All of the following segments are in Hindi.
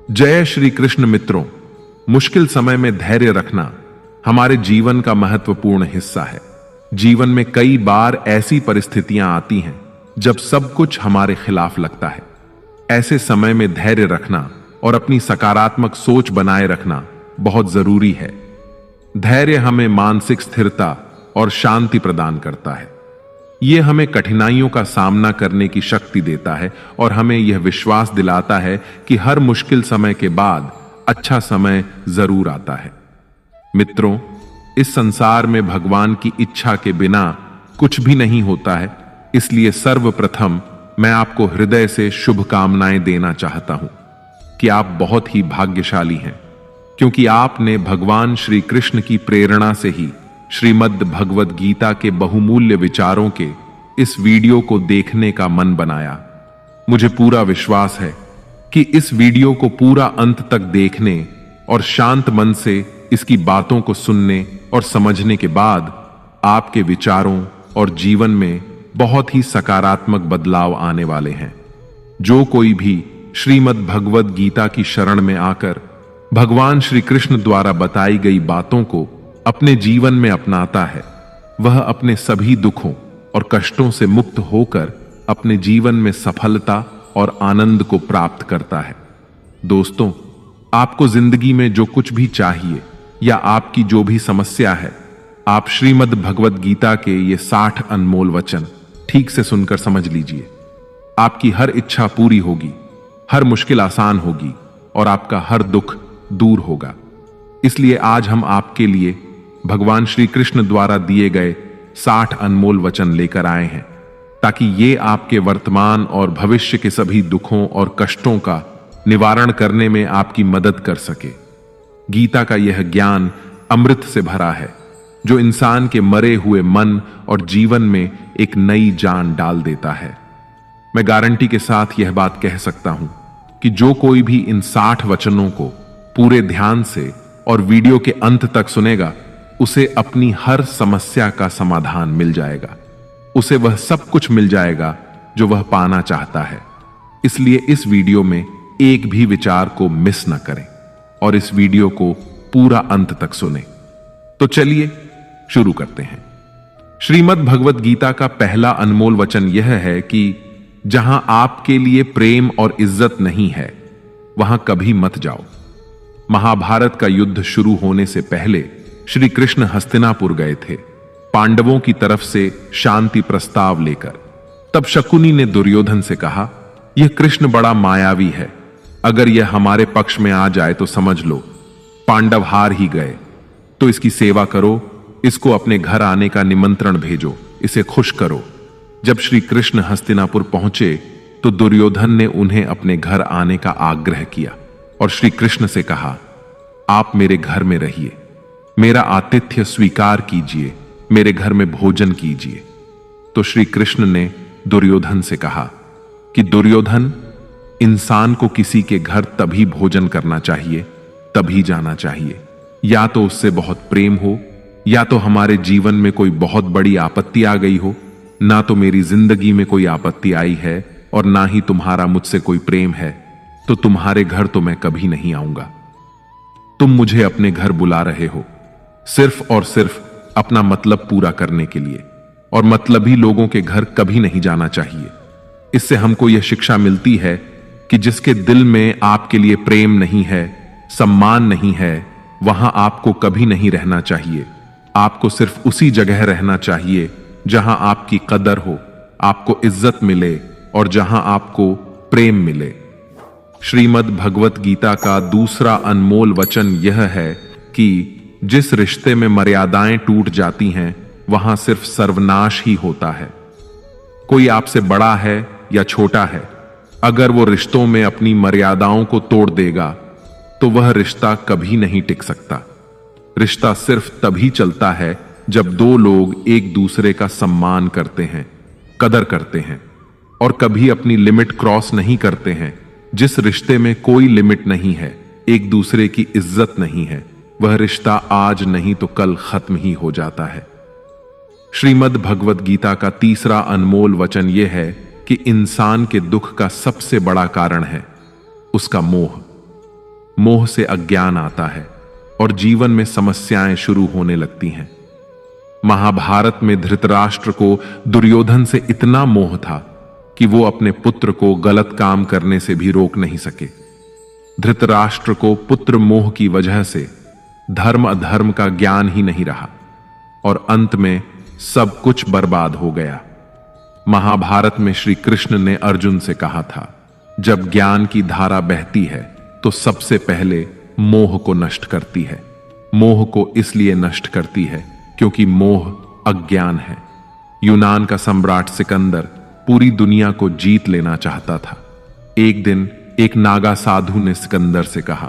जय श्री कृष्ण मित्रों। मुश्किल समय में धैर्य रखना हमारे जीवन का महत्वपूर्ण हिस्सा है। जीवन में कई बार ऐसी परिस्थितियां आती हैं जब सब कुछ हमारे खिलाफ लगता है। ऐसे समय में धैर्य रखना और अपनी सकारात्मक सोच बनाए रखना बहुत जरूरी है। धैर्य हमें मानसिक स्थिरता और शांति प्रदान करता है। यह हमें कठिनाइयों का सामना करने की शक्ति देता है और हमें यह विश्वास दिलाता है कि हर मुश्किल समय के बाद अच्छा समय जरूर आता है। मित्रों, इस संसार में भगवान की इच्छा के बिना कुछ भी नहीं होता है। इसलिए सर्वप्रथम मैं आपको हृदय से शुभकामनाएं देना चाहता हूं कि आप बहुत ही भाग्यशाली हैं, क्योंकि आपने भगवान श्री कृष्ण की प्रेरणा से ही श्रीमद् भगवद गीता के बहुमूल्य विचारों के इस वीडियो को देखने का मन बनाया। मुझे पूरा विश्वास है कि इस वीडियो को पूरा अंत तक देखने और शांत मन से इसकी बातों को सुनने और समझने के बाद आपके विचारों और जीवन में बहुत ही सकारात्मक बदलाव आने वाले हैं। जो कोई भी श्रीमद् भगवद गीता की शरण में आकर भगवान श्री कृष्ण द्वारा बताई गई बातों को अपने जीवन में अपनाता है, वह अपने सभी दुखों और कष्टों से मुक्त होकर अपने जीवन में सफलता और आनंद को प्राप्त करता है। दोस्तों, आपको जिंदगी में जो कुछ भी चाहिए या आपकी जो भी समस्या है, आप श्रीमद् भगवद गीता के ये 60 अनमोल वचन ठीक से सुनकर समझ लीजिए। आपकी हर इच्छा पूरी होगी, हर मुश्किल आसान होगी और आपका हर दुख दूर होगा। इसलिए आज हम आपके लिए भगवान श्री कृष्ण द्वारा दिए गए 60 अनमोल वचन लेकर आए हैं, ताकि ये आपके वर्तमान और भविष्य के सभी दुखों और कष्टों का निवारण करने में आपकी मदद कर सके। गीता का यह ज्ञान अमृत से भरा है, जो इंसान के मरे हुए मन और जीवन में एक नई जान डाल देता है। मैं गारंटी के साथ यह बात कह सकता हूं कि जो कोई भी इन 60 वचनों को पूरे ध्यान से और वीडियो के अंत तक सुनेगा, उसे अपनी हर समस्या का समाधान मिल जाएगा। उसे वह सब कुछ मिल जाएगा जो वह पाना चाहता है। इसलिए इस वीडियो में एक भी विचार को मिस न करें और इस वीडियो को पूरा अंत तक सुनें। तो चलिए शुरू करते हैं। श्रीमद् भगवद गीता का पहला अनमोल वचन यह है कि जहां आपके लिए प्रेम और इज्जत नहीं है, वहां कभी मत जाओ। महाभारत का युद्ध शुरू होने से पहले श्री कृष्ण हस्तिनापुर गए थे, पांडवों की तरफ से शांति प्रस्ताव लेकर। तब शकुनी ने दुर्योधन से कहा, यह कृष्ण बड़ा मायावी है, अगर यह हमारे पक्ष में आ जाए तो समझ लो पांडव हार ही गए। तो इसकी सेवा करो, इसको अपने घर आने का निमंत्रण भेजो, इसे खुश करो। जब श्री कृष्ण हस्तिनापुर पहुंचे तो दुर्योधन ने उन्हें अपने घर आने का आग्रह किया और श्री कृष्ण से कहा, आप मेरे घर में रहिए, मेरा आतिथ्य स्वीकार कीजिए, मेरे घर में भोजन कीजिए। तो श्री कृष्ण ने दुर्योधन से कहा कि दुर्योधन, इंसान को किसी के घर तभी भोजन करना चाहिए, तभी जाना चाहिए, या तो उससे बहुत प्रेम हो, या तो हमारे जीवन में कोई बहुत बड़ी आपत्ति आ गई हो। ना तो मेरी जिंदगी में कोई आपत्ति आई है और ना ही तुम्हारा मुझसे कोई प्रेम है, तो तुम्हारे घर तो मैं कभी नहीं आऊंगा। तुम मुझे अपने घर बुला रहे हो सिर्फ और सिर्फ अपना मतलब पूरा करने के लिए, और मतलबी लोगों के घर कभी नहीं जाना चाहिए। इससे हमको यह शिक्षा मिलती है कि जिसके दिल में आपके लिए प्रेम नहीं है, सम्मान नहीं है, वहां आपको कभी नहीं रहना चाहिए। आपको सिर्फ उसी जगह रहना चाहिए जहां आपकी कदर हो, आपको इज्जत मिले और जहां आपको प्रेम मिले। श्रीमद् भगवत गीता का दूसरा अनमोल वचन यह है कि जिस रिश्ते में मर्यादाएं टूट जाती हैं, वहां सिर्फ सर्वनाश ही होता है। कोई आपसे बड़ा है या छोटा है, अगर वो रिश्तों में अपनी मर्यादाओं को तोड़ देगा तो वह रिश्ता कभी नहीं टिक सकता। रिश्ता सिर्फ तभी चलता है जब दो लोग एक दूसरे का सम्मान करते हैं, कदर करते हैं और कभी अपनी लिमिट क्रॉस नहीं करते हैं। जिस रिश्ते में कोई लिमिट नहीं है, एक दूसरे की इज्जत नहीं है, वह रिश्ता आज नहीं तो कल खत्म ही हो जाता है। श्रीमद् भगवद गीता का तीसरा अनमोल वचन यह है कि इंसान के दुख का सबसे बड़ा कारण है उसका मोह। मोह से अज्ञान आता है और जीवन में समस्याएं शुरू होने लगती हैं। महाभारत में धृतराष्ट्र को दुर्योधन से इतना मोह था कि वो अपने पुत्र को गलत काम करने से भी रोक नहीं सके। धृतराष्ट्र को पुत्र मोह की वजह से धर्म अधर्म का ज्ञान ही नहीं रहा और अंत में सब कुछ बर्बाद हो गया। महाभारत में श्री कृष्ण ने अर्जुन से कहा था, जब ज्ञान की धारा बहती है तो सबसे पहले मोह को नष्ट करती है। मोह को इसलिए नष्ट करती है क्योंकि मोह अज्ञान है। यूनान का सम्राट सिकंदर पूरी दुनिया को जीत लेना चाहता था। एक दिन एक नागा साधु ने सिकंदर से कहा,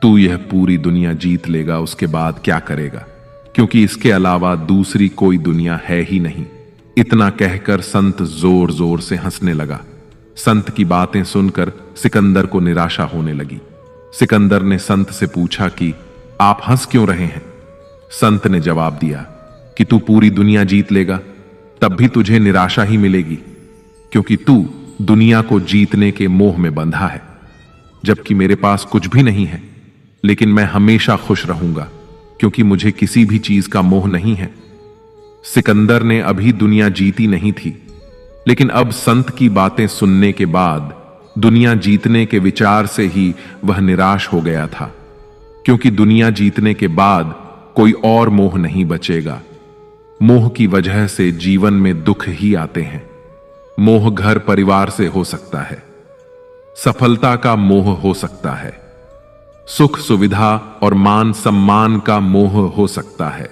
तू यह पूरी दुनिया जीत लेगा, उसके बाद क्या करेगा, क्योंकि इसके अलावा दूसरी कोई दुनिया है ही नहीं। इतना कहकर संत जोर जोर से हंसने लगा। संत की बातें सुनकर सिकंदर को निराशा होने लगी। सिकंदर ने संत से पूछा कि आप हंस क्यों रहे हैं? संत ने जवाब दिया कि तू पूरी दुनिया जीत लेगा तब भी तुझे निराशा ही मिलेगी, क्योंकि तू दुनिया को जीतने के मोह में बंधा है, जबकि मेरे पास कुछ भी नहीं है, लेकिन मैं हमेशा खुश रहूंगा क्योंकि मुझे किसी भी चीज का मोह नहीं है। सिकंदर ने अभी दुनिया जीती नहीं थी, लेकिन अब संत की बातें सुनने के बाद दुनिया जीतने के विचार से ही वह निराश हो गया था, क्योंकि दुनिया जीतने के बाद कोई और मोह नहीं बचेगा। मोह की वजह से जीवन में दुख ही आते हैं। मोह घर परिवार से हो सकता है, सफलता का मोह हो सकता है, सुख सुविधा और मान सम्मान का मोह हो सकता है।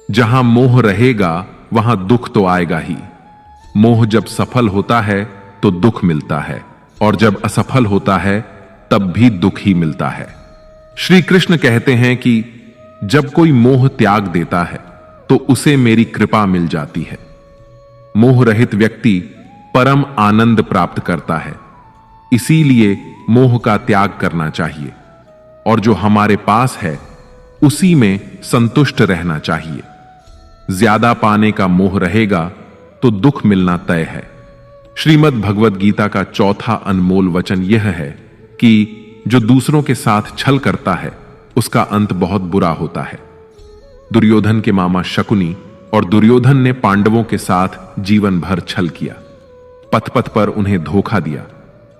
जहां मोह रहेगा वहां दुख तो आएगा ही। मोह जब सफल होता है तो दुख मिलता है, और जब असफल होता है तब भी दुख ही मिलता है। श्री कृष्ण कहते हैं कि जब कोई मोह त्याग देता है तो उसे मेरी कृपा मिल जाती है। मोह रहित व्यक्ति परम आनंद प्राप्त करता है। इसीलिए मोह का त्याग करना चाहिए और जो हमारे पास है उसी में संतुष्ट रहना चाहिए। ज्यादा पाने का मोह रहेगा तो दुख मिलना तय है। श्रीमद् भगवत गीता का चौथा अनमोल वचन यह है कि जो दूसरों के साथ छल करता है उसका अंत बहुत बुरा होता है। दुर्योधन के मामा शकुनी और दुर्योधन ने पांडवों के साथ जीवन भर छल किया, पथ पथ पर उन्हें धोखा दिया,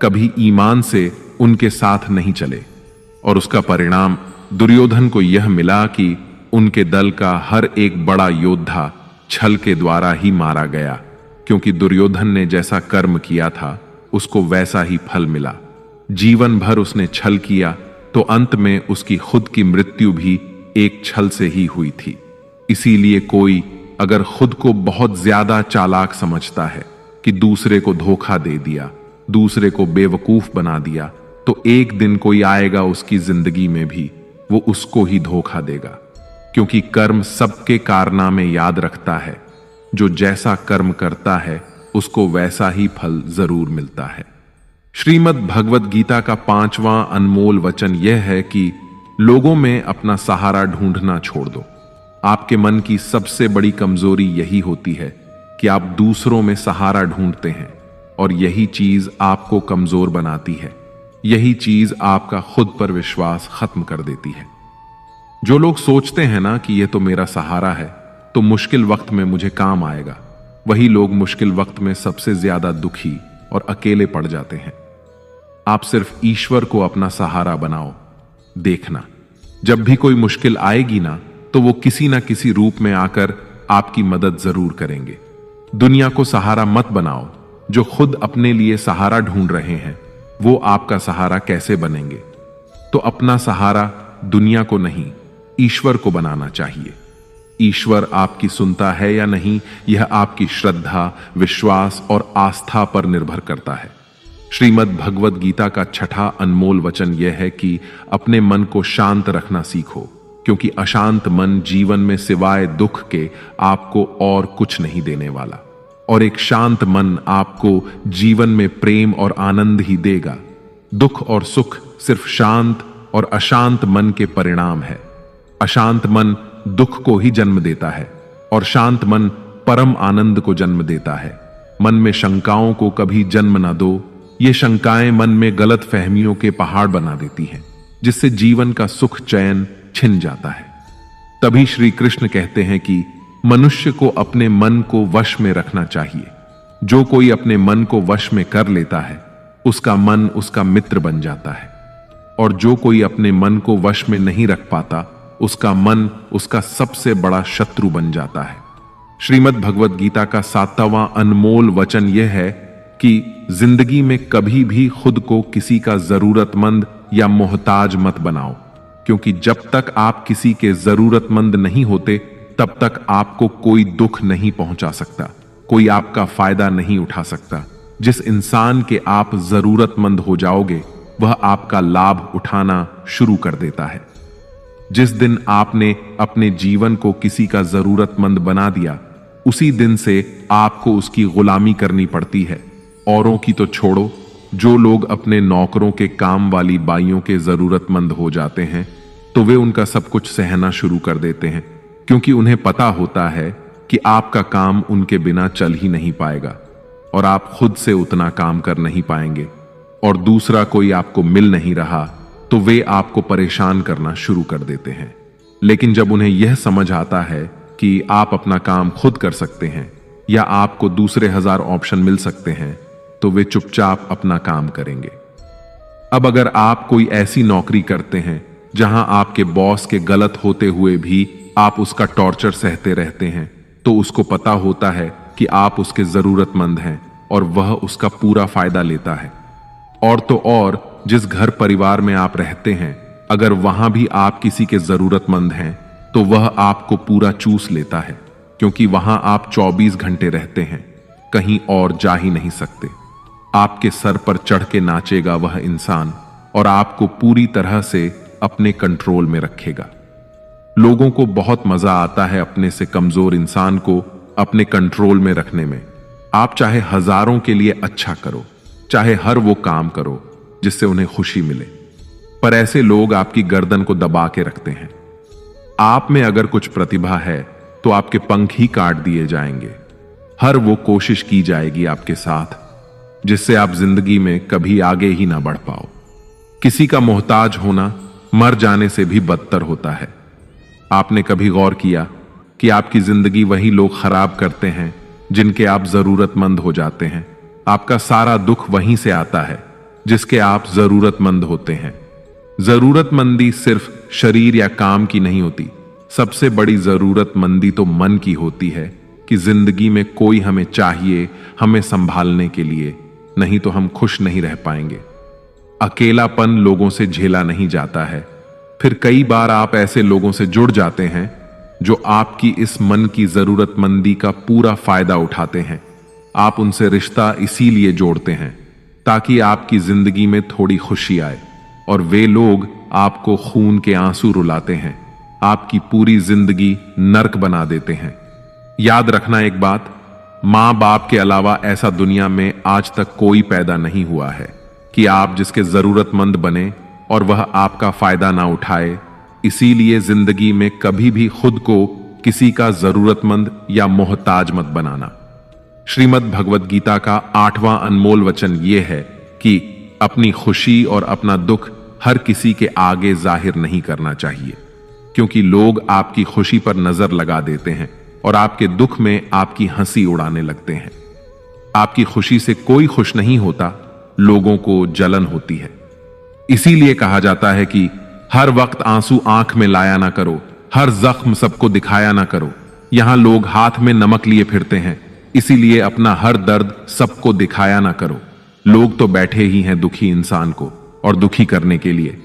कभी ईमान से उनके साथ नहीं चले, और उसका परिणाम दुर्योधन को यह मिला कि उनके दल का हर एक बड़ा योद्धा छल के द्वारा ही मारा गया, क्योंकि दुर्योधन ने जैसा कर्म किया था उसको वैसा ही फल मिला। जीवन भर उसने छल किया तो अंत में उसकी खुद की मृत्यु भी एक छल से ही हुई थी। इसीलिए कोई अगर खुद को बहुत ज्यादा चालाक समझता है कि दूसरे को धोखा दे दिया, दूसरे को बेवकूफ बना दिया, तो एक दिन कोई आएगा उसकी जिंदगी में भी वो उसको ही धोखा देगा, क्योंकि कर्म सबके कारनामे याद रखता है। जो जैसा कर्म करता है उसको वैसा ही फल जरूर मिलता है। श्रीमद् भगवत गीता का 5वां अनमोल वचन यह है कि लोगों में अपना सहारा ढूंढना छोड़ दो। आपके मन की सबसे बड़ी कमजोरी यही होती है कि आप दूसरों में सहारा ढूंढते हैं, और यही चीज आपको कमजोर बनाती है। यही चीज आपका खुद पर विश्वास खत्म कर देती है। जो लोग सोचते हैं ना कि यह तो मेरा सहारा है तो मुश्किल वक्त में मुझे काम आएगा, वही लोग मुश्किल वक्त में सबसे ज्यादा दुखी और अकेले पड़ जाते हैं। आप सिर्फ ईश्वर को अपना सहारा बनाओ। देखना, जब भी कोई मुश्किल आएगी ना तो वो किसी ना किसी रूप में आकर आपकी मदद जरूर करेंगे। दुनिया को सहारा मत बनाओ। जो खुद अपने लिए सहारा ढूंढ रहे हैं वो आपका सहारा कैसे बनेंगे? तो अपना सहारा दुनिया को नहीं, ईश्वर को बनाना चाहिए। ईश्वर आपकी सुनता है या नहीं, यह आपकी श्रद्धा, विश्वास और आस्था पर निर्भर करता है। श्रीमद् भगवत गीता का 6ठा अनमोल वचन यह है कि अपने मन को शांत रखना सीखो, क्योंकि अशांत मन जीवन में सिवाय दुख के आपको और कुछ नहीं देने वाला, और एक शांत मन आपको जीवन में प्रेम और आनंद ही देगा। दुख और सुख सिर्फ शांत और अशांत मन के परिणाम है। अशांत मन दुख को ही जन्म देता है और शांत मन परम आनंद को जन्म देता है। मन में शंकाओं को कभी जन्म ना दो। ये शंकाएं मन में गलत फहमियों के पहाड़ बना देती हैं, जिससे जीवन का सुख चैन छिन जाता है। तभी श्री कृष्ण कहते हैं कि मनुष्य को अपने मन को वश में रखना चाहिए। जो कोई अपने मन को वश में कर लेता है उसका मन उसका मित्र बन जाता है, और जो कोई अपने मन को वश में नहीं रख पाता उसका मन उसका सबसे बड़ा शत्रु बन जाता है। श्रीमद् भगवद गीता का 7वां अनमोल वचन यह है कि जिंदगी में कभी भी खुद को किसी का जरूरतमंद या मोहताज मत बनाओ, क्योंकि जब तक आप किसी के जरूरतमंद नहीं होते तब तक आपको कोई दुख नहीं पहुंचा सकता, कोई आपका फायदा नहीं उठा सकता। जिस इंसान के आप जरूरतमंद हो जाओगे वह आपका लाभ उठाना शुरू कर देता है। जिस दिन आपने अपने जीवन को किसी का जरूरतमंद बना दिया उसी दिन से आपको उसकी गुलामी करनी पड़ती है। औरों की तो छोड़ो, जो लोग अपने नौकरों के काम वाली बाइयों के जरूरतमंद हो जाते हैं तो वे उनका सब कुछ सहना शुरू कर देते हैं, क्योंकि उन्हें पता होता है कि आपका काम उनके बिना चल ही नहीं पाएगा और आप खुद से उतना काम कर नहीं पाएंगे, और दूसरा कोई आपको मिल नहीं रहा तो वे आपको परेशान करना शुरू कर देते हैं। लेकिन जब उन्हें यह समझ आता है कि आप अपना काम खुद कर सकते हैं या आपको दूसरे 1000 ऑप्शन मिल सकते हैं तो वे चुपचाप अपना काम करेंगे। अब अगर आप कोई ऐसी नौकरी करते हैं जहां आपके बॉस के गलत होते हुए भी आप उसका टॉर्चर सहते रहते हैं तो उसको पता होता है कि आप उसके जरूरतमंद हैं और वह उसका पूरा फायदा लेता है। और तो और जिस घर परिवार में आप रहते हैं अगर वहां भी आप किसी के जरूरतमंद हैं तो वह आपको पूरा चूस लेता है, क्योंकि वहां आप 24 घंटे रहते हैं, कहीं और जा ही नहीं सकते। आपके सर पर चढ़ के नाचेगा वह इंसान और आपको पूरी तरह से अपने कंट्रोल में रखेगा। लोगों को बहुत मजा आता है अपने से कमजोर इंसान को अपने कंट्रोल में रखने में। आप चाहे हजारों के लिए अच्छा करो, चाहे हर वो काम करो जिससे उन्हें खुशी मिले, पर ऐसे लोग आपकी गर्दन को दबा के रखते हैं। आप में अगर कुछ प्रतिभा है तो आपके पंख ही काट दिए जाएंगे। हर वो कोशिश की जाएगी आपके साथ जिससे आप जिंदगी में कभी आगे ही ना बढ़ पाओ। किसी का मोहताज होना मर जाने से भी बदतर होता है। आपने कभी गौर किया कि आपकी जिंदगी वही लोग खराब करते हैं जिनके आप जरूरतमंद हो जाते हैं। आपका सारा दुख वहीं से आता है जिसके आप जरूरतमंद होते हैं। जरूरतमंदी सिर्फ शरीर या काम की नहीं होती, सबसे बड़ी जरूरतमंदी तो मन की होती है कि जिंदगी में कोई हमें चाहिए, हमें संभालने के लिए, नहीं तो हम खुश नहीं रह पाएंगे। अकेलापन लोगों से झेला नहीं जाता है। फिर कई बार आप ऐसे लोगों से जुड़ जाते हैं जो आपकी इस मन की जरूरतमंदी का पूरा फायदा उठाते हैं। आप उनसे रिश्ता इसीलिए जोड़ते हैं ताकि आपकी जिंदगी में थोड़ी खुशी आए, और वे लोग आपको खून के आंसू रुलाते हैं, आपकी पूरी जिंदगी नर्क बना देते हैं। याद रखना एक बात, मां बाप के अलावा ऐसा दुनिया में आज तक कोई पैदा नहीं हुआ है कि आप जिसके जरूरतमंद बने और वह आपका फायदा ना उठाए। इसीलिए जिंदगी में कभी भी खुद को किसी का जरूरतमंद या मोहताज मत बनाना। श्रीमद् भगवद गीता का 8वां अनमोल वचन यह है कि अपनी खुशी और अपना दुख हर किसी के आगे जाहिर नहीं करना चाहिए, क्योंकि लोग आपकी खुशी पर नजर लगा देते हैं और आपके दुख में आपकी हंसी उड़ाने लगते हैं। आपकी खुशी से कोई खुश नहीं होता, लोगों को जलन होती है। इसीलिए कहा जाता है कि हर वक्त आंसू आंख में लाया ना करो, हर जख्म सबको दिखाया ना करो। यहां लोग हाथ में नमक लिए फिरते हैं, इसीलिए अपना हर दर्द सबको दिखाया ना करो। लोग तो बैठे ही हैं दुखी इंसान को और दुखी करने के लिए,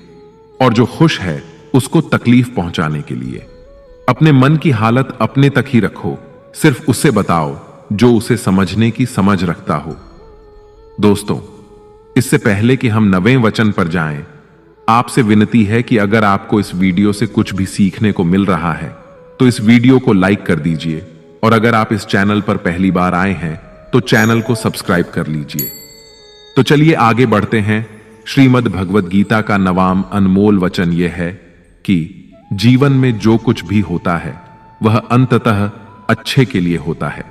और जो खुश है उसको तकलीफ पहुंचाने के लिए। अपने मन की हालत अपने तक ही रखो, सिर्फ उसे बताओ जो उसे समझने की समझ रखता हो। दोस्तों, इससे पहले कि हम 9वें वचन पर जाएं, आपसे विनती है कि अगर आपको इस वीडियो से कुछ भी सीखने को मिल रहा है तो इस वीडियो को लाइक कर दीजिए, और अगर आप इस चैनल पर पहली बार आए हैं तो चैनल को सब्सक्राइब कर लीजिए। तो चलिए आगे बढ़ते हैं। श्रीमद् भगवद गीता का 9वां अनमोल वचन यह है कि जीवन में जो कुछ भी होता है वह अंततः अच्छे के लिए होता है,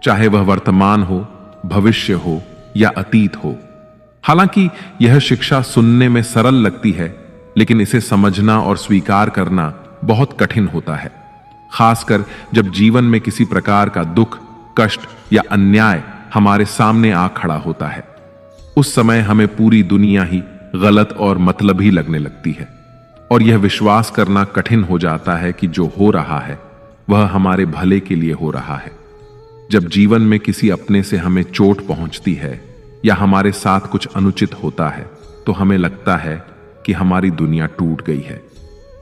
चाहे वह वर्तमान हो, भविष्य हो या अतीत हो। हालांकि यह शिक्षा सुनने में सरल लगती है, लेकिन इसे समझना और स्वीकार करना बहुत कठिन होता है, खासकर जब जीवन में किसी प्रकार का दुख, कष्ट या अन्याय हमारे सामने आ खड़ा होता है। उस समय हमें पूरी दुनिया ही गलत और मतलबी लगने लगती है और यह विश्वास करना कठिन हो जाता है कि जो हो रहा है वह हमारे भले के लिए हो रहा है। जब जीवन में किसी अपने से हमें चोट पहुंचती है या हमारे साथ कुछ अनुचित होता है तो हमें लगता है कि हमारी दुनिया टूट गई है,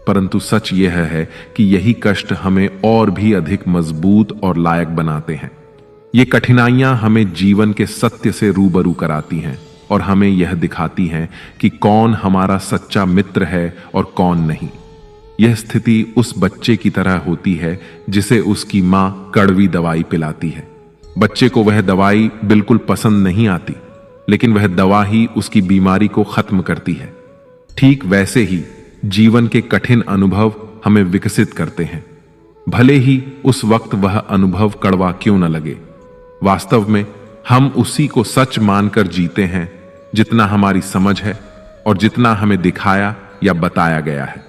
परंतु सच यह है कि यही कष्ट हमें और भी अधिक मजबूत और लायक बनाते हैं। ये कठिनाइयां हमें जीवन के सत्य से रूबरू कराती हैं और हमें यह दिखाती हैं कि कौन हमारा सच्चा मित्र है और कौन नहीं। यह स्थिति उस बच्चे की तरह होती है जिसे उसकी मां कड़वी दवाई पिलाती है। बच्चे को वह दवाई बिल्कुल पसंद नहीं आती, लेकिन वह दवा ही उसकी बीमारी को खत्म करती है। ठीक वैसे ही जीवन के कठिन अनुभव हमें विकसित करते हैं, भले ही उस वक्त वह अनुभव कड़वा क्यों न लगे। वास्तव में हम उसी को सच मानकर जीते हैं जितना हमारी समझ है और जितना हमें दिखाया या बताया गया है।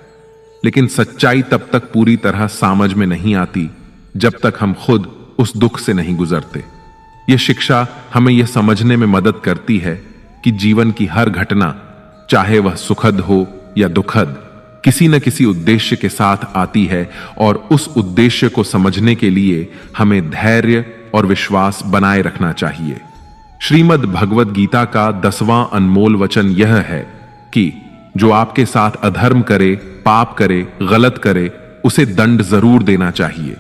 लेकिन सच्चाई तब तक पूरी तरह समझ में नहीं आती जब तक हम खुद उस दुख से नहीं गुजरते। यह शिक्षा हमें यह समझने में मदद करती है कि जीवन की हर घटना, चाहे वह सुखद हो या दुखद, किसी न किसी उद्देश्य के साथ आती है और उस उद्देश्य को समझने के लिए हमें धैर्य और विश्वास बनाए रखना चाहिए। श्रीमद् भगवद गीता का 10वां अनमोल वचन यह है कि जो आपके साथ अधर्म करे, पाप करे, गलत करे, उसे दंड जरूर देना चाहिए।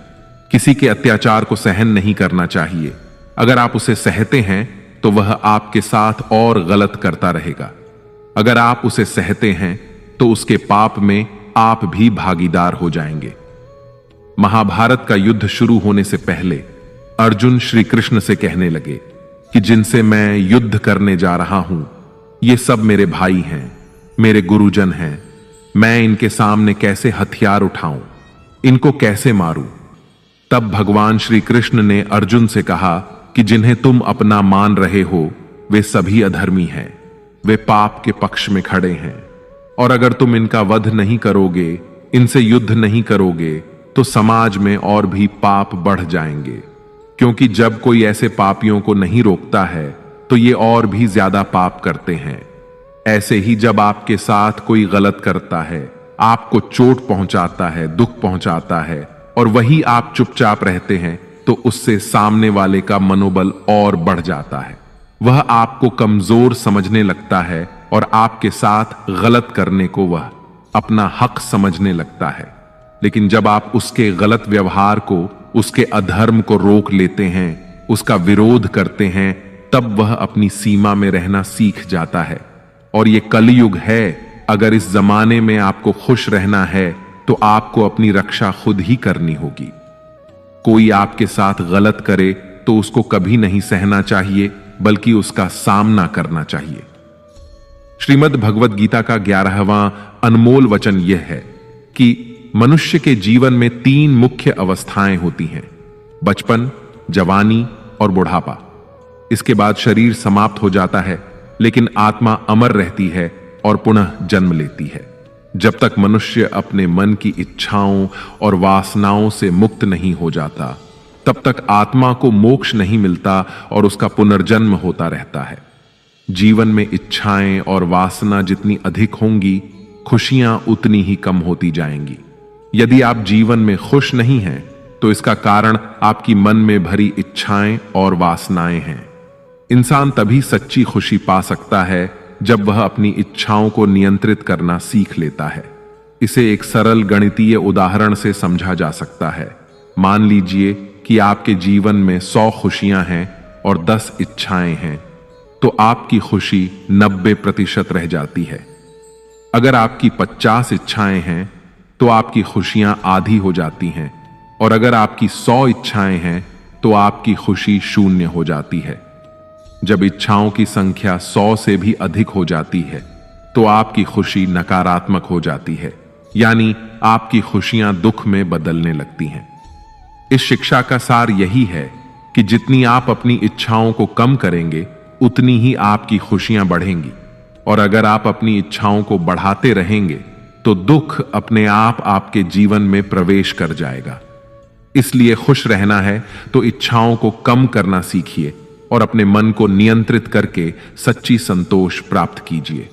किसी के अत्याचार को सहन नहीं करना चाहिए। अगर आप उसे सहते हैं तो वह आपके साथ और गलत करता रहेगा। अगर आप उसे सहते हैं तो उसके पाप में आप भी भागीदार हो जाएंगे। महाभारत का युद्ध शुरू होने से पहले अर्जुन श्री कृष्ण से कहने लगे कि जिनसे मैं युद्ध करने जा रहा हूं, ये सब मेरे भाई हैं, मेरे गुरुजन हैं। मैं इनके सामने कैसे हथियार उठाऊं, इनको कैसे मारूं? तब भगवान श्री कृष्ण ने अर्जुन से कहा कि जिन्हें तुम अपना मान रहे हो वे सभी अधर्मी हैं, वे पाप के पक्ष में खड़े हैं, और अगर तुम इनका वध नहीं करोगे, इनसे युद्ध नहीं करोगे, तो समाज में और भी पाप बढ़ जाएंगे। क्योंकि जब कोई ऐसे पापियों को नहीं रोकता है तो ये और भी ज्यादा पाप करते हैं। ऐसे ही जब आपके साथ कोई गलत करता है, आपको चोट पहुंचाता है, दुख पहुंचाता है, और वही आप चुपचाप रहते हैं, तो उससे सामने वाले का मनोबल और बढ़ जाता है। वह आपको कमजोर समझने लगता है और आपके साथ गलत करने को वह अपना हक समझने लगता है। लेकिन जब आप उसके गलत व्यवहार को, उसके अधर्म को रोक लेते हैं, उसका विरोध करते हैं, तब वह अपनी सीमा में रहना सीख जाता है। और ये कलयुग है। अगर इस जमाने में आपको खुश रहना है तो आपको अपनी रक्षा खुद ही करनी होगी। कोई आपके साथ गलत करे तो उसको कभी नहीं सहना चाहिए, बल्कि उसका सामना करना चाहिए। श्रीमद् भगवद गीता का 11वां अनमोल वचन यह है कि मनुष्य के जीवन में 3 मुख्य अवस्थाएं होती हैं: बचपन, जवानी और बुढ़ापा। इसके बाद शरीर समाप्त हो जाता है, लेकिन आत्मा अमर रहती है और पुनः जन्म लेती है। जब तक मनुष्य अपने मन की इच्छाओं और वासनाओं से मुक्त नहीं हो जाता, तब तक आत्मा को मोक्ष नहीं मिलता और उसका पुनर्जन्म होता रहता है। जीवन में इच्छाएं और वासना जितनी अधिक होंगी, खुशियां उतनी ही कम होती जाएंगी। यदि आप जीवन में खुश नहीं हैं, तो इसका कारण आपकी मन में भरी इच्छाएं और वासनाएं हैं। इंसान तभी सच्ची खुशी पा सकता है जब वह अपनी इच्छाओं को नियंत्रित करना सीख लेता है। इसे एक सरल गणितीय उदाहरण से समझा जा सकता है। मान लीजिए कि आपके जीवन में 100 खुशियां हैं और 10 इच्छाएं हैं, तो आपकी खुशी 90% रह जाती है। अगर आपकी 50 इच्छाएं हैं तो आपकी खुशियां आधी हो जाती हैं, और अगर आपकी 100 इच्छाएं हैं तो आपकी खुशी 0 हो जाती है। जब इच्छाओं की संख्या 100 से भी अधिक हो जाती है तो आपकी खुशी नकारात्मक हो जाती है, यानी आपकी खुशियां दुख में बदलने लगती हैं। इस शिक्षा का सार यही है कि जितनी आप अपनी इच्छाओं को कम करेंगे, उतनी ही आपकी खुशियां बढ़ेंगी, और अगर आप अपनी इच्छाओं को बढ़ाते रहेंगे तो दुख अपने आप आपके जीवन में प्रवेश कर जाएगा। इसलिए खुश रहना है तो इच्छाओं को कम करना सीखिए और अपने मन को नियंत्रित करके सच्ची संतोष प्राप्त कीजिए।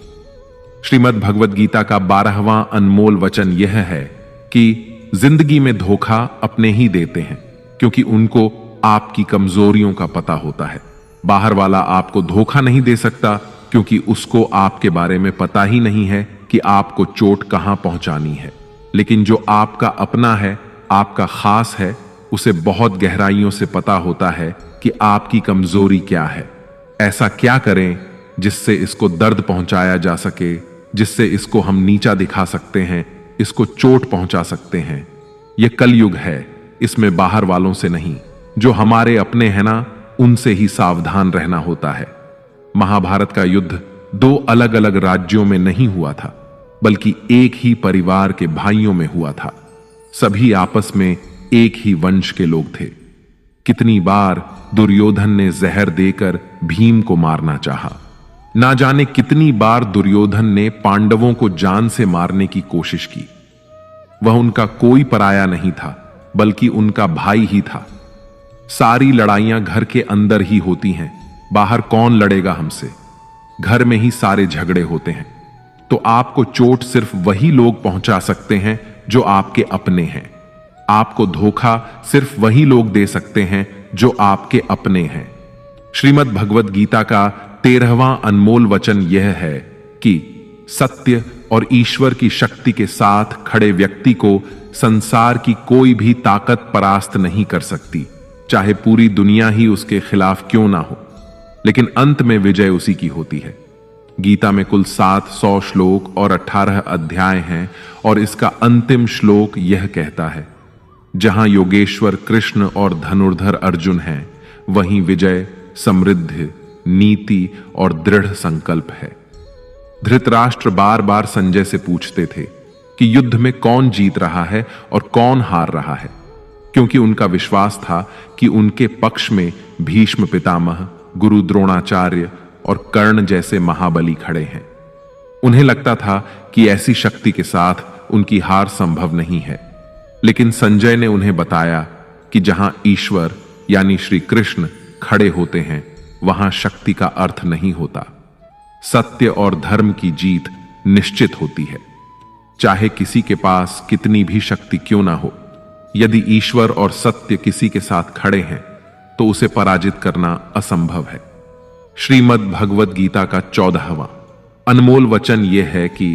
श्रीमद् भगवद गीता का 12वां अनमोल वचन यह है कि जिंदगी में धोखा अपने ही देते हैं, क्योंकि उनको आपकी कमजोरियों का पता होता है। बाहर वाला आपको धोखा नहीं दे सकता, क्योंकि उसको आपके बारे में पता ही नहीं है कि आपको चोट कहां पहुंचानी है। लेकिन जो आपका अपना है, आपका खास है, उसे बहुत गहराइयों से पता होता है कि आपकी कमजोरी क्या है। ऐसा क्या करें जिससे इसको दर्द पहुंचाया जा सके, जिससे इसको हम नीचा दिखा सकते हैं, इसको चोट पहुंचा सकते हैं। यह कलयुग है, इसमें बाहर वालों से नहीं, जो हमारे अपने हैं ना, उनसे ही सावधान रहना होता है। महाभारत का युद्ध 2 अलग अलग राज्यों में नहीं हुआ था, बल्कि एक ही परिवार के भाइयों में हुआ था। सभी आपस में एक ही वंश के लोग थे। कितनी बार दुर्योधन ने जहर देकर भीम को मारना चाहा। ना जाने कितनी बार दुर्योधन ने पांडवों को जान से मारने की कोशिश की। वह उनका कोई पराया नहीं था, बल्कि उनका भाई ही था। सारी लड़ाइयां घर के अंदर ही होती हैं, बाहर कौन लड़ेगा हमसे। घर में ही सारे झगड़े होते हैं। तो आपको चोट सिर्फ वही लोग पहुंचा सकते हैं जो आपके अपने हैं। आपको धोखा सिर्फ वही लोग दे सकते हैं जो आपके अपने हैं। श्रीमद् भगवद गीता का 13वां अनमोल वचन यह है कि सत्य और ईश्वर की शक्ति के साथ खड़े व्यक्ति को संसार की कोई भी ताकत परास्त नहीं कर सकती, चाहे पूरी दुनिया ही उसके खिलाफ क्यों ना हो। लेकिन अंत में विजय उसी की होती है। गीता में कुल 700 श्लोक और 18 अध्याय हैं, और इसका अंतिम श्लोक यह कहता है, जहां योगेश्वर कृष्ण और धनुर्धर अर्जुन हैं, वहीं विजय, समृद्धि, नीति और दृढ़ संकल्प है। धृतराष्ट्र बार बार संजय से पूछते थे कि युद्ध में कौन जीत रहा है और कौन हार रहा है, क्योंकि उनका विश्वास था कि उनके पक्ष में भीष्म पितामह, गुरु द्रोणाचार्य और कर्ण जैसे महाबली खड़े हैं। उन्हें लगता था कि ऐसी शक्ति के साथ उनकी हार संभव नहीं है। लेकिन संजय ने उन्हें बताया कि जहां ईश्वर यानी श्री कृष्ण खड़े होते हैं, वहां शक्ति का अर्थ नहीं होता। सत्य और धर्म की जीत निश्चित होती है, चाहे किसी के पास कितनी भी शक्ति क्यों ना हो। यदि ईश्वर और सत्य किसी के साथ खड़े हैं, तो उसे पराजित करना असंभव है। श्रीमद् भगवद गीता का 14वां अनमोल वचन यह है कि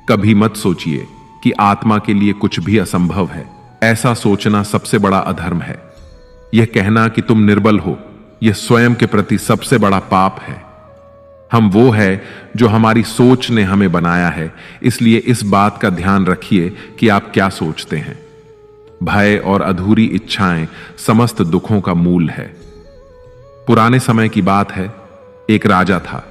कभी मत सोचिए कि आत्मा के लिए कुछ भी असंभव है। ऐसा सोचना सबसे बड़ा अधर्म है। यह कहना कि तुम निर्बल हो, यह स्वयं के प्रति सबसे बड़ा पाप है। हम वो है जो हमारी सोच ने हमें बनाया है, इसलिए इस बात का ध्यान रखिए कि आप क्या सोचते हैं। भय और अधूरी इच्छाएं समस्त दुखों का मूल है। पुराने समय की बात है, एक राजा था।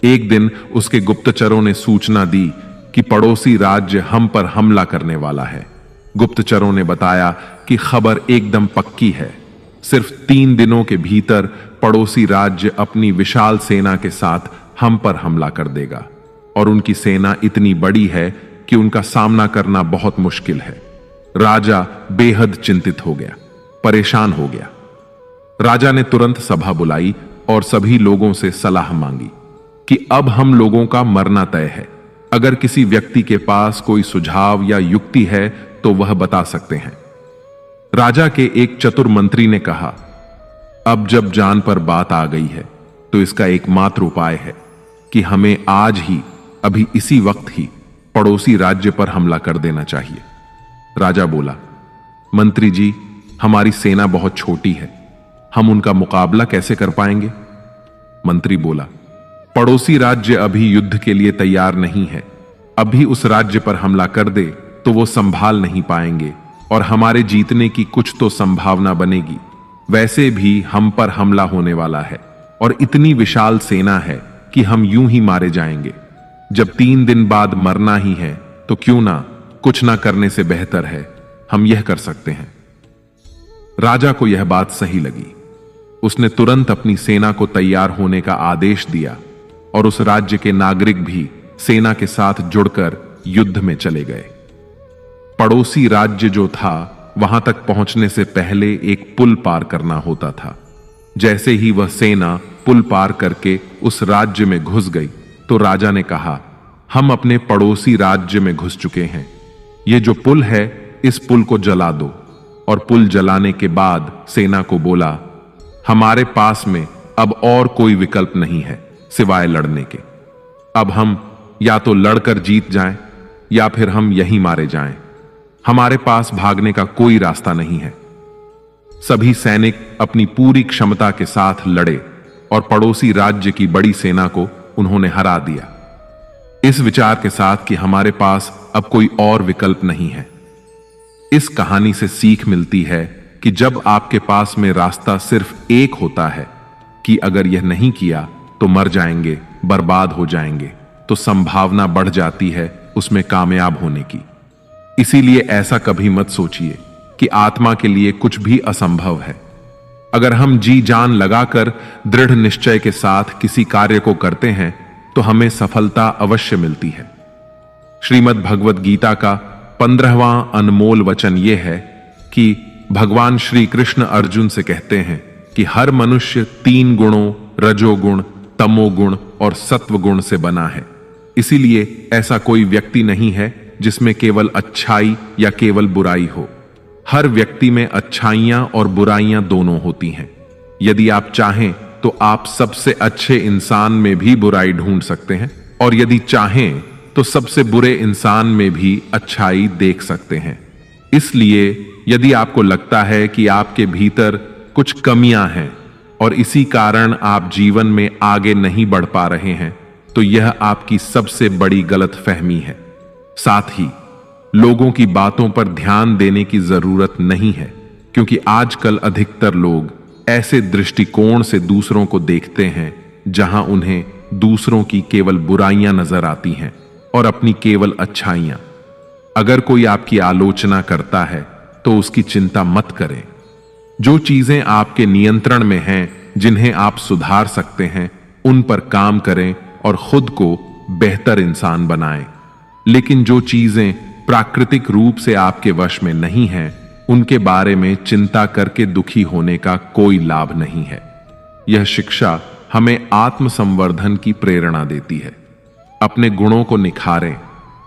एक दिन उसके गुप्तचरों ने सूचना दी कि पड़ोसी राज्य हम पर हमला करने वाला है। गुप्तचरों ने बताया कि खबर एकदम पक्की है। सिर्फ 3 दिनों के भीतर पड़ोसी राज्य अपनी विशाल सेना के साथ हम पर हमला कर देगा, और उनकी सेना इतनी बड़ी है कि उनका सामना करना बहुत मुश्किल है। राजा बेहद चिंतित हो गया, परेशान हो गया। राजा ने तुरंत सभा बुलाई और सभी लोगों से सलाह मांगी कि अब हम लोगों का मरना तय है। अगर किसी व्यक्ति के पास कोई सुझाव या युक्ति है तो वह बता सकते हैं। राजा के एक चतुर मंत्री ने कहा, अब जब जान पर बात आ गई है तो इसका एकमात्र उपाय है कि हमें आज ही, अभी इसी वक्त ही पड़ोसी राज्य पर हमला कर देना चाहिए। राजा बोला, मंत्री जी, हमारी सेना बहुत छोटी है, हम उनका मुकाबला कैसे कर पाएंगे? मंत्री बोला, पड़ोसी राज्य अभी युद्ध के लिए तैयार नहीं है। अभी उस राज्य पर हमला कर दे तो वो संभाल नहीं पाएंगे और हमारे जीतने की कुछ तो संभावना बनेगी। वैसे भी हम पर हमला होने वाला है और इतनी विशाल सेना है कि हम यूं ही मारे जाएंगे। जब 3 दिन बाद मरना ही है तो क्यों ना, कुछ ना करने से बेहतर है, हम यह कर सकते हैं। राजा को यह बात सही लगी। उसने तुरंत अपनी सेना को तैयार होने का आदेश दिया और उस राज्य के नागरिक भी सेना के साथ जुड़कर युद्ध में चले गए। पड़ोसी राज्य जो था वहां तक पहुंचने से पहले एक पुल पार करना होता था। जैसे ही वह सेना पुल पार करके उस राज्य में घुस गई तो राजा ने कहा, हम अपने पड़ोसी राज्य में घुस चुके हैं, ये जो पुल है इस पुल को जला दो। और पुल जलाने के बाद सेना को बोला, हमारे पास में अब और कोई विकल्प नहीं है सिवाय लड़ने के। अब हम या तो लड़कर जीत जाएं या फिर हम यहीं मारे जाएं। हमारे पास भागने का कोई रास्ता नहीं है। सभी सैनिक अपनी पूरी क्षमता के साथ लड़े और पड़ोसी राज्य की बड़ी सेना को उन्होंने हरा दिया, इस विचार के साथ कि हमारे पास अब कोई और विकल्प नहीं है। इस कहानी से सीख मिलती है कि जब आपके पास में रास्ता सिर्फ एक होता है कि अगर यह नहीं किया तो मर जाएंगे, बर्बाद हो जाएंगे, तो संभावना बढ़ जाती है उसमें कामयाब होने की। इसीलिए ऐसा कभी मत सोचिए कि आत्मा के लिए कुछ भी असंभव है। अगर हम जी जान लगाकर दृढ़ निश्चय के साथ किसी कार्य को करते हैं तो हमें सफलता अवश्य मिलती है। श्रीमद् भगवत गीता का 15वां अनमोल वचन यह है कि भगवान श्री कृष्ण अर्जुन से कहते हैं कि हर मनुष्य 3 गुणों रजोगुण, तमोगुण और सत्वगुण से बना है। इसीलिए ऐसा कोई व्यक्ति नहीं है जिसमें केवल अच्छाई या केवल बुराई हो। हर व्यक्ति में अच्छाइयां और बुराइयां दोनों होती हैं। यदि आप चाहें तो आप सबसे अच्छे इंसान में भी बुराई ढूंढ सकते हैं और यदि चाहें तो सबसे बुरे इंसान में भी अच्छाई देख सकते हैं। इसलिए यदि आपको लगता है कि आपके भीतर कुछ कमियां हैं और इसी कारण आप जीवन में आगे नहीं बढ़ पा रहे हैं तो यह आपकी सबसे बड़ी गलतफहमी है। साथ ही लोगों की बातों पर ध्यान देने की जरूरत नहीं है, क्योंकि आजकल अधिकतर लोग ऐसे दृष्टिकोण से दूसरों को देखते हैं जहां उन्हें दूसरों की केवल बुराइयां नजर आती हैं और अपनी केवल अच्छाइयां। अगर कोई आपकी आलोचना करता है तो उसकी चिंता मत करें। जो चीजें आपके नियंत्रण में हैं, जिन्हें आप सुधार सकते हैं, उन पर काम करें और खुद को बेहतर इंसान बनाएं। लेकिन जो चीजें प्राकृतिक रूप से आपके वश में नहीं हैं, उनके बारे में चिंता करके दुखी होने का कोई लाभ नहीं है। यह शिक्षा हमें आत्मसंवर्धन की प्रेरणा देती है। अपने गुणों को निखारें,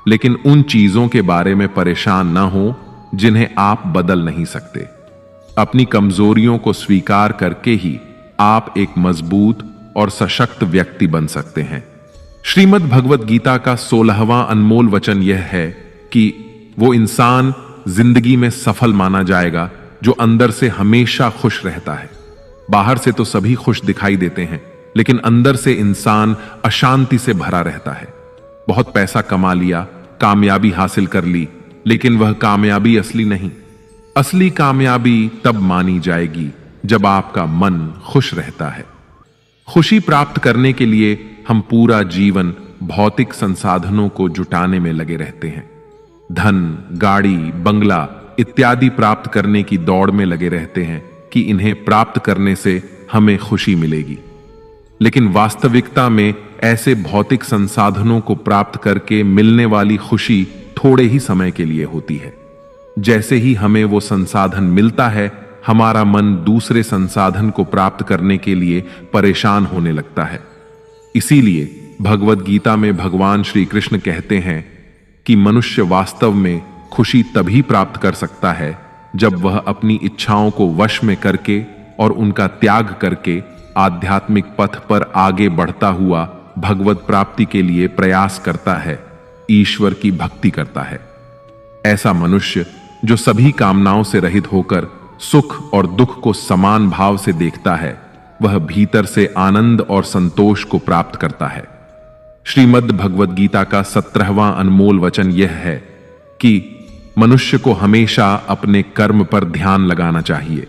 लेकिन उन चीजों के बारे में परेशान ना हो जिन्हें आप बदल नहीं सकते। अपनी कमजोरियों को स्वीकार करके ही आप एक मजबूत और सशक्त व्यक्ति बन सकते हैं। श्रीमद् भगवत गीता का 16वां अनमोल वचन यह है कि वो इंसान जिंदगी में सफल माना जाएगा जो अंदर से हमेशा खुश रहता है। बाहर से तो सभी खुश दिखाई देते हैं, लेकिन अंदर से इंसान अशांति से भरा रहता है। बहुत पैसा कमा लिया, कामयाबी हासिल कर ली, लेकिन वह कामयाबी असली नहीं। असली कामयाबी तब मानी जाएगी जब आपका मन खुश रहता है। खुशी प्राप्त करने के लिए हम पूरा जीवन भौतिक संसाधनों को जुटाने में लगे रहते हैं। धन, गाड़ी, बंगला इत्यादि प्राप्त करने की दौड़ में लगे रहते हैं कि इन्हें प्राप्त करने से हमें खुशी मिलेगी। लेकिन वास्तविकता में ऐसे भौतिक संसाधनों को प्राप्त करके मिलने वाली खुशी थोड़े ही समय के लिए होती है। जैसे ही हमें वो संसाधन मिलता है, हमारा मन दूसरे संसाधन को प्राप्त करने के लिए परेशान होने लगता है। इसीलिए भगवत गीता में भगवान श्री कृष्ण कहते हैं कि मनुष्य वास्तव में खुशी तभी प्राप्त कर सकता है जब वह अपनी इच्छाओं को वश में करके और उनका त्याग करके आध्यात्मिक पथ पर आगे बढ़ता हुआ भगवत प्राप्ति के लिए प्रयास करता है, ईश्वर की भक्ति करता है। ऐसा मनुष्य जो सभी कामनाओं से रहित होकर सुख और दुख को समान भाव से देखता है, वह भीतर से आनंद और संतोष को प्राप्त करता है। श्रीमद् भगवत गीता का 17वां अनमोल वचन यह है कि मनुष्य को हमेशा अपने कर्म पर ध्यान लगाना चाहिए,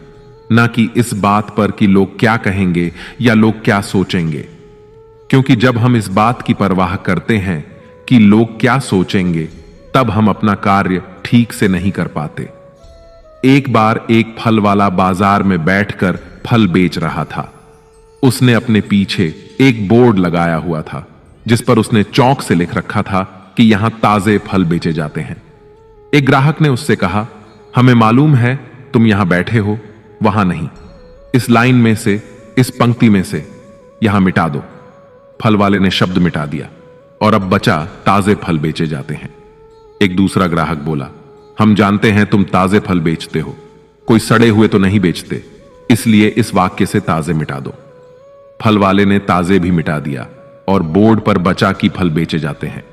न कि इस बात पर कि लोग क्या कहेंगे या लोग क्या सोचेंगे। क्योंकि जब हम इस बात की परवाह करते हैं कि लोग क्या सोचेंगे, तब हम अपना कार्य ठीक से नहीं कर पाते। एक बार एक फल वाला बाजार में बैठकर फल बेच रहा था। उसने अपने पीछे एक बोर्ड लगाया हुआ था जिस पर उसने चौक से लिख रखा था कि यहां ताजे फल बेचे जाते हैं। एक ग्राहक ने उससे कहा, हमें मालूम है तुम यहां बैठे हो, वहां नहीं, इस लाइन में से, इस पंक्ति में से यहां मिटा दो। फल वाले ने शब्द मिटा दिया और अब बचा ताजे फल बेचे जाते हैं। एक दूसरा ग्राहक बोला, हम जानते हैं तुम ताजे फल बेचते हो, कोई सड़े हुए तो नहीं बेचते, इसलिए इस वाक्य से ताजे मिटा दो। फल वाले ने ताजे भी मिटा दिया और बोर्ड पर बचा कि फल बेचे जाते हैं।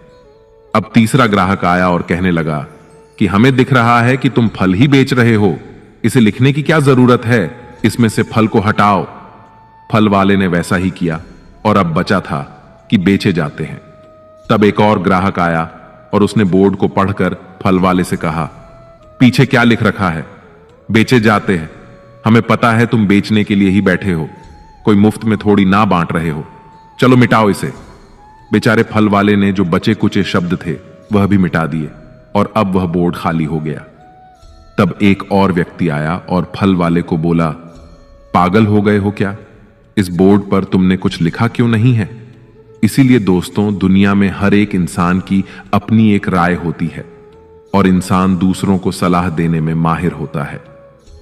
अब तीसरा ग्राहक आया और कहने लगा कि हमें दिख रहा है कि तुम फल ही बेच रहे हो, इसे लिखने की क्या जरूरत है, इसमें से फल को हटाओ। फल वाले ने वैसा ही किया और अब बचा था कि बेचे जाते हैं। तब एक और ग्राहक आया और उसने बोर्ड को पढ़कर फल वाले से कहा, पीछे क्या लिख रखा है, बेचे जाते हैं, हमें पता है तुम बेचने के लिए ही बैठे हो, कोई मुफ्त में थोड़ी ना बांट रहे हो, चलो मिटाओ इसे। बेचारे फल वाले ने जो बचे कुचे शब्द थे वह भी मिटा दिए और अब वह बोर्ड खाली हो गया। तब एक और व्यक्ति आया और फल वाले को बोला, पागल हो गए हो क्या, इस बोर्ड पर तुमने कुछ लिखा क्यों नहीं है? इसीलिए दोस्तों, दुनिया में हर एक इंसान की अपनी एक राय होती है और इंसान दूसरों को सलाह देने में माहिर होता है।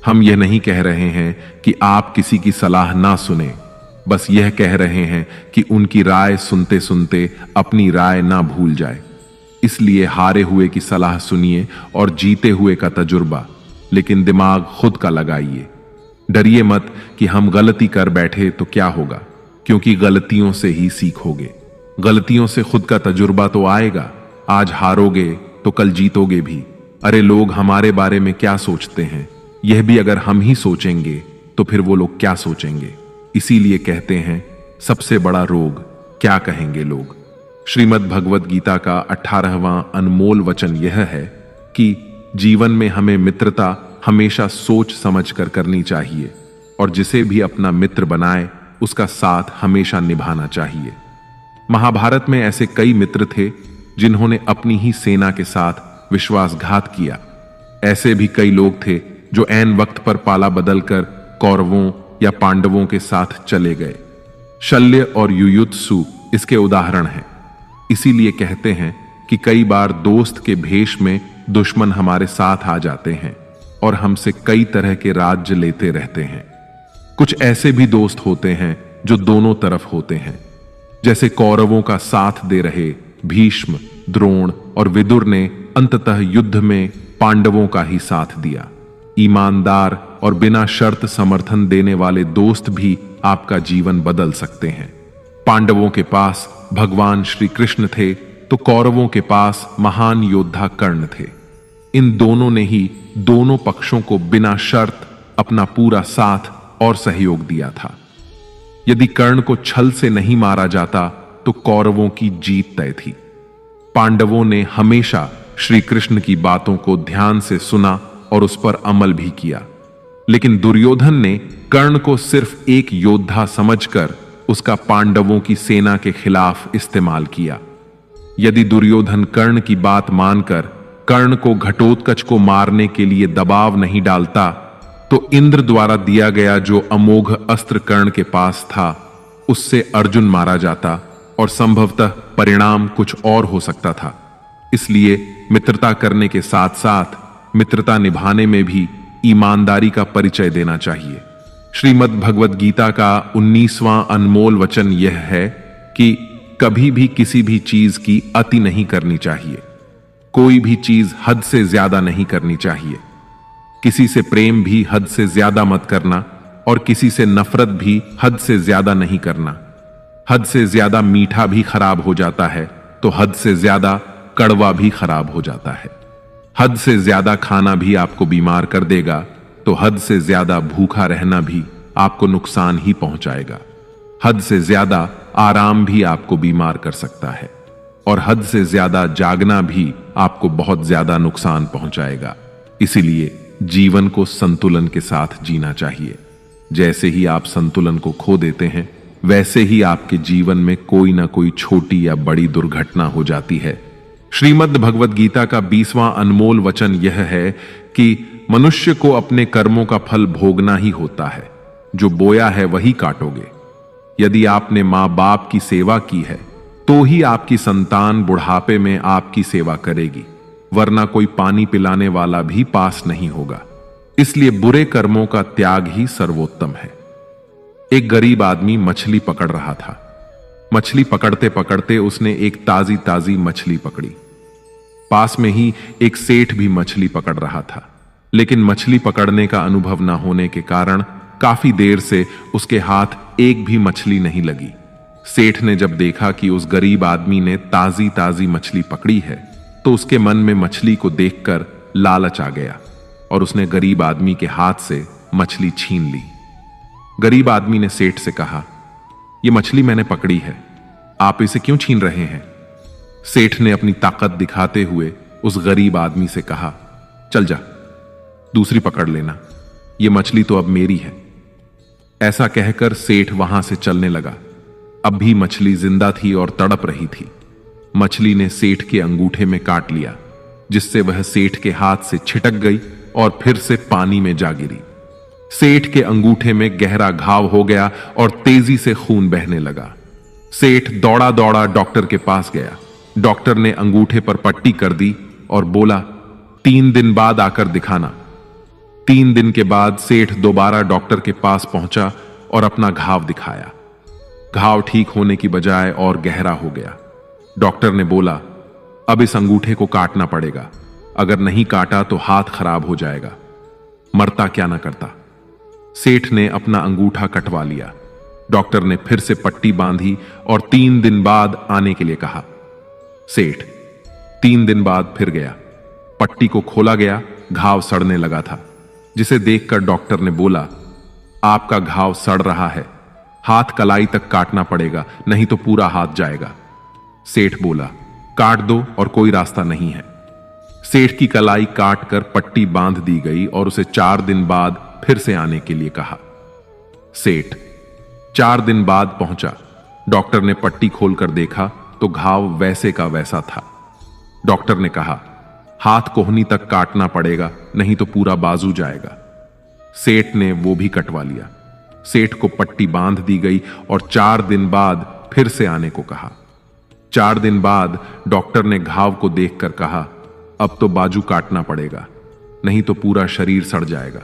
हम यह नहीं कह रहे हैं कि आप किसी की सलाह ना सुने, बस यह कह रहे हैं कि उनकी राय सुनते सुनते अपनी राय ना भूल जाए। इसलिए हारे हुए की सलाह सुनिए और जीते हुए का तजुर्बा, लेकिन दिमाग खुद का लगाइए। डरिए मत कि हम गलती कर बैठे तो क्या होगा, क्योंकि गलतियों से ही सीखोगे। गलतियों से खुद का तजुर्बा तो आएगा, आज हारोगे तो कल जीतोगे भी। अरे लोग हमारे बारे में क्या सोचते हैं, यह भी अगर हम ही सोचेंगे तो फिर वो लोग क्या सोचेंगे। इसीलिए कहते हैं, सबसे बड़ा रोग क्या कहेंगे लोग। श्रीमद् भगवत गीता का 18वां अनमोल वचन यह है कि जीवन में हमें मित्रता हमेशा सोच समझ कर करनी चाहिए और जिसे भी अपना मित्र बनाए उसका साथ हमेशा निभाना चाहिए। महाभारत में ऐसे कई मित्र थे जिन्होंने अपनी ही सेना के साथ विश्वासघात किया। ऐसे भी कई लोग थे जो ऐन वक्त पर पाला बदलकर कौरवों या पांडवों के साथ चले गए। शल्य और युयुत्सु इसके उदाहरण हैं। इसीलिए कहते हैं कि कई बार दोस्त के भेष में दुश्मन हमारे साथ आ जाते हैं और हमसे कई तरह के राज्य लेते रहते हैं। कुछ ऐसे भी दोस्त होते हैं जो दोनों तरफ होते हैं, जैसे कौरवों का साथ दे रहे भीष्म, द्रोण और विदुर ने अंततः युद्ध में पांडवों का ही साथ दिया। ईमानदार और बिना शर्त समर्थन देने वाले दोस्त भी आपका जीवन बदल सकते हैं। पांडवों के पास भगवान श्री कृष्ण थे तो कौरवों के पास महान योद्धा कर्ण थे। इन दोनों ने ही दोनों पक्षों को बिना शर्त अपना पूरा साथ और सहयोग दिया था। यदि कर्ण को छल से नहीं मारा जाता तो कौरवों की जीत तय थी। पांडवों ने हमेशा श्री कृष्ण की बातों को ध्यान से सुना और उस पर अमल भी किया, लेकिन दुर्योधन ने कर्ण को सिर्फ एक योद्धा समझकर उसका पांडवों की सेना के खिलाफ इस्तेमाल किया। यदि दुर्योधन कर्ण की बात मानकर कर्ण को घटोत्कच को मारने के लिए दबाव नहीं डालता तो इंद्र द्वारा दिया गया जो अमोघ अस्त्र कर्ण के पास था उससे अर्जुन मारा जाता और संभवतः परिणाम कुछ और हो सकता था। इसलिए मित्रता करने के साथ साथ मित्रता निभाने में भी ईमानदारी का परिचय देना चाहिए। श्रीमद् भगवत गीता का 19वां अनमोल वचन यह है कि कभी भी किसी भी चीज की अति नहीं करनी चाहिए। कोई भी चीज हद से ज्यादा नहीं करनी चाहिए। किसी से प्रेम भी हद से ज्यादा मत करना और किसी से नफरत भी हद से ज्यादा नहीं करना। हद से ज्यादा मीठा भी खराब हो जाता है तो हद से ज्यादा कड़वा भी खराब हो जाता है। हद से ज्यादा खाना भी आपको बीमार कर देगा तो हद से ज्यादा भूखा रहना भी आपको नुकसान ही पहुंचाएगा। हद से ज्यादा आराम भी आपको बीमार कर सकता है और हद से ज्यादा जागना भी आपको बहुत ज्यादा नुकसान पहुंचाएगा। इसीलिए जीवन को संतुलन के साथ जीना चाहिए। जैसे ही आप संतुलन को खो देते हैं वैसे ही आपके जीवन में कोई ना कोई छोटी या बड़ी दुर्घटना हो जाती है। श्रीमद् भगवत गीता का 20वां अनमोल वचन यह है कि मनुष्य को अपने कर्मों का फल भोगना ही होता है। जो बोया है वही काटोगे। यदि आपने मां बाप की सेवा की है तो ही आपकी संतान बुढ़ापे में आपकी सेवा करेगी, वरना कोई पानी पिलाने वाला भी पास नहीं होगा। इसलिए बुरे कर्मों का त्याग ही सर्वोत्तम है। एक गरीब आदमी मछली पकड़ रहा था। मछली पकड़ते पकड़ते उसने एक ताजी ताजी मछली पकड़ी। पास में ही एक सेठ भी मछली पकड़ रहा था, लेकिन मछली पकड़ने का अनुभव न होने के कारण काफी देर से उसके हाथ एक भी मछली नहीं लगी। सेठ ने जब देखा कि उस गरीब आदमी ने ताजी ताजी मछली पकड़ी है, तो उसके मन में मछली को देखकर लालच आ गया और उसने गरीब आदमी के हाथ से मछली छीन ली। गरीब आदमी ने सेठ से कहा, यह मछली मैंने पकड़ी है, आप इसे क्यों छीन रहे हैं? सेठ ने अपनी ताकत दिखाते हुए उस गरीब आदमी से कहा, चल जा, दूसरी पकड़ लेना, यह मछली तो अब मेरी है। ऐसा कहकर सेठ वहां से चलने लगा। अब भी मछली जिंदा थी और तड़प रही थी। मछली ने सेठ के अंगूठे में काट लिया, जिससे वह सेठ के हाथ से छिटक गई और फिर से पानी में जा गिरी। सेठ के अंगूठे में गहरा घाव हो गया और तेजी से खून बहने लगा। सेठ दौड़ा दौड़ा डॉक्टर के पास गया। डॉक्टर ने अंगूठे पर पट्टी कर दी और बोला, 3 दिन बाद आकर दिखाना। 3 दिन के बाद सेठ दोबारा डॉक्टर के पास पहुंचा और अपना घाव दिखाया। घाव ठीक होने की बजाय और गहरा हो गया। डॉक्टर ने बोला, अब इस अंगूठे को काटना पड़ेगा, अगर नहीं काटा तो हाथ खराब हो जाएगा। मरता क्या ना करता। सेठ ने अपना अंगूठा कटवा लिया। डॉक्टर ने फिर से पट्टी बांधी और 3 दिन बाद आने के लिए कहा। सेठ 3 दिन बाद फिर गया। पट्टी को खोला गया, घाव सड़ने लगा था, जिसे देखकर डॉक्टर ने बोला, आपका घाव सड़ रहा है, हाथ कलाई तक काटना पड़ेगा, नहीं तो पूरा हाथ जाएगा। सेठ बोला, काट दो और कोई रास्ता नहीं है। सेठ की कलाई काट कर पट्टी बांध दी गई और उसे 4 दिन बाद फिर से आने के लिए कहा। सेठ 4 दिन बाद पहुंचा। डॉक्टर ने पट्टी खोलकर देखा तो घाव वैसे का वैसा था। डॉक्टर ने कहा, हाथ कोहनी तक काटना पड़ेगा, नहीं तो पूरा बाजू जाएगा। सेठ ने वो भी कटवा लिया। सेठ को पट्टी बांध दी गई और 4 दिन बाद फिर से आने को कहा। 4 दिन बाद डॉक्टर ने घाव को देखकर कहा, अब तो बाजू काटना पड़ेगा, नहीं तो पूरा शरीर सड़ जाएगा।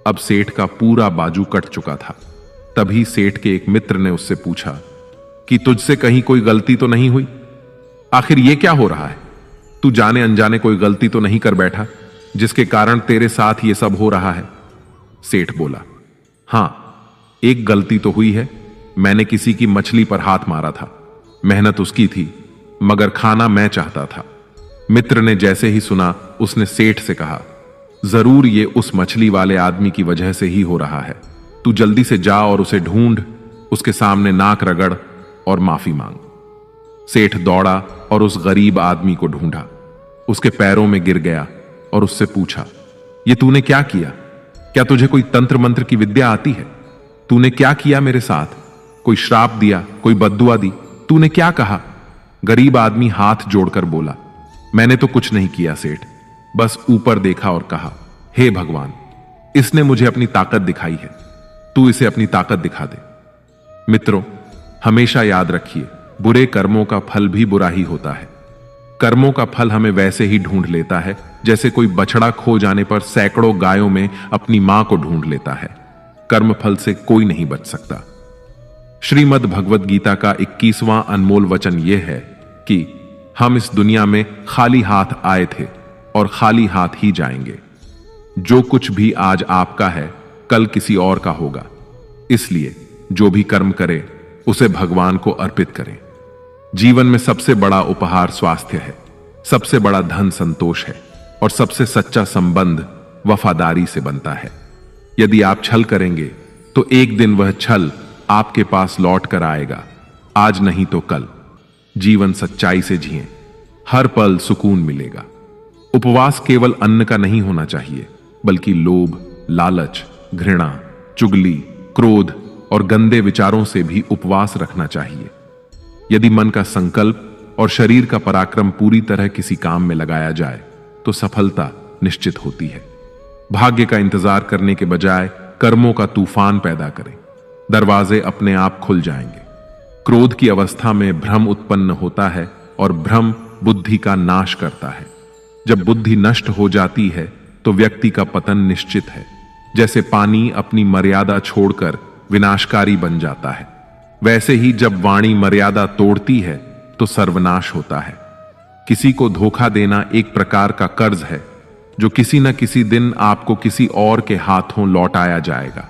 अब सेठ का पूरा बाजू कट चुका था। तभी सेठ के एक मित्र ने उससे पूछा कि तुझसे कहीं कोई गलती तो नहीं हुई? आखिर ये क्या हो रहा है? तू जाने अनजाने कोई गलती तो नहीं कर बैठा जिसके कारण तेरे साथ ये सब हो रहा है? सेठ बोला, हां, एक गलती तो हुई है। मैंने किसी की मछली पर हाथ मारा था। मेहनत उसकी थी, मगर खाना मैं चाहता था। मित्र ने जैसे ही सुना, उसने सेठ से कहा, जरूर ये उस मछली वाले आदमी की वजह से ही हो रहा है। तू जल्दी से जा और उसे ढूंढ, उसके सामने नाक रगड़ और माफी मांग। सेठ दौड़ा और उस गरीब आदमी को ढूंढा। उसके पैरों में गिर गया और उससे पूछा, ये तूने क्या किया? क्या तुझे कोई तंत्र मंत्र की विद्या आती है? तूने क्या किया मेरे साथ? कोई श्राप दिया? कोई बद्दुआ दी? तूने क्या कहा? गरीब आदमी हाथ जोड़कर बोला, मैंने तो कुछ नहीं किया सेठ, बस ऊपर देखा और कहा, हे भगवान, इसने मुझे अपनी ताकत दिखाई है, तू इसे अपनी ताकत दिखा दे। मित्रों, हमेशा याद रखिए, बुरे कर्मों का फल भी बुरा ही होता है। कर्मों का फल हमें वैसे ही ढूंढ लेता है जैसे कोई बछड़ा खो जाने पर सैकड़ों गायों में अपनी मां को ढूंढ लेता है। कर्म फल से कोई नहीं बच सकता। श्रीमद् भगवद गीता का 21वां अनमोल वचन यह है कि हम इस दुनिया में खाली हाथ आए थे और खाली हाथ ही जाएंगे। जो कुछ भी आज आपका है, कल किसी और का होगा। इसलिए जो भी कर्म करे उसे भगवान को अर्पित करें। जीवन में सबसे बड़ा उपहार स्वास्थ्य है, सबसे बड़ा धन संतोष है और सबसे सच्चा संबंध वफादारी से बनता है। यदि आप छल करेंगे तो एक दिन वह छल आपके पास लौट कर आएगा, आज नहीं तो कल। जीवन सच्चाई से जिएं, हर पल सुकून मिलेगा। उपवास केवल अन्न का नहीं होना चाहिए, बल्कि लोभ, लालच, घृणा, चुगली, क्रोध और गंदे विचारों से भी उपवास रखना चाहिए। यदि मन का संकल्प और शरीर का पराक्रम पूरी तरह किसी काम में लगाया जाए तो सफलता निश्चित होती है। भाग्य का इंतजार करने के बजाय कर्मों का तूफान पैदा करें, दरवाजे अपने आप खुल जाएंगे। क्रोध की अवस्था में भ्रम उत्पन्न होता है और भ्रम बुद्धि का नाश करता है। जब बुद्धि नष्ट हो जाती है तो व्यक्ति का पतन निश्चित है। जैसे पानी अपनी मर्यादा छोड़कर विनाशकारी बन जाता है, वैसे ही जब वाणी मर्यादा तोड़ती है तो सर्वनाश होता है। किसी को धोखा देना एक प्रकार का कर्ज है जो किसी न किसी दिन आपको किसी और के हाथों लौटाया जाएगा।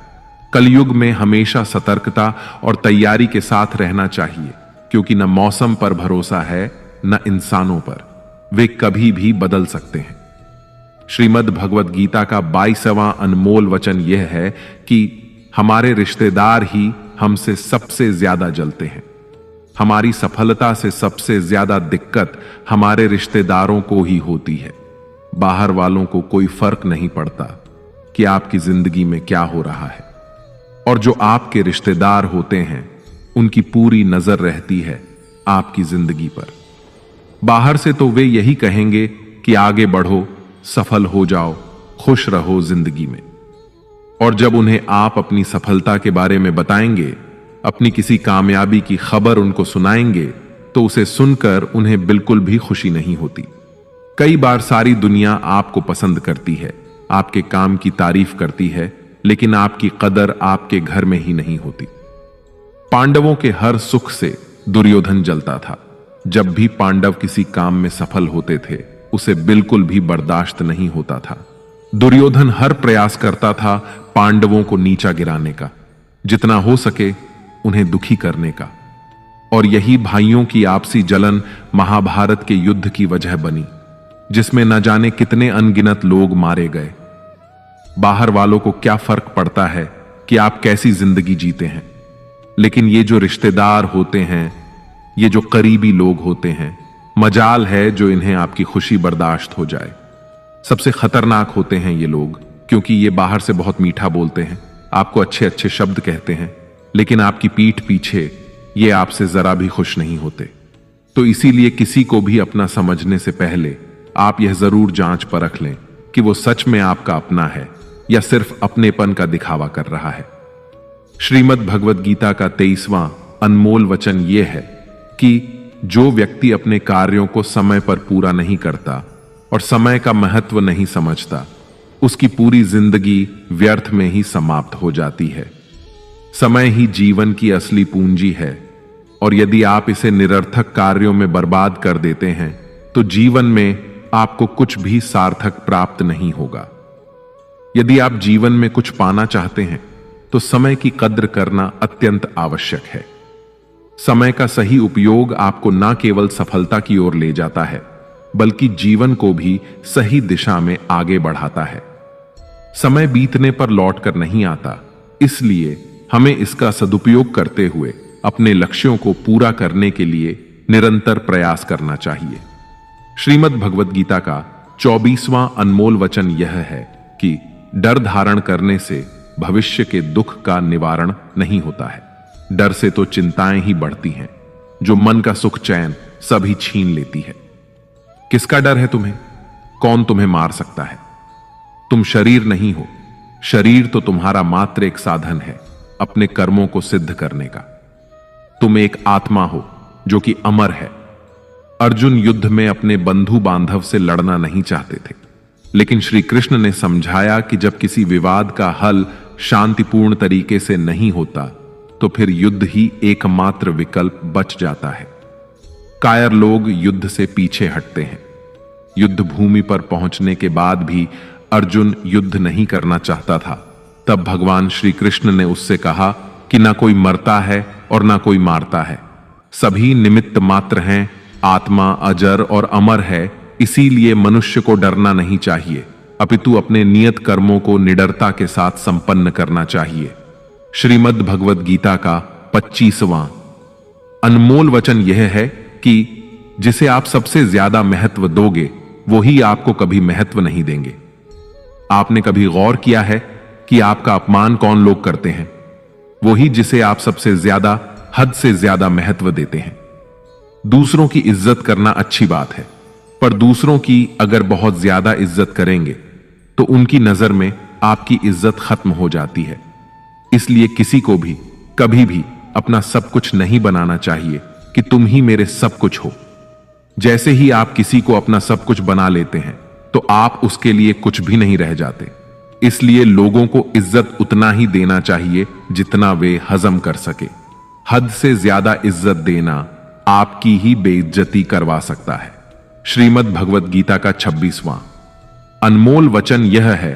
कलयुग में हमेशा सतर्कता और तैयारी के साथ रहना चाहिए, क्योंकि न मौसम पर भरोसा है न इंसानों पर, वे कभी भी बदल सकते हैं। श्रीमद् भगवद गीता का 22वां अनमोल वचन यह है कि हमारे रिश्तेदार ही हमसे सबसे ज्यादा जलते हैं। हमारी सफलता से सबसे ज्यादा दिक्कत हमारे रिश्तेदारों को ही होती है। बाहर वालों को कोई फर्क नहीं पड़ता कि आपकी जिंदगी में क्या हो रहा है, और जो आपके रिश्तेदार होते हैं उनकी पूरी नजर रहती है आपकी जिंदगी पर। बाहर से तो वे यही कहेंगे कि आगे बढ़ो, सफल हो जाओ, खुश रहो जिंदगी में, और जब उन्हें आप अपनी सफलता के बारे में बताएंगे, अपनी किसी कामयाबी की खबर उनको सुनाएंगे, तो उसे सुनकर उन्हें बिल्कुल भी खुशी नहीं होती। कई बार सारी दुनिया आपको पसंद करती है, आपके काम की तारीफ करती है, लेकिन आपकी कदर आपके घर में ही नहीं होती। पांडवों के हर सुख से दुर्योधन जलता था। जब भी पांडव किसी काम में सफल होते थे उसे बिल्कुल भी बर्दाश्त नहीं होता था। दुर्योधन हर प्रयास करता था पांडवों को नीचा गिराने का, जितना हो सके उन्हें दुखी करने का, और यही भाइयों की आपसी जलन महाभारत के युद्ध की वजह बनी, जिसमें न जाने कितने अनगिनत लोग मारे गए। बाहर वालों को क्या फर्क पड़ता है कि आप कैसी जिंदगी जीते हैं, लेकिन ये जो रिश्तेदार होते हैं, ये जो करीबी लोग होते हैं, मजाल है जो इन्हें आपकी खुशी बर्दाश्त हो जाए। सबसे खतरनाक होते हैं ये लोग, क्योंकि ये बाहर से बहुत मीठा बोलते हैं, आपको अच्छे अच्छे शब्द कहते हैं, लेकिन आपकी पीठ पीछे ये आपसे जरा भी खुश नहीं होते। तो इसीलिए किसी को भी अपना समझने से पहले आप यह जरूर जांच परख लें कि वो सच में आपका अपना है या सिर्फ अपनेपन का दिखावा कर रहा है। श्रीमद् भगवद गीता का 23वां अनमोल वचन यह है कि जो व्यक्ति अपने कार्यों को समय पर पूरा नहीं करता और समय का महत्व नहीं समझता, उसकी पूरी जिंदगी व्यर्थ में ही समाप्त हो जाती है। समय ही जीवन की असली पूंजी है, और यदि आप इसे निरर्थक कार्यों में बर्बाद कर देते हैं तो जीवन में आपको कुछ भी सार्थक प्राप्त नहीं होगा। यदि आप जीवन में कुछ पाना चाहते हैं तो समय की कद्र करना अत्यंत आवश्यक है। समय का सही उपयोग आपको न केवल सफलता की ओर ले जाता है, बल्कि जीवन को भी सही दिशा में आगे बढ़ाता है। समय बीतने पर लौट कर नहीं आता, इसलिए हमें इसका सदुपयोग करते हुए अपने लक्ष्यों को पूरा करने के लिए निरंतर प्रयास करना चाहिए। श्रीमद् भगवद गीता का 24वां अनमोल वचन यह है कि डर धारण करने से भविष्य के दुख का निवारण नहीं होता है। डर से तो चिंताएं ही बढ़ती हैं, जो मन का सुख चैन सभी छीन लेती है। किसका डर है तुम्हें? कौन तुम्हें मार सकता है? तुम शरीर नहीं हो। शरीर तो तुम्हारा मात्र एक साधन है अपने कर्मों को सिद्ध करने का। तुम एक आत्मा हो जो कि अमर है। अर्जुन युद्ध में अपने बंधु बांधव से लड़ना नहीं चाहते थे, लेकिन श्री कृष्ण ने समझाया कि जब किसी विवाद का हल शांतिपूर्ण तरीके से नहीं होता तो फिर युद्ध ही एकमात्र विकल्प बच जाता है। कायर लोग युद्ध से पीछे हटते हैं। युद्ध भूमि पर पहुंचने के बाद भी अर्जुन युद्ध नहीं करना चाहता था। तब भगवान श्री कृष्ण ने उससे कहा कि ना कोई मरता है और ना कोई मारता है, सभी निमित्त मात्र हैं। आत्मा अजर और अमर है, इसीलिए मनुष्य को डरना नहीं चाहिए, अपितु अपने नियत कर्मों को निडरता के साथ संपन्न करना चाहिए। श्रीमद् भगवद गीता का 25वां अनमोल वचन यह है कि जिसे आप सबसे ज्यादा महत्व दोगे वो ही आपको कभी महत्व नहीं देंगे। आपने कभी गौर किया है कि आपका अपमान कौन लोग करते हैं? वो ही जिसे आप सबसे ज्यादा, हद से ज्यादा महत्व देते हैं। दूसरों की इज्जत करना अच्छी बात है, पर दूसरों की अगर बहुत ज्यादा इज्जत करेंगे तो उनकी नजर में आपकी इज्जत खत्म हो जाती है। इसलिए किसी को भी कभी भी अपना सब कुछ नहीं बनाना चाहिए कि तुम ही मेरे सब कुछ हो। जैसे ही आप किसी को अपना सब कुछ बना लेते हैं तो आप उसके लिए कुछ भी नहीं रह जाते। इसलिए लोगों को इज्जत उतना ही देना चाहिए जितना वे हजम कर सके। हद से ज्यादा इज्जत देना आपकी ही बेइज्जती करवा सकता है। श्रीमद् भगवत गीता का 26वां अनमोल वचन यह है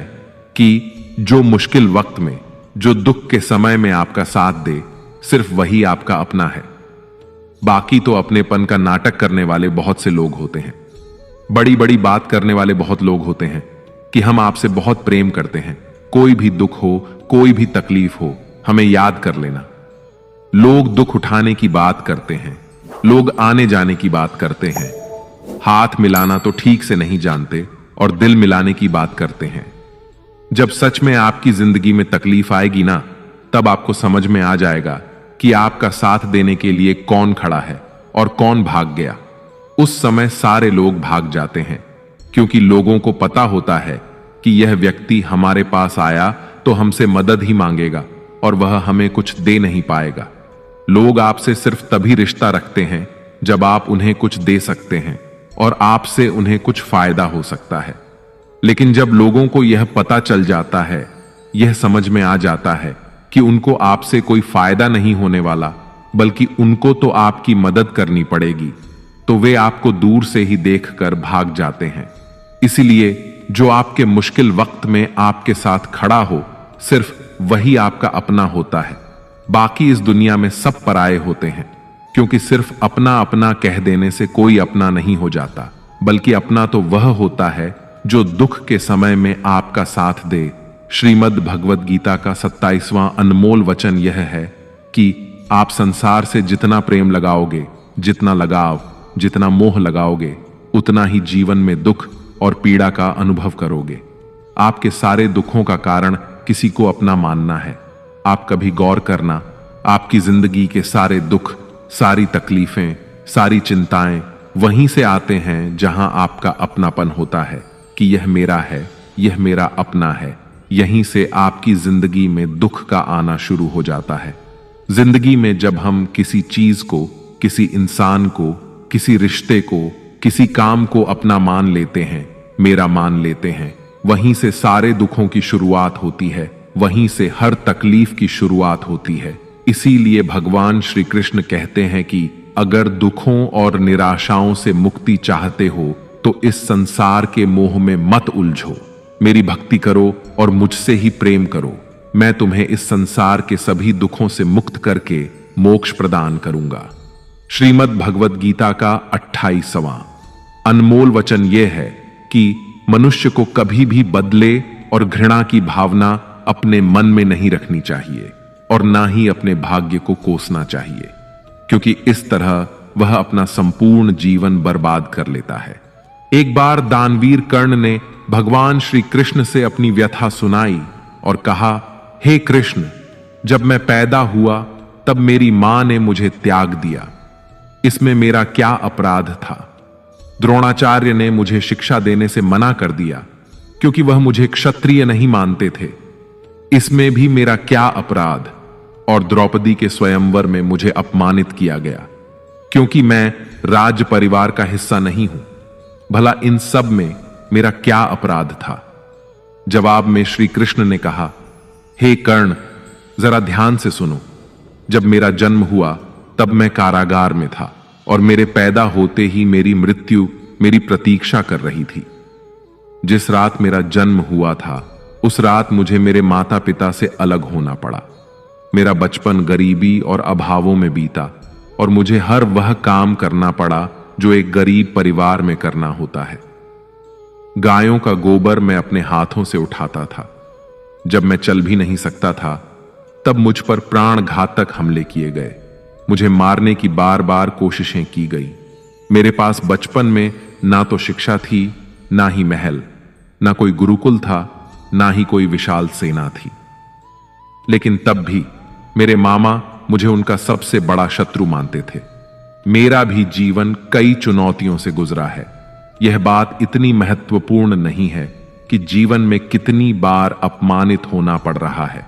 कि जो मुश्किल वक्त में, जो दुख के समय में आपका साथ दे, सिर्फ वही आपका अपना है। बाकी तो अपनेपन का नाटक करने वाले बहुत से लोग होते हैं। बड़ी बड़ी बात करने वाले बहुत लोग होते हैं कि हम आपसे बहुत प्रेम करते हैं, कोई भी दुख हो, कोई भी तकलीफ हो, हमें याद कर लेना। लोग दुख उठाने की बात करते हैं, लोग आने जाने की बात करते हैं, हाथ मिलाना तो ठीक से नहीं जानते और दिल मिलाने की बात करते हैं। जब सच में आपकी जिंदगी में तकलीफ आएगी ना, तब आपको समझ में आ जाएगा कि आपका साथ देने के लिए कौन खड़ा है और कौन भाग गया। उस समय सारे लोग भाग जाते हैं, क्योंकि लोगों को पता होता है कि यह व्यक्ति हमारे पास आया तो हमसे मदद ही मांगेगा और वह हमें कुछ दे नहीं पाएगा। लोग आपसे सिर्फ तभी रिश्ता रखते हैं जब आप उन्हें कुछ दे सकते हैं और आपसे उन्हें कुछ फायदा हो सकता है। लेकिन जब लोगों को यह पता चल जाता है, यह समझ में आ जाता है कि उनको आपसे कोई फायदा नहीं होने वाला, बल्कि उनको तो आपकी मदद करनी पड़ेगी, तो वे आपको दूर से ही देखकर भाग जाते हैं। इसीलिए जो आपके मुश्किल वक्त में आपके साथ खड़ा हो, सिर्फ वही आपका अपना होता है। बाकी इस दुनिया में सब पराये होते हैं, क्योंकि सिर्फ अपना अपना कह देने से कोई अपना नहीं हो जाता, बल्कि अपना तो वह होता है जो दुख के समय में आपका साथ दे। श्रीमद् भगवत गीता का 27वां अनमोल वचन यह है कि आप संसार से जितना प्रेम लगाओगे, जितना लगाव, जितना मोह लगाओगे, उतना ही जीवन में दुख और पीड़ा का अनुभव करोगे। आपके सारे दुखों का कारण किसी को अपना मानना है। आप कभी गौर करना, आपकी जिंदगी के सारे दुख, सारी तकलीफें, सारी चिंताएं वहीं से आते हैं जहां आपका अपनापन होता है कि यह मेरा है, यह मेरा अपना है। यहीं से आपकी जिंदगी में दुख का आना शुरू हो जाता है। जिंदगी में जब हम किसी चीज को, किसी इंसान को, किसी रिश्ते को, किसी काम को अपना मान लेते हैं, मेरा मान लेते हैं, वहीं से सारे दुखों की शुरुआत होती है, वहीं से हर तकलीफ की शुरुआत होती है। इसीलिए भगवान श्री कृष्ण कहते हैं कि अगर दुखों और निराशाओं से मुक्ति चाहते हो तो इस संसार के मोह में मत उलझो, मेरी भक्ति करो और मुझसे ही प्रेम करो। मैं तुम्हें इस संसार के सभी दुखों से मुक्त करके मोक्ष प्रदान करूंगा। श्रीमद् भगवत गीता का 28वां अनमोल वचन यह है कि मनुष्य को कभी भी बदले और घृणा की भावना अपने मन में नहीं रखनी चाहिए और ना ही अपने भाग्य को कोसना चाहिए, क्योंकि इस तरह वह अपना संपूर्ण जीवन बर्बाद कर लेता है। एक बार दानवीर कर्ण ने भगवान श्री कृष्ण से अपनी व्यथा सुनाई और कहा, हे कृष्ण, जब मैं पैदा हुआ तब मेरी मां ने मुझे त्याग दिया, इसमें मेरा क्या अपराध था? द्रोणाचार्य ने मुझे शिक्षा देने से मना कर दिया क्योंकि वह मुझे क्षत्रिय नहीं मानते थे, इसमें भी मेरा क्या अपराध? और द्रौपदी के स्वयंवर में मुझे अपमानित किया गया क्योंकि मैं राज परिवार का हिस्सा नहीं हूं, भला इन सब में मेरा क्या अपराध था? जवाब में श्री कृष्ण ने कहा, हे कर्ण, जरा ध्यान से सुनो। जब मेरा जन्म हुआ तब मैं कारागार में था और मेरे पैदा होते ही मेरी मृत्यु मेरी प्रतीक्षा कर रही थी। जिस रात मेरा जन्म हुआ था उस रात मुझे मेरे माता पिता से अलग होना पड़ा। मेरा बचपन गरीबी और अभावों में बीता और मुझे हर वह काम करना पड़ा जो एक गरीब परिवार में करना होता है। गायों का गोबर मैं अपने हाथों से उठाता था। जब मैं चल भी नहीं सकता था तब मुझ पर प्राण घातक हमले किए गए। मुझे मारने की बार बार कोशिशें की गई। मेरे पास बचपन में ना तो शिक्षा थी, ना ही महल, ना कोई गुरुकुल था, ना ही कोई विशाल सेना थी। लेकिन तब भी मेरे मामा मुझे उनका सबसे बड़ा शत्रु मानते थे। मेरा भी जीवन कई चुनौतियों से गुजरा है। यह बात इतनी महत्वपूर्ण नहीं है कि जीवन में कितनी बार अपमानित होना पड़ रहा है,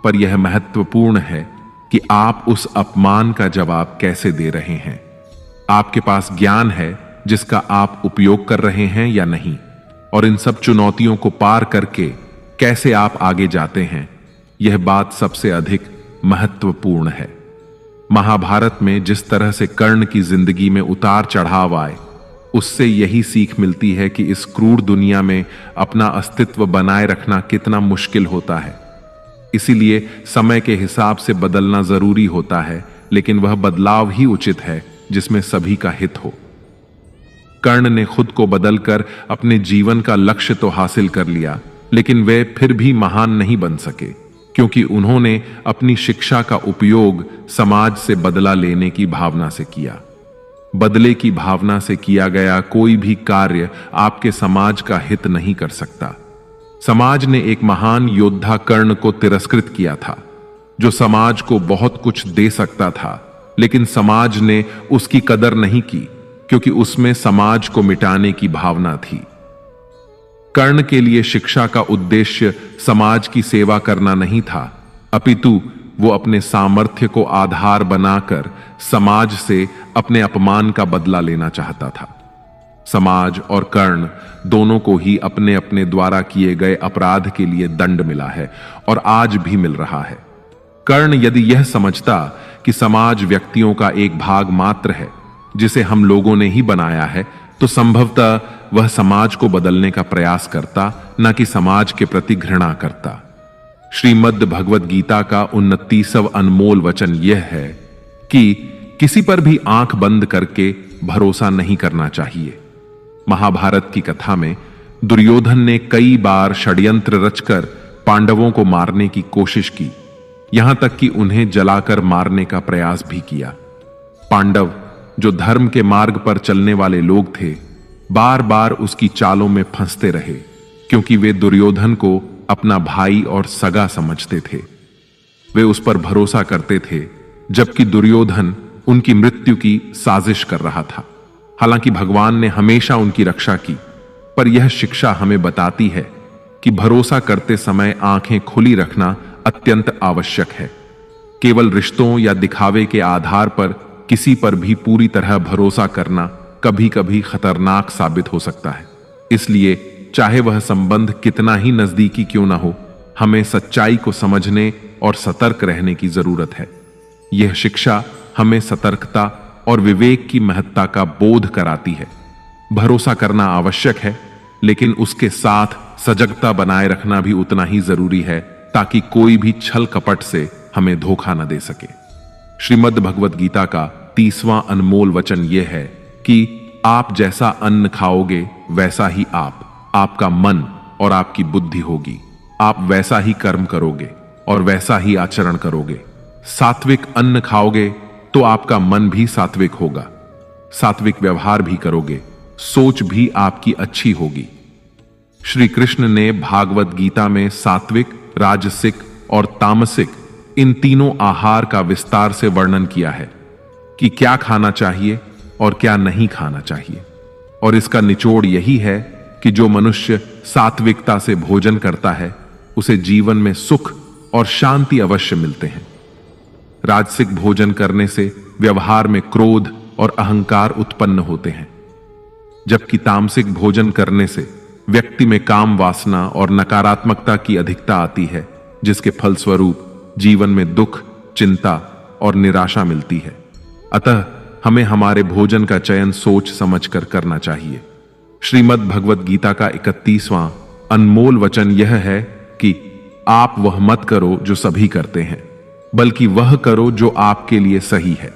पर यह महत्वपूर्ण है कि आप उस अपमान का जवाब कैसे दे रहे हैं। आपके पास ज्ञान है जिसका आप उपयोग कर रहे हैं या नहीं, और इन सब चुनौतियों को पार करके कैसे आप आगे जाते हैं, यह बात सबसे अधिक महत्वपूर्ण है। महाभारत में जिस तरह से कर्ण की जिंदगी में उतार चढ़ाव आए, उससे यही सीख मिलती है कि इस क्रूर दुनिया में अपना अस्तित्व बनाए रखना कितना मुश्किल होता है। इसीलिए समय के हिसाब से बदलना जरूरी होता है, लेकिन वह बदलाव ही उचित है जिसमें सभी का हित हो। कर्ण ने खुद को बदलकर अपने जीवन का लक्ष्य तो हासिल कर लिया, लेकिन वे फिर भी महान नहीं बन सके, क्योंकि उन्होंने अपनी शिक्षा का उपयोग समाज से बदला लेने की भावना से किया। बदले की भावना से किया गया कोई भी कार्य आपके समाज का हित नहीं कर सकता। समाज ने एक महान योद्धा कर्ण को तिरस्कृत किया था, जो समाज को बहुत कुछ दे सकता था, लेकिन समाज ने उसकी कदर नहीं की, क्योंकि उसमें समाज को मिटाने की भावना थी। कर्ण के लिए शिक्षा का उद्देश्य समाज की सेवा करना नहीं था, अपितु वो अपने सामर्थ्य को आधार बनाकर समाज से अपने अपमान का बदला लेना चाहता था। समाज और कर्ण दोनों को ही अपने अपने द्वारा किए गए अपराध के लिए दंड मिला है, और आज भी मिल रहा है। कर्ण यदि यह समझता कि समाज व्यक्तियों का एक भाग मात्र है जिसे हम लोगों ने ही बनाया है, तो संभवतः वह समाज को बदलने का प्रयास करता, न कि समाज के प्रति घृणा करता। श्रीमद् भगवद गीता का 29वां अनमोल वचन यह है कि किसी पर भी आंख बंद करके भरोसा नहीं करना चाहिए। महाभारत की कथा में दुर्योधन ने कई बार षड्यंत्र रचकर पांडवों को मारने की कोशिश की, यहां तक कि उन्हें जलाकर मारने का प्रयास भी किया। पांडव, जो धर्म के मार्ग पर चलने वाले लोग थे, बार बार उसकी चालों में फंसते रहे, क्योंकि वे दुर्योधन को अपना भाई और सगा समझते थे। वे उस पर भरोसा करते थे, जबकि दुर्योधन उनकी मृत्यु की साजिश कर रहा था। हालांकि भगवान ने हमेशा उनकी रक्षा की, पर यह शिक्षा हमें बताती है कि भरोसा करते समय आंखें खुली रखना अत्यंत आवश्यक है। केवल रिश्तों या दिखावे के आधार पर किसी पर भी पूरी तरह भरोसा करना कभी कभी खतरनाक साबित हो सकता है। इसलिए चाहे वह संबंध कितना ही नजदीकी क्यों ना हो, हमें सच्चाई को समझने और सतर्क रहने की जरूरत है। यह शिक्षा हमें सतर्कता और विवेक की महत्ता का बोध कराती है। भरोसा करना आवश्यक है, लेकिन उसके साथ सजगता बनाए रखना भी उतना ही जरूरी है, ताकि कोई भी छल कपट से हमें धोखा न दे सके। श्रीमद् भगवद गीता का 30वां अनमोल वचन यह है कि आप जैसा अन्न खाओगे वैसा ही आपका मन और आपकी बुद्धि होगी। आप वैसा ही कर्म करोगे और वैसा ही आचरण करोगे। सात्विक अन्न खाओगे तो आपका मन भी सात्विक होगा, सात्विक व्यवहार भी करोगे, सोच भी आपकी अच्छी होगी। श्री कृष्ण ने भागवत गीता में सात्विक, राजसिक और तामसिक इन तीनों आहार का विस्तार से वर्णन किया है कि क्या खाना चाहिए और क्या नहीं खाना चाहिए। और इसका निचोड़ यही है कि जो मनुष्य सात्विकता से भोजन करता है, उसे जीवन में सुख और शांति अवश्य मिलते हैं। राजसिक भोजन करने से व्यवहार में क्रोध और अहंकार उत्पन्न होते हैं, जबकि तामसिक भोजन करने से व्यक्ति में काम वासना और नकारात्मकता की अधिकता आती है, जिसके फलस्वरूप जीवन में दुख, चिंता और निराशा मिलती है। अतः हमें हमारे भोजन का चयन सोच समझकर करना चाहिए। श्रीमद् भगवद गीता का 31वां अनमोल वचन यह है कि आप वह मत करो जो सभी करते हैं, बल्कि वह करो जो आपके लिए सही है।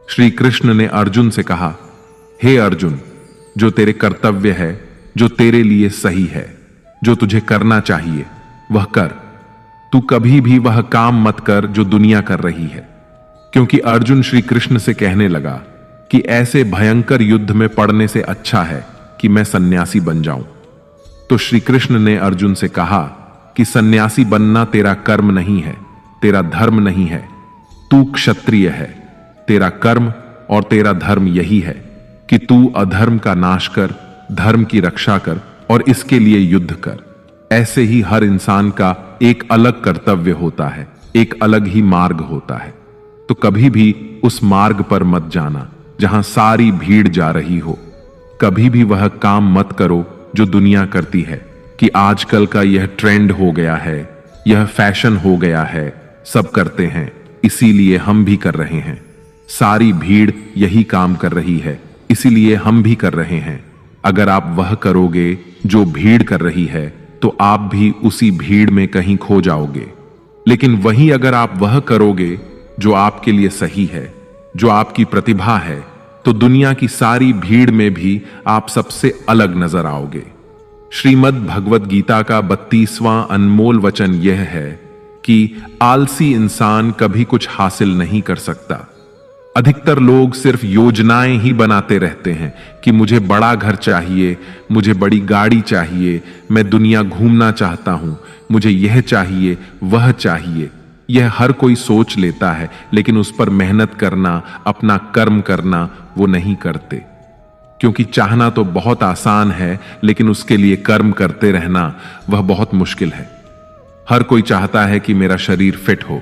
श्री कृष्ण ने अर्जुन से कहा, हे अर्जुन, जो तेरे कर्तव्य है, जो तेरे लिए सही है, जो तुझे करना चाहिए, वह कर। तू कभी भी वह काम मत कर जो दुनिया कर रही है। क्योंकि अर्जुन श्री कृष्ण से कहने लगा कि ऐसे भयंकर युद्ध में पड़ने से अच्छा है कि मैं सन्यासी बन जाऊं। तो श्री कृष्ण ने अर्जुन से कहा कि सन्यासी बनना तेरा कर्म नहीं है, तेरा धर्म नहीं है। तू क्षत्रिय है। तेरा कर्म और तेरा धर्म यही है कि तू अधर्म का नाश कर, धर्म की रक्षा कर और इसके लिए युद्ध कर। ऐसे ही हर इंसान का एक अलग कर्तव्य होता है, एक अलग ही मार्ग होता है। तो कभी भी उस मार्ग पर मत जाना जहां सारी भीड़ जा रही हो। कभी भी वह काम मत करो जो दुनिया करती है कि आजकल का यह ट्रेंड हो गया है, यह फैशन हो गया है, सब करते हैं इसीलिए हम भी कर रहे हैं। सारी भीड़ यही काम कर रही है इसीलिए हम भी कर रहे हैं। अगर आप वह करोगे जो भीड़ कर रही है तो आप भी उसी भीड़ में कहीं खो जाओगे। लेकिन वही अगर आप वह करोगे जो आपके लिए सही है, जो आपकी प्रतिभा है, तो दुनिया की सारी भीड़ में भी आप सबसे अलग नजर आओगे। श्रीमद् भगवत गीता का 32वां अनमोल वचन यह है कि आलसी इंसान कभी कुछ हासिल नहीं कर सकता। अधिकतर लोग सिर्फ योजनाएं ही बनाते रहते हैं कि मुझे बड़ा घर चाहिए, मुझे बड़ी गाड़ी चाहिए, मैं दुनिया घूमना चाहता हूं, मुझे यह चाहिए, वह चाहिए। यह हर कोई सोच लेता है, लेकिन उस पर मेहनत करना, अपना कर्म करना वो नहीं करते। क्योंकि चाहना तो बहुत आसान है, लेकिन उसके लिए कर्म करते रहना वह बहुत मुश्किल है। हर कोई चाहता है कि मेरा शरीर फिट हो,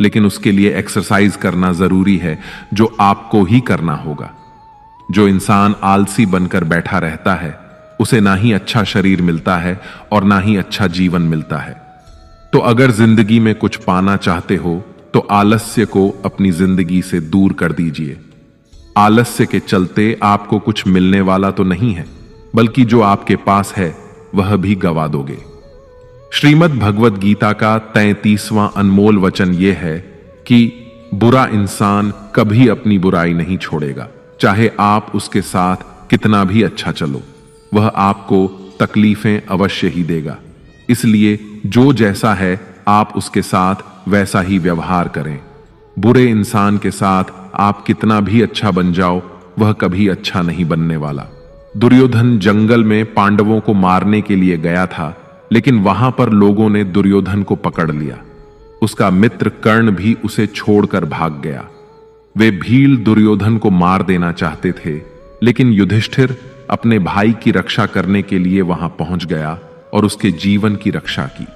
लेकिन उसके लिए एक्सरसाइज करना जरूरी है, जो आपको ही करना होगा। जो इंसान आलसी बनकर बैठा रहता है उसे ना ही अच्छा शरीर मिलता है और ना ही अच्छा जीवन मिलता है। तो अगर जिंदगी में कुछ पाना चाहते हो तो आलस्य को अपनी जिंदगी से दूर कर दीजिए। आलस्य के चलते आपको कुछ मिलने वाला तो नहीं है, बल्कि जो आपके पास है वह भी गवा दोगे। श्रीमद् भगवत गीता का 33वां अनमोल वचन यह है कि बुरा इंसान कभी अपनी बुराई नहीं छोड़ेगा, चाहे आप उसके साथ कितना भी अच्छा चलो, वह आपको तकलीफें अवश्य ही देगा। इसलिए जो जैसा है आप उसके साथ वैसा ही व्यवहार करें। बुरे इंसान के साथ आप कितना भी अच्छा बन जाओ, वह कभी अच्छा नहीं बनने वाला। दुर्योधन जंगल में पांडवों को मारने के लिए गया था, लेकिन वहां पर लोगों ने दुर्योधन को पकड़ लिया। उसका मित्र कर्ण भी उसे छोड़कर भाग गया। वे भील दुर्योधन को मार देना चाहते थे, लेकिन युधिष्ठिर अपने भाई की रक्षा करने के लिए वहां पहुंच गया और उसके जीवन की रक्षा की।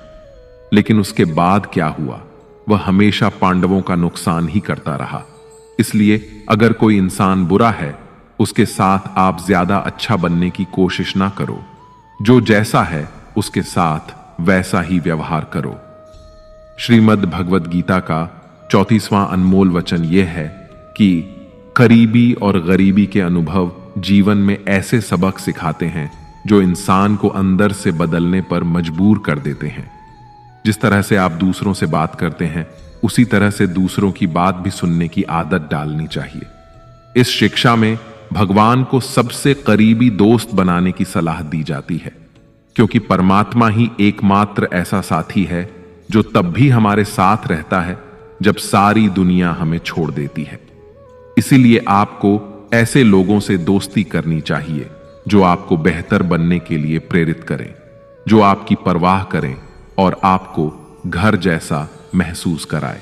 लेकिन उसके बाद क्या हुआ? वह हमेशा पांडवों का नुकसान ही करता रहा। इसलिए अगर कोई इंसान बुरा है, उसके साथ आप ज्यादा अच्छा बनने की कोशिश ना करो। जो जैसा है उसके साथ वैसा ही व्यवहार करो। श्रीमद् भगवत गीता का 34वां अनमोल वचन यह है कि करीबी और गरीबी के अनुभव जीवन में ऐसे सबक सिखाते हैं जो इंसान को अंदर से बदलने पर मजबूर कर देते हैं। जिस तरह से आप दूसरों से बात करते हैं, उसी तरह से दूसरों की बात भी सुनने की आदत डालनी चाहिए। इस शिक्षा में भगवान को सबसे करीबी दोस्त बनाने की सलाह दी जाती है, क्योंकि परमात्मा ही एकमात्र ऐसा साथी है जो तब भी हमारे साथ रहता है जब सारी दुनिया हमें छोड़ देती है। इसीलिए आपको ऐसे लोगों से दोस्ती करनी चाहिए जो आपको बेहतर बनने के लिए प्रेरित करें, जो आपकी परवाह करें और आपको घर जैसा महसूस कराए।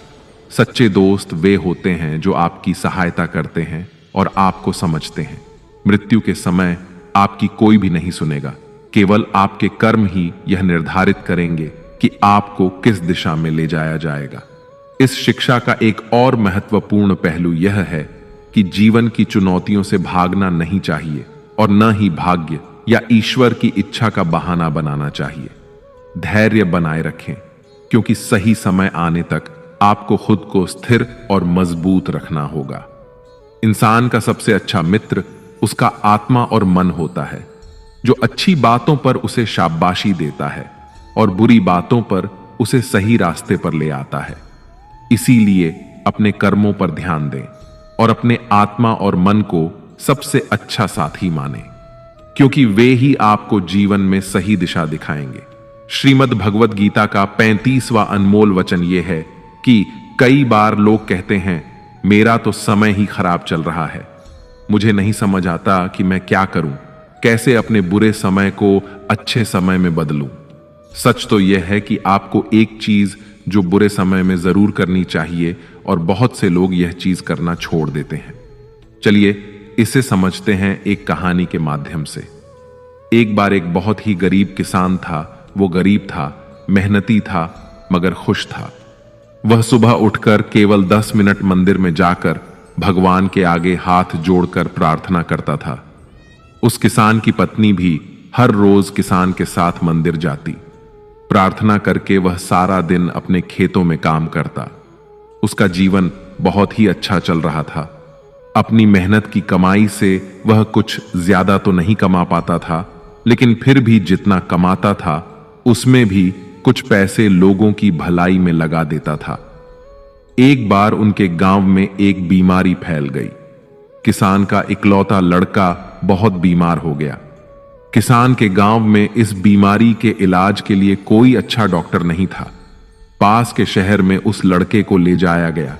सच्चे दोस्त वे होते हैं जो आपकी सहायता करते हैं और आपको समझते हैं। मृत्यु के समय आपकी कोई भी नहीं सुनेगा, केवल आपके कर्म ही यह निर्धारित करेंगे कि आपको किस दिशा में ले जाया जाएगा। इस शिक्षा का एक और महत्वपूर्ण पहलू यह है कि जीवन की चुनौतियों से भागना नहीं चाहिए और न ही भाग्य या ईश्वर की इच्छा का बहाना बनाना चाहिए। धैर्य बनाए रखें, क्योंकि सही समय आने तक आपको खुद को स्थिर और मजबूत रखना होगा। इंसान का सबसे अच्छा मित्र उसका आत्मा और मन होता है, जो अच्छी बातों पर उसे शाबाशी देता है और बुरी बातों पर उसे सही रास्ते पर ले आता है। इसीलिए अपने कर्मों पर ध्यान दें और अपने आत्मा और मन को सबसे अच्छा साथी माने, क्योंकि वे ही आपको जीवन में सही दिशा दिखाएंगे। श्रीमद् भगवत गीता का 35वां अनमोल वचन यह है कि कई बार लोग कहते हैं, मेरा तो समय ही खराब चल रहा है, मुझे नहीं समझ आता कि मैं क्या करूं, कैसे अपने बुरे समय को अच्छे समय में बदलूं। सच तो यह है कि आपको एक चीज जो बुरे समय में जरूर करनी चाहिए और बहुत से लोग यह चीज करना छोड़ देते हैं। चलिए इसे समझते हैं एक कहानी के माध्यम से। एक बार एक बहुत ही गरीब किसान था। वो गरीब था, मेहनती था, मगर खुश था। वह सुबह उठकर केवल 10 मिनट मंदिर में जाकर भगवान के आगे हाथ जोड़कर प्रार्थना करता था। उस किसान की पत्नी भी हर रोज किसान के साथ मंदिर जाती। प्रार्थना करके वह सारा दिन अपने खेतों में काम करता। उसका जीवन बहुत ही अच्छा चल रहा था। अपनी मेहनत की कमाई से वह कुछ ज्यादा तो नहीं कमा पाता था, लेकिन फिर भी जितना कमाता था उसमें भी कुछ पैसे लोगों की भलाई में लगा देता था। एक बार उनके गांव में एक बीमारी फैल गई। किसान का इकलौता लड़का बहुत बीमार हो गया। किसान के गांव में इस बीमारी के इलाज के लिए कोई अच्छा डॉक्टर नहीं था। पास के शहर में उस लड़के को ले जाया गया।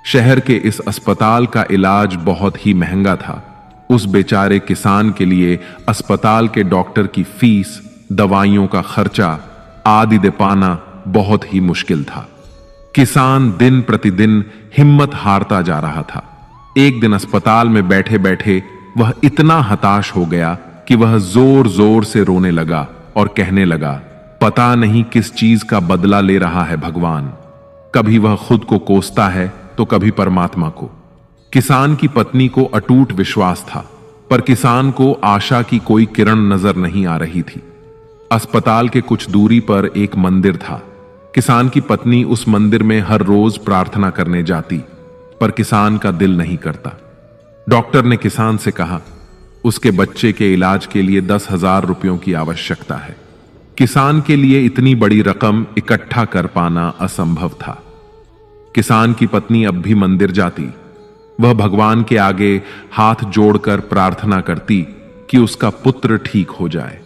शहर के इस अस्पताल का इलाज बहुत ही महंगा था। उस बेचारे किसान के लिए अस्पताल के डॉक्टर की फीस, दवाइयों का खर्चा आदि दे पाना बहुत ही मुश्किल था। किसान दिन प्रतिदिन हिम्मत हारता जा रहा था। एक दिन अस्पताल में बैठे बैठे वह इतना हताश हो गया कि वह जोर जोर से रोने लगा और कहने लगा, पता नहीं किस चीज का बदला ले रहा है भगवान। कभी वह खुद को कोसता है तो कभी परमात्मा को। किसान की पत्नी को अटूट विश्वास था, पर किसान को आशा की कोई किरण नजर नहीं आ रही थी। अस्पताल के कुछ दूरी पर एक मंदिर था। किसान की पत्नी उस मंदिर में हर रोज प्रार्थना करने जाती, पर किसान का दिल नहीं करता। डॉक्टर ने किसान से कहा, उसके बच्चे के इलाज के लिए 10,000 रुपयों की आवश्यकता है। किसान के लिए इतनी बड़ी रकम इकट्ठा कर पाना असंभव था। किसान की पत्नी अब भी मंदिर जाती। वह भगवान के आगे हाथ जोड़कर प्रार्थना करती कि उसका पुत्र ठीक हो जाए।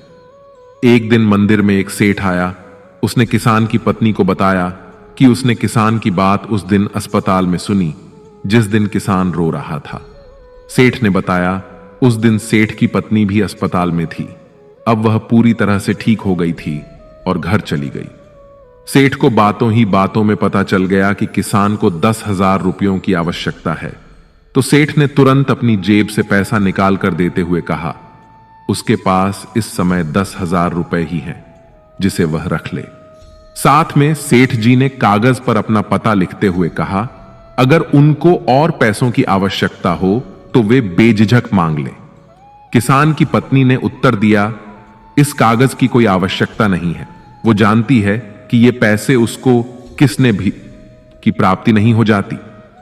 एक दिन मंदिर में एक सेठ आया। उसने किसान की पत्नी को बताया कि उसने किसान की बात उस दिन अस्पताल में सुनी, जिस दिन किसान रो रहा था। सेठ ने बताया, उस दिन सेठ की पत्नी भी अस्पताल में थी। अब वह पूरी तरह से ठीक हो गई थी और घर चली गई। सेठ को बातों ही बातों में पता चल गया कि किसान को 10,000 रुपयों की आवश्यकता है। तो सेठ ने तुरंत अपनी जेब से पैसा निकाल कर देते हुए कहा, उसके पास इस समय 10,000 रुपए ही हैं, जिसे वह रख ले। साथ में सेठ जी ने कागज पर अपना पता लिखते हुए कहा, अगर उनको और पैसों की आवश्यकता हो तो वे बेझिझक मांग लें। किसान की पत्नी ने उत्तर दिया, इस कागज की कोई आवश्यकता नहीं है। वो जानती है कि ये पैसे उसको किसने भी की प्राप्ति नहीं हो जाती,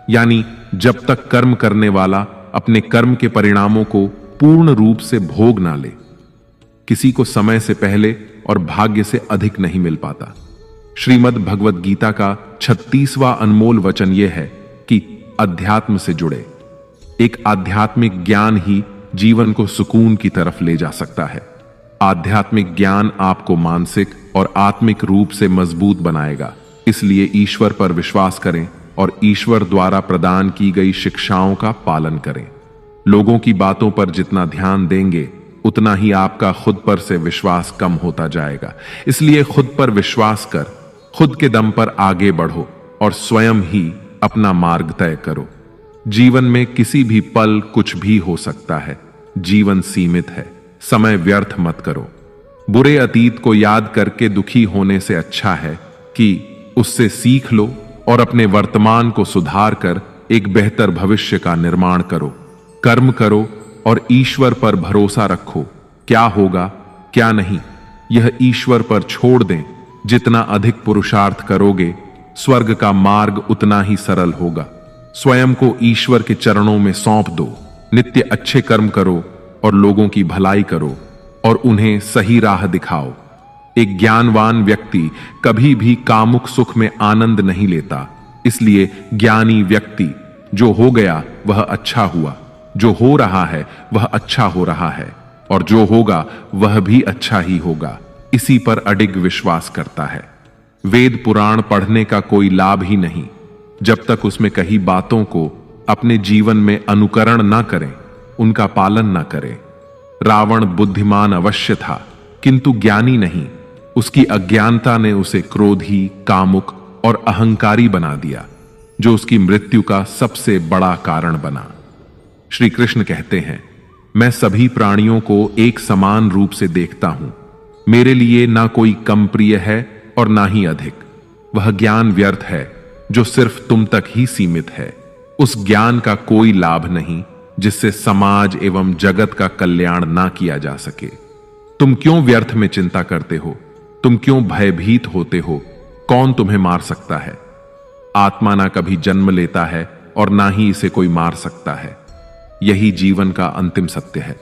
यानी जब तक कर्म करने वाला अपने कर्म के परिणामों को पूर्ण रूप से भोग ना ले। किसी को समय से पहले और भाग्य से अधिक नहीं मिल पाता। श्रीमद् भगवद गीता का 36वां अनमोल वचन यह है कि अध्यात्म से जुड़े। एक आध्यात्मिक ज्ञान ही जीवन को सुकून की तरफ ले जा सकता है। आध्यात्मिक ज्ञान आपको मानसिक और आत्मिक रूप से मजबूत बनाएगा। इसलिए ईश्वर पर विश्वास करें और ईश्वर द्वारा प्रदान की गई शिक्षाओं का पालन करें। लोगों की बातों पर जितना ध्यान देंगे उतना ही आपका खुद पर से विश्वास कम होता जाएगा। इसलिए खुद पर विश्वास कर खुद के दम पर आगे बढ़ो और स्वयं ही अपना मार्ग तय करो। जीवन में किसी भी पल कुछ भी हो सकता है। जीवन सीमित है, समय व्यर्थ मत करो। बुरे अतीत को याद करके दुखी होने से अच्छा है कि उससे सीख लो और अपने वर्तमान को सुधार कर एक बेहतर भविष्य का निर्माण करो। कर्म करो और ईश्वर पर भरोसा रखो। क्या होगा क्या नहीं, यह ईश्वर पर छोड़ दें। जितना अधिक पुरुषार्थ करोगे, स्वर्ग का मार्ग उतना ही सरल होगा। स्वयं को ईश्वर के चरणों में सौंप दो। नित्य अच्छे कर्म करो और लोगों की भलाई करो और उन्हें सही राह दिखाओ। एक ज्ञानवान व्यक्ति कभी भी कामुक सुख में आनंद नहीं लेता। इसलिए ज्ञानी व्यक्ति, जो हो गया वह अच्छा हुआ, जो हो रहा है वह अच्छा हो रहा है और जो होगा वह भी अच्छा ही होगा, इसी पर अडिग विश्वास करता है। वेद पुराण पढ़ने का कोई लाभ ही नहीं जब तक उसमें कही बातों को अपने जीवन में अनुकरण न करें, उनका पालन न करें। रावण बुद्धिमान अवश्य था, किंतु ज्ञानी नहीं। उसकी अज्ञानता ने उसे क्रोधी, कामुक और अहंकारी बना दिया, जो उसकी मृत्यु का सबसे बड़ा कारण बना। श्री कृष्ण कहते हैं, मैं सभी प्राणियों को एक समान रूप से देखता हूं। मेरे लिए ना कोई कम प्रिय है और ना ही अधिक। वह ज्ञान व्यर्थ है जो सिर्फ तुम तक ही सीमित है। उस ज्ञान का कोई लाभ नहीं जिससे समाज एवं जगत का कल्याण ना किया जा सके। तुम क्यों व्यर्थ में चिंता करते हो? तुम क्यों भयभीत होते हो? कौन तुम्हें मार सकता है? आत्मा ना कभी जन्म लेता है और ना ही इसे कोई मार सकता है। यही जीवन का अंतिम सत्य है।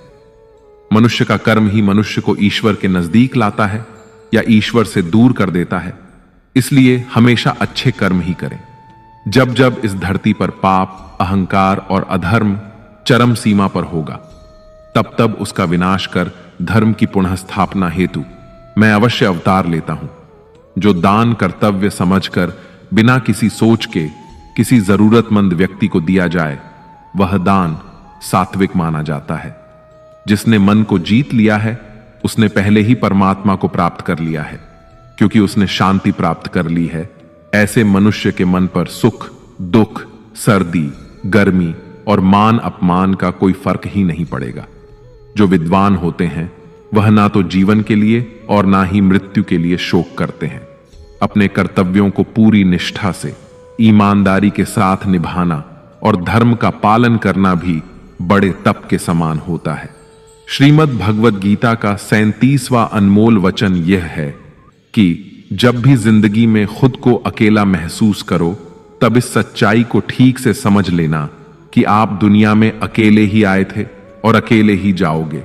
मनुष्य का कर्म ही मनुष्य को ईश्वर के नजदीक लाता है या ईश्वर से दूर कर देता है। इसलिए हमेशा अच्छे कर्म ही करें। जब जब इस धरती पर पाप, अहंकार और अधर्म चरम सीमा पर होगा, तब तब उसका विनाश कर धर्म की पुनः स्थापना हेतु मैं अवश्य अवतार लेता हूं। जो दान कर्तव्य समझकर बिना किसी सोच के किसी जरूरतमंद व्यक्ति को दिया जाए, वह दान सात्विक माना जाता है। जिसने मन को जीत लिया है, उसने पहले ही परमात्मा को प्राप्त कर लिया है, क्योंकि उसने शांति प्राप्त कर ली है। ऐसे मनुष्य के मन पर सुख, दुख, सर्दी, गर्मी और मान अपमान का कोई फर्क ही नहीं पड़ेगा। जो विद्वान होते हैं वह ना तो जीवन के लिए और ना ही मृत्यु के लिए शोक करते हैं। अपने कर्तव्यों को पूरी निष्ठा से, ईमानदारी के साथ निभाना और धर्म का पालन करना भी बड़े तप के समान होता है। श्रीमद् भगवद गीता का 37वां अनमोल वचन यह है कि जब भी जिंदगी में खुद को अकेला महसूस करो, तब इस सच्चाई को ठीक से समझ लेना कि आप दुनिया में अकेले ही आए थे और अकेले ही जाओगे।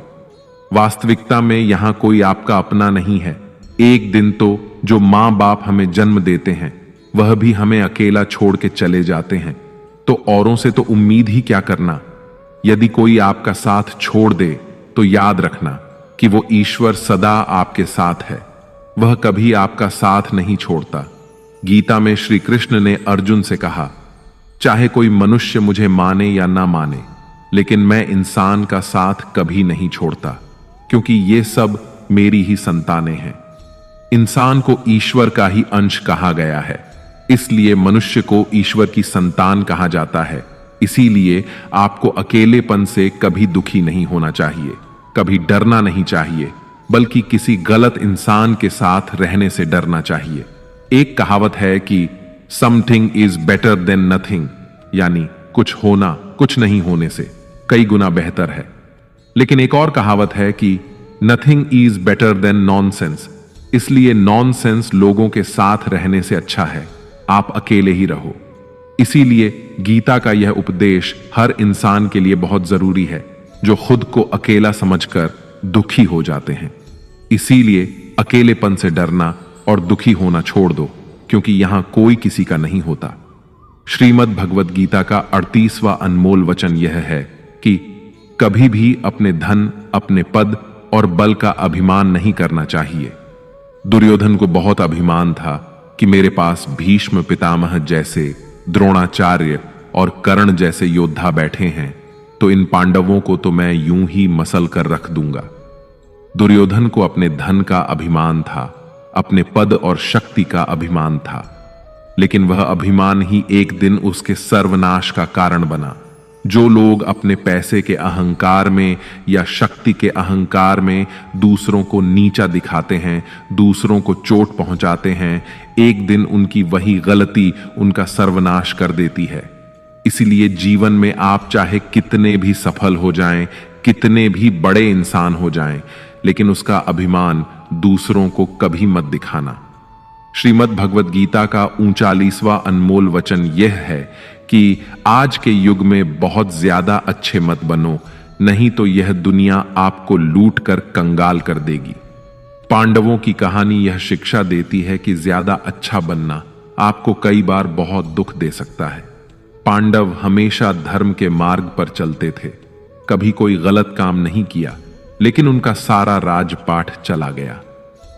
वास्तविकता में यहां कोई आपका अपना नहीं है। एक दिन तो जो मां बाप हमें जन्म देते हैं, वह भी हमें अकेला छोड़ के चले जाते हैं। तो औरों से तो उम्मीद ही क्या करना। यदि कोई आपका साथ छोड़ दे तो याद रखना कि वो ईश्वर सदा आपके साथ है। वह कभी आपका साथ नहीं छोड़ता। गीता में श्री कृष्ण ने अर्जुन से कहा, चाहे कोई मनुष्य मुझे माने या ना माने, लेकिन मैं इंसान का साथ कभी नहीं छोड़ता, क्योंकि ये सब मेरी ही संतानें हैं। इंसान को ईश्वर का ही अंश कहा गया है, इसलिए मनुष्य को ईश्वर की संतान कहा जाता है। इसीलिए आपको अकेलेपन से कभी दुखी नहीं होना चाहिए, कभी डरना नहीं चाहिए, बल्कि किसी गलत इंसान के साथ रहने से डरना चाहिए। एक कहावत है कि something is better than nothing, यानी कुछ होना कुछ नहीं होने से कई गुना बेहतर है। लेकिन एक और कहावत है कि nothing is better than nonsense. इसलिए नॉनसेंस लोगों के साथ रहने से अच्छा है आप अकेले ही रहो। इसीलिए गीता का यह उपदेश हर इंसान के लिए बहुत जरूरी है, जो खुद को अकेला समझकर दुखी हो जाते हैं। इसीलिए अकेलेपन से डरना और दुखी होना छोड़ दो, क्योंकि यहां कोई किसी का नहीं होता। श्रीमद् भगवद गीता का 38वां अनमोल वचन यह है कि कभी भी अपने धन, अपने पद और बल का अभिमान नहीं करना चाहिए। दुर्योधन को बहुत अभिमान था कि मेरे पास भीष्म पितामह जैसे, द्रोणाचार्य और कर्ण जैसे योद्धा बैठे हैं, तो इन पांडवों को तो मैं यूं ही मसल कर रख दूंगा। दुर्योधन को अपने धन का अभिमान था, अपने पद और शक्ति का अभिमान था, लेकिन वह अभिमान ही एक दिन उसके सर्वनाश का कारण बना। जो लोग अपने पैसे के अहंकार में या शक्ति के अहंकार में दूसरों को नीचा दिखाते हैं, दूसरों को चोट पहुंचाते हैं, एक दिन उनकी वही गलती उनका सर्वनाश कर देती है। इसलिए जीवन में आप चाहे कितने भी सफल हो जाएं, कितने भी बड़े इंसान हो जाएं, लेकिन उसका अभिमान दूसरों को कभी मत दिखाना। श्रीमद् भगवद गीता का 39वां अनमोल वचन यह है कि आज के युग में बहुत ज्यादा अच्छे मत बनो, नहीं तो यह दुनिया आपको लूट कर कंगाल कर देगी। पांडवों की कहानी यह शिक्षा देती है कि ज्यादा अच्छा बनना आपको कई बार बहुत दुख दे सकता है। पांडव हमेशा धर्म के मार्ग पर चलते थे, कभी कोई गलत काम नहीं किया, लेकिन उनका सारा राजपाट चला गया।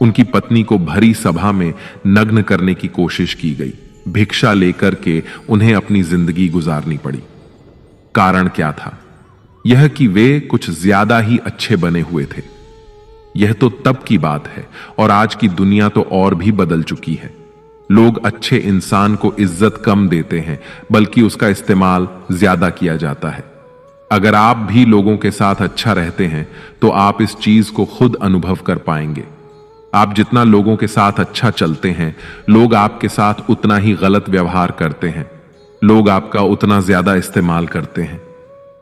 उनकी पत्नी को भरी सभा में नग्न करने की कोशिश की गई। भिक्षा लेकर के उन्हें अपनी जिंदगी गुजारनी पड़ी। कारण क्या था? यह कि वे कुछ ज्यादा ही अच्छे बने हुए थे। यह तो तब की बात है, और आज की दुनिया तो और भी बदल चुकी है। लोग अच्छे इंसान को इज्जत कम देते हैं, बल्कि उसका इस्तेमाल ज्यादा किया जाता है। अगर आप भी लोगों के साथ अच्छा रहते हैं तो आप इस चीज को खुद अनुभव कर पाएंगे। आप जितना लोगों के साथ अच्छा चलते हैं, लोग आपके साथ उतना ही गलत व्यवहार करते हैं। लोग आपका उतना ज्यादा इस्तेमाल करते हैं।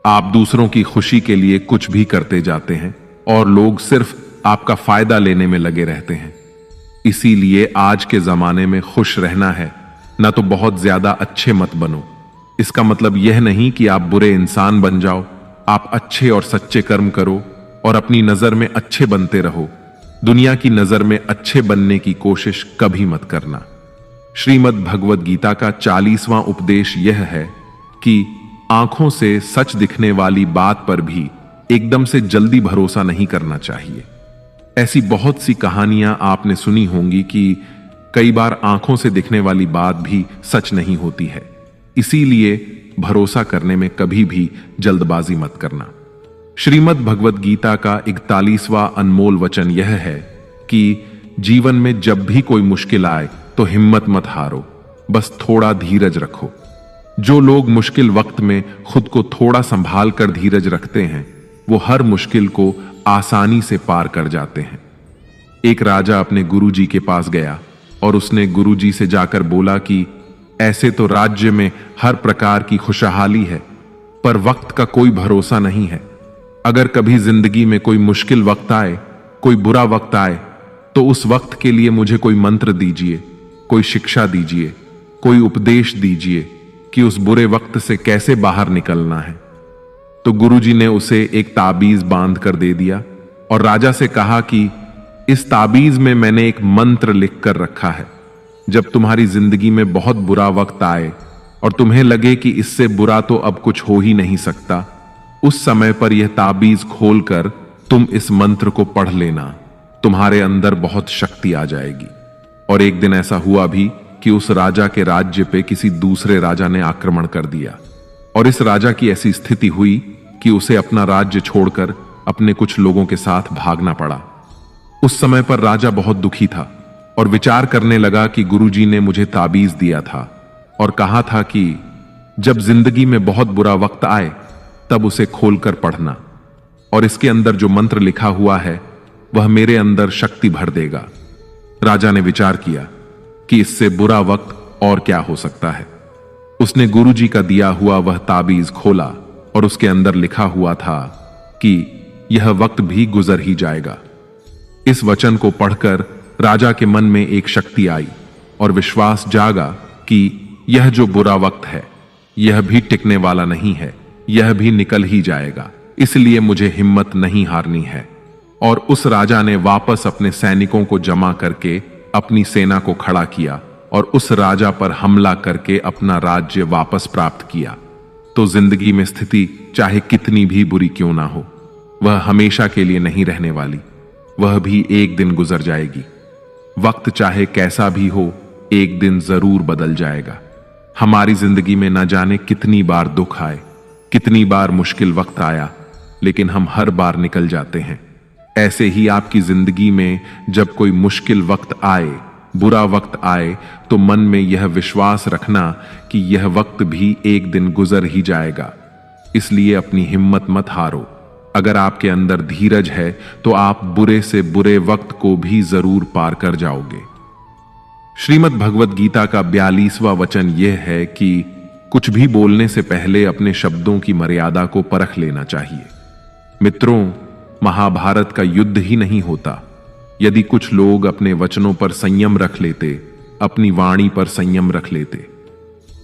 आप दूसरों की खुशी के लिए कुछ भी करते जाते हैं और लोग सिर्फ आपका फायदा लेने में लगे रहते हैं। इसीलिए आज के जमाने में खुश रहना है, ना तो बहुत ज्यादा अच्छे मत बनो। इसका मतलब यह नहीं कि आप बुरे इंसान बन जाओ। आप अच्छे और सच्चे कर्म करो और अपनी नजर में अच्छे बनते रहो। दुनिया की नजर में अच्छे बनने की कोशिश कभी मत करना। श्रीमद् भगवद गीता का 40वां उपदेश यह है कि आंखों से सच दिखने वाली बात पर भी एकदम से जल्दी भरोसा नहीं करना चाहिए। ऐसी बहुत सी कहानियां आपने सुनी होंगी कि कई बार आंखों से दिखने वाली बात भी सच नहीं होती है। इसीलिए भरोसा करने में कभी भी जल्दबाजी मत करना। श्रीमद् भगवद गीता का 41वां अनमोल वचन यह है कि जीवन में जब भी कोई मुश्किल आए तो हिम्मत मत हारो, बस थोड़ा धीरज रखो। जो लोग मुश्किल वक्त में खुद को थोड़ा संभाल कर धीरज रखते हैं, वो हर मुश्किल को आसानी से पार कर जाते हैं। एक राजा अपने गुरुजी के पास गया और उसने गुरुजी से जाकर बोला कि ऐसे तो राज्य में हर प्रकार की खुशहाली है, पर वक्त का कोई भरोसा नहीं है। अगर कभी जिंदगी में कोई मुश्किल वक्त आए, कोई बुरा वक्त आए, तो उस वक्त के लिए मुझे कोई मंत्र दीजिए, कोई शिक्षा दीजिए, कोई उपदेश दीजिए कि उस बुरे वक्त से कैसे बाहर निकलना है। तो गुरुजी ने उसे एक ताबीज बांध कर दे दिया और राजा से कहा कि इस ताबीज में मैंने एक मंत्र लिख कर रखा है। जब तुम्हारी जिंदगी में बहुत बुरा वक्त आए और तुम्हें लगे कि इससे बुरा तो अब कुछ हो ही नहीं सकता, उस समय पर यह ताबीज खोलकर तुम इस मंत्र को पढ़ लेना। तुम्हारे अंदर बहुत शक्ति आ जाएगी। और एक दिन ऐसा हुआ भी कि उस राजा के राज्य पे किसी दूसरे राजा ने आक्रमण कर दिया और इस राजा की ऐसी स्थिति हुई कि उसे अपना राज्य छोड़कर अपने कुछ लोगों के साथ भागना पड़ा। उस समय पर राजा बहुत दुखी था और विचार करने लगा कि गुरुजी ने मुझे ताबीज दिया था और कहा था कि जब जिंदगी में बहुत बुरा वक्त आए तब उसे खोलकर पढ़ना, और इसके अंदर जो मंत्र लिखा हुआ है वह मेरे अंदर शक्ति भर देगा। राजा ने विचार किया कि इससे बुरा वक्त और क्या हो सकता है। उसने गुरुजी का दिया हुआ वह ताबीज खोला और उसके अंदर लिखा हुआ था कि यह वक्त भी गुजर ही जाएगा। इस वचन को पढ़कर राजा के मन में एक शक्ति आई और विश्वास जागा कि यह जो बुरा वक्त है यह भी टिकने वाला नहीं है, यह भी निकल ही जाएगा। इसलिए मुझे हिम्मत नहीं हारनी है। और उस राजा ने वापस अपने सैनिकों को जमा करके अपनी सेना को खड़ा किया और उस राजा पर हमला करके अपना राज्य वापस प्राप्त किया। तो जिंदगी में स्थिति चाहे कितनी भी बुरी क्यों ना हो, वह हमेशा के लिए नहीं रहने वाली, वह भी एक दिन गुजर जाएगी। वक्त चाहे कैसा भी हो, एक दिन जरूर बदल जाएगा। हमारी जिंदगी में न जाने कितनी बार दुख आए, कितनी बार मुश्किल वक्त आया, लेकिन हम हर बार निकल जाते हैं। ऐसे ही आपकी जिंदगी में जब कोई मुश्किल वक्त आए, बुरा वक्त आए, तो मन में यह विश्वास रखना कि यह वक्त भी एक दिन गुजर ही जाएगा। इसलिए अपनी हिम्मत मत हारो। अगर आपके अंदर धीरज है तो आप बुरे से बुरे वक्त को भी जरूर पार कर जाओगे। श्रीमद् भगवद गीता का 42वां वचन यह है कि कुछ भी बोलने से पहले अपने शब्दों की मर्यादा को परख लेना चाहिए। मित्रों, महाभारत का युद्ध ही नहीं होता यदि कुछ लोग अपने वचनों पर संयम रख लेते, अपनी वाणी पर संयम रख लेते।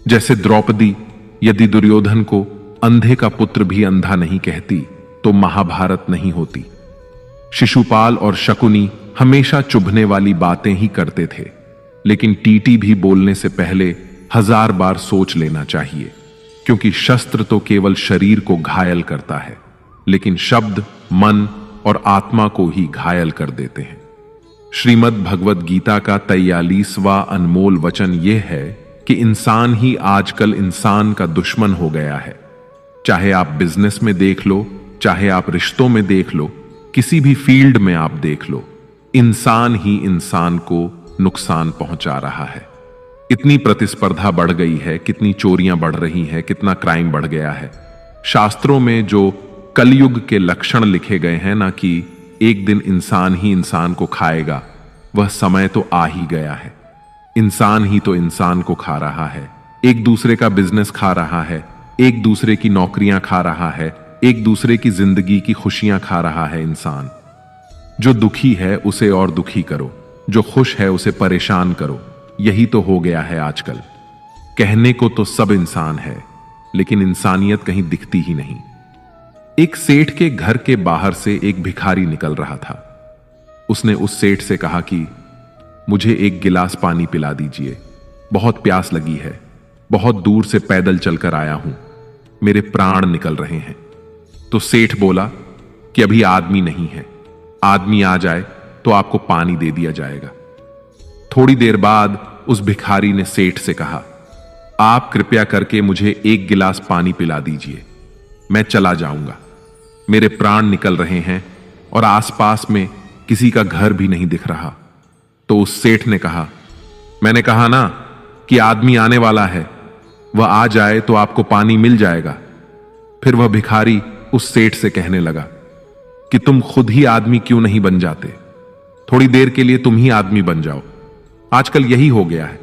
जैसे द्रौपदी यदि दुर्योधन को अंधे का पुत्र भी अंधा नहीं कहती तो महाभारत नहीं होती। शिशुपाल और शकुनी हमेशा चुभने वाली बातें ही करते थे, लेकिन टीटी भी बोलने से पहले 1000 बार सोच लेना चाहिए, क्योंकि शस्त्र तो केवल शरीर को घायल करता है, लेकिन शब्द मन और आत्मा को ही घायल कर देते हैं। श्रीमद् भगवद गीता का 43वां अनमोल वचन यह है कि इंसान ही आजकल इंसान का दुश्मन हो गया है। चाहे आप बिजनेस में देख लो, चाहे आप रिश्तों में देख लो, किसी भी फील्ड में आप देख लो, इंसान ही इंसान को नुकसान पहुंचा रहा है। इतनी प्रतिस्पर्धा बढ़ गई है, कितनी चोरियां बढ़ रही हैं, कितना क्राइम बढ़ गया है। शास्त्रों में जो कलयुग के लक्षण लिखे गए हैं ना, कि एक दिन इंसान ही इंसान को खाएगा, वह समय तो आ ही गया है। इंसान ही तो इंसान को खा रहा है, एक दूसरे का बिजनेस खा रहा है, एक दूसरे की नौकरियां खा रहा है, एक दूसरे की जिंदगी की खुशियां खा रहा है। इंसान जो दुखी है उसे और दुखी करो, जो खुश है उसे परेशान करो। यही तो हो गया है आजकल। कहने को तो सब इंसान है, लेकिन इंसानियत कहीं दिखती ही नहीं। एक सेठ के घर के बाहर से एक भिखारी निकल रहा था। उसने उस सेठ से कहा कि मुझे एक गिलास पानी पिला दीजिए, बहुत प्यास लगी है, बहुत दूर से पैदल चलकर आया हूं, मेरे प्राण निकल रहे हैं। तो सेठ बोला कि अभी आदमी नहीं है, आदमी आ जाए तो आपको पानी दे दिया जाएगा। थोड़ी देर बाद उस भिखारी ने सेठ से कहा, आप कृपया करके मुझे एक गिलास पानी पिला दीजिए, मैं चला जाऊंगा, मेरे प्राण निकल रहे हैं और आसपास में किसी का घर भी नहीं दिख रहा। तो उस सेठ ने कहा, मैंने कहा ना कि आदमी आने वाला है, वह आ जाए तो आपको पानी मिल जाएगा। फिर वह भिखारी उस सेठ से कहने लगा कि तुम खुद ही आदमी क्यों नहीं बन जाते, थोड़ी देर के लिए तुम ही आदमी बन जाओ। आजकल यही हो गया है,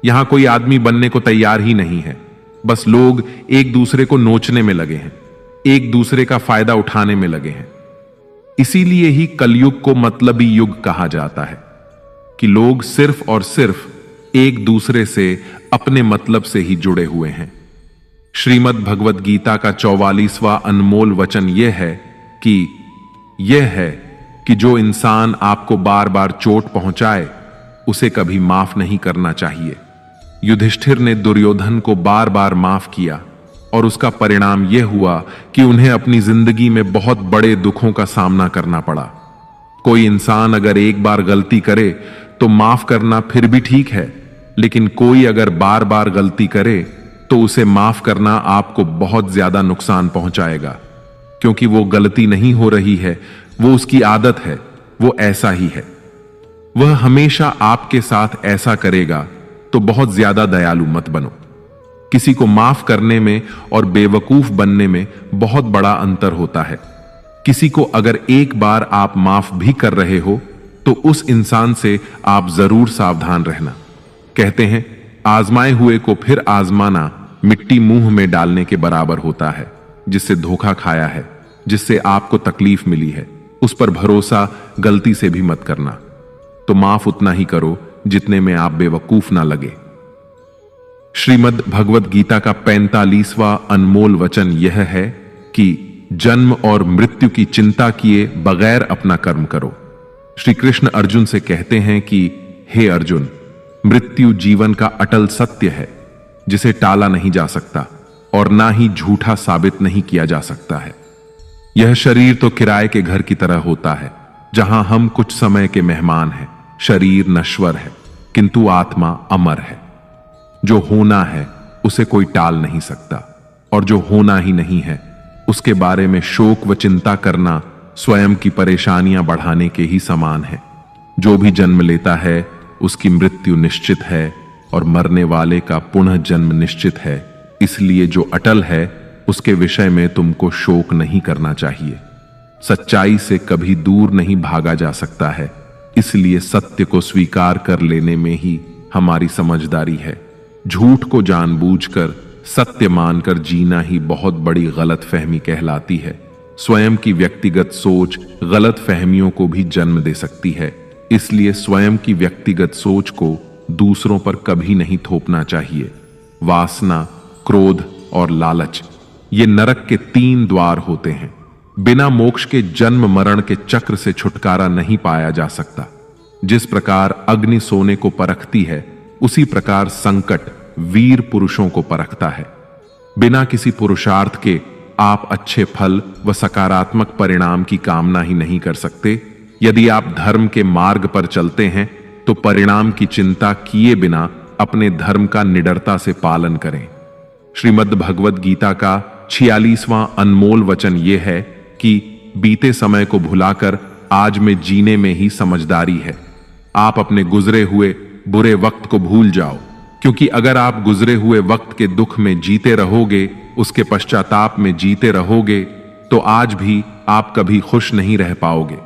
यहां कोई आदमी बनने को तैयार ही नहीं है, बस लोग एक दूसरे को नोचने में लगे हैं, एक दूसरे का फायदा उठाने में लगे हैं। इसीलिए ही कलयुग को मतलबी युग कहा जाता है कि लोग सिर्फ और सिर्फ एक दूसरे से अपने मतलब से ही जुड़े हुए हैं। श्रीमद् भगवत गीता का 44वां अनमोल वचन यह है कि जो इंसान आपको बार बार चोट पहुंचाए उसे कभी माफ नहीं करना चाहिए। युधिष्ठिर ने दुर्योधन को बार बार माफ किया और उसका परिणाम यह हुआ कि उन्हें अपनी जिंदगी में बहुत बड़े दुखों का सामना करना पड़ा। कोई इंसान अगर एक बार गलती करे तो माफ करना फिर भी ठीक है, लेकिन कोई अगर बार बार गलती करे तो उसे माफ करना आपको बहुत ज्यादा नुकसान पहुंचाएगा, क्योंकि वो गलती नहीं हो रही है, वो उसकी आदत है, वो ऐसा ही है। वह हमेशा आपके साथ ऐसा करेगा, तो बहुत ज्यादा दयालु मत बनो। किसी को माफ करने में और बेवकूफ बनने में बहुत बड़ा अंतर होता है। किसी को अगर एक बार आप माफ भी कर रहे हो तो उस इंसान से आप जरूर सावधान रहना। कहते हैं आजमाए हुए को फिर आजमाना मिट्टी मुंह में डालने के बराबर होता है। जिससे धोखा खाया है, जिससे आपको तकलीफ मिली है, उस पर भरोसा गलती से भी मत करना। तो माफ उतना ही करो जितने में आप बेवकूफ ना लगे। श्रीमद् भगवत गीता का 45वां अनमोल वचन यह है कि जन्म और मृत्यु की चिंता किए बगैर अपना कर्म करो। श्री कृष्ण अर्जुन से कहते हैं कि हे अर्जुन, मृत्यु जीवन का अटल सत्य है, जिसे टाला नहीं जा सकता और ना ही झूठा साबित नहीं किया जा सकता है। यह शरीर तो किराए के घर की तरह होता है, जहां हम कुछ समय के मेहमान हैं। शरीर नश्वर है, किंतु आत्मा अमर है। जो होना है उसे कोई टाल नहीं सकता, और जो होना ही नहीं है उसके बारे में शोक व चिंता करना स्वयं की परेशानियां बढ़ाने के ही समान है। जो भी जन्म लेता है उसकी मृत्यु निश्चित है, और मरने वाले का पुनः जन्म निश्चित है। इसलिए जो अटल है उसके विषय में तुमको शोक नहीं करना चाहिए। सच्चाई से कभी दूर नहीं भागा जा सकता है, इसलिए सत्य को स्वीकार कर लेने में ही हमारी समझदारी है। झूठ को जानबूझकर सत्य मानकर जीना ही बहुत बड़ी गलतफहमी कहलाती है। स्वयं की व्यक्तिगत सोच गलत फहमियों को भी जन्म दे सकती है, इसलिए स्वयं की व्यक्तिगत सोच को दूसरों पर कभी नहीं थोपना चाहिए। वासना, क्रोध और लालच ये नरक के 3 द्वार होते हैं। बिना मोक्ष के जन्म मरण के चक्र से छुटकारा नहीं पाया जा सकता। जिस प्रकार अग्नि सोने को परखती है, उसी प्रकार संकट वीर पुरुषों को परखता है। बिना किसी पुरुषार्थ के आप अच्छे फल व सकारात्मक परिणाम की कामना ही नहीं कर सकते। यदि आप धर्म के मार्ग पर चलते हैं तो परिणाम की चिंता किए बिना अपने धर्म का निडरता से पालन करें। श्रीमद् भगवत गीता का 46वां अनमोल वचन यह है कि बीते समय को भुलाकर आज में जीने में ही समझदारी है। आप अपने गुजरे हुए बुरे वक्त को भूल जाओ, क्योंकि अगर आप गुजरे हुए वक्त के दुख में जीते रहोगे, उसके पश्चाताप में जीते रहोगे, तो आज भी आप कभी खुश नहीं रह पाओगे।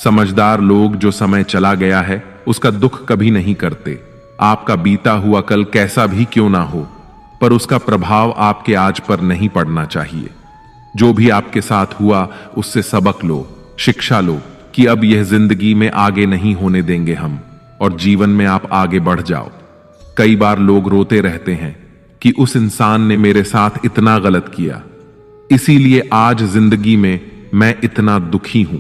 समझदार लोग जो समय चला गया है उसका दुख कभी नहीं करते। आपका बीता हुआ कल कैसा भी क्यों ना हो, पर उसका प्रभाव आपके आज पर नहीं पड़ना चाहिए। जो भी आपके साथ हुआ उससे सबक लो, शिक्षा लो कि अब यह जिंदगी में आगे नहीं होने देंगे हम, और जीवन में आप आगे बढ़ जाओ। कई बार लोग रोते रहते हैं कि उस इंसान ने मेरे साथ इतना गलत किया, इसीलिए आज जिंदगी में मैं इतना दुखी हूं।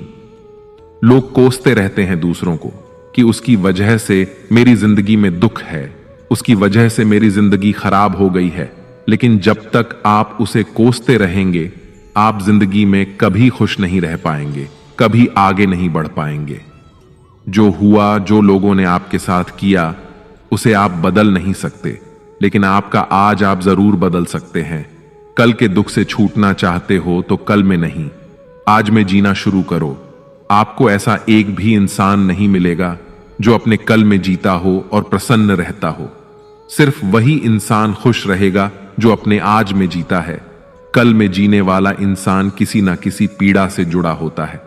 लोग कोसते रहते हैं दूसरों को कि उसकी वजह से मेरी जिंदगी में दुख है, उसकी वजह से मेरी जिंदगी खराब हो गई है। लेकिन जब तक आप उसे कोसते रहेंगे, आप जिंदगी में कभी खुश नहीं रह पाएंगे, कभी आगे नहीं बढ़ पाएंगे। जो हुआ, जो लोगों ने आपके साथ किया, उसे आप बदल नहीं सकते, लेकिन आपका आज आप जरूर बदल सकते हैं। कल के दुख से छूटना चाहते हो तो कल में नहीं, आज में जीना शुरू करो। आपको ऐसा एक भी इंसान नहीं मिलेगा जो अपने कल में जीता हो और प्रसन्न रहता हो। सिर्फ वही इंसान खुश रहेगा जो अपने आज में जीता है। कल में जीने वाला इंसान किसी ना किसी पीड़ा से जुड़ा होता है,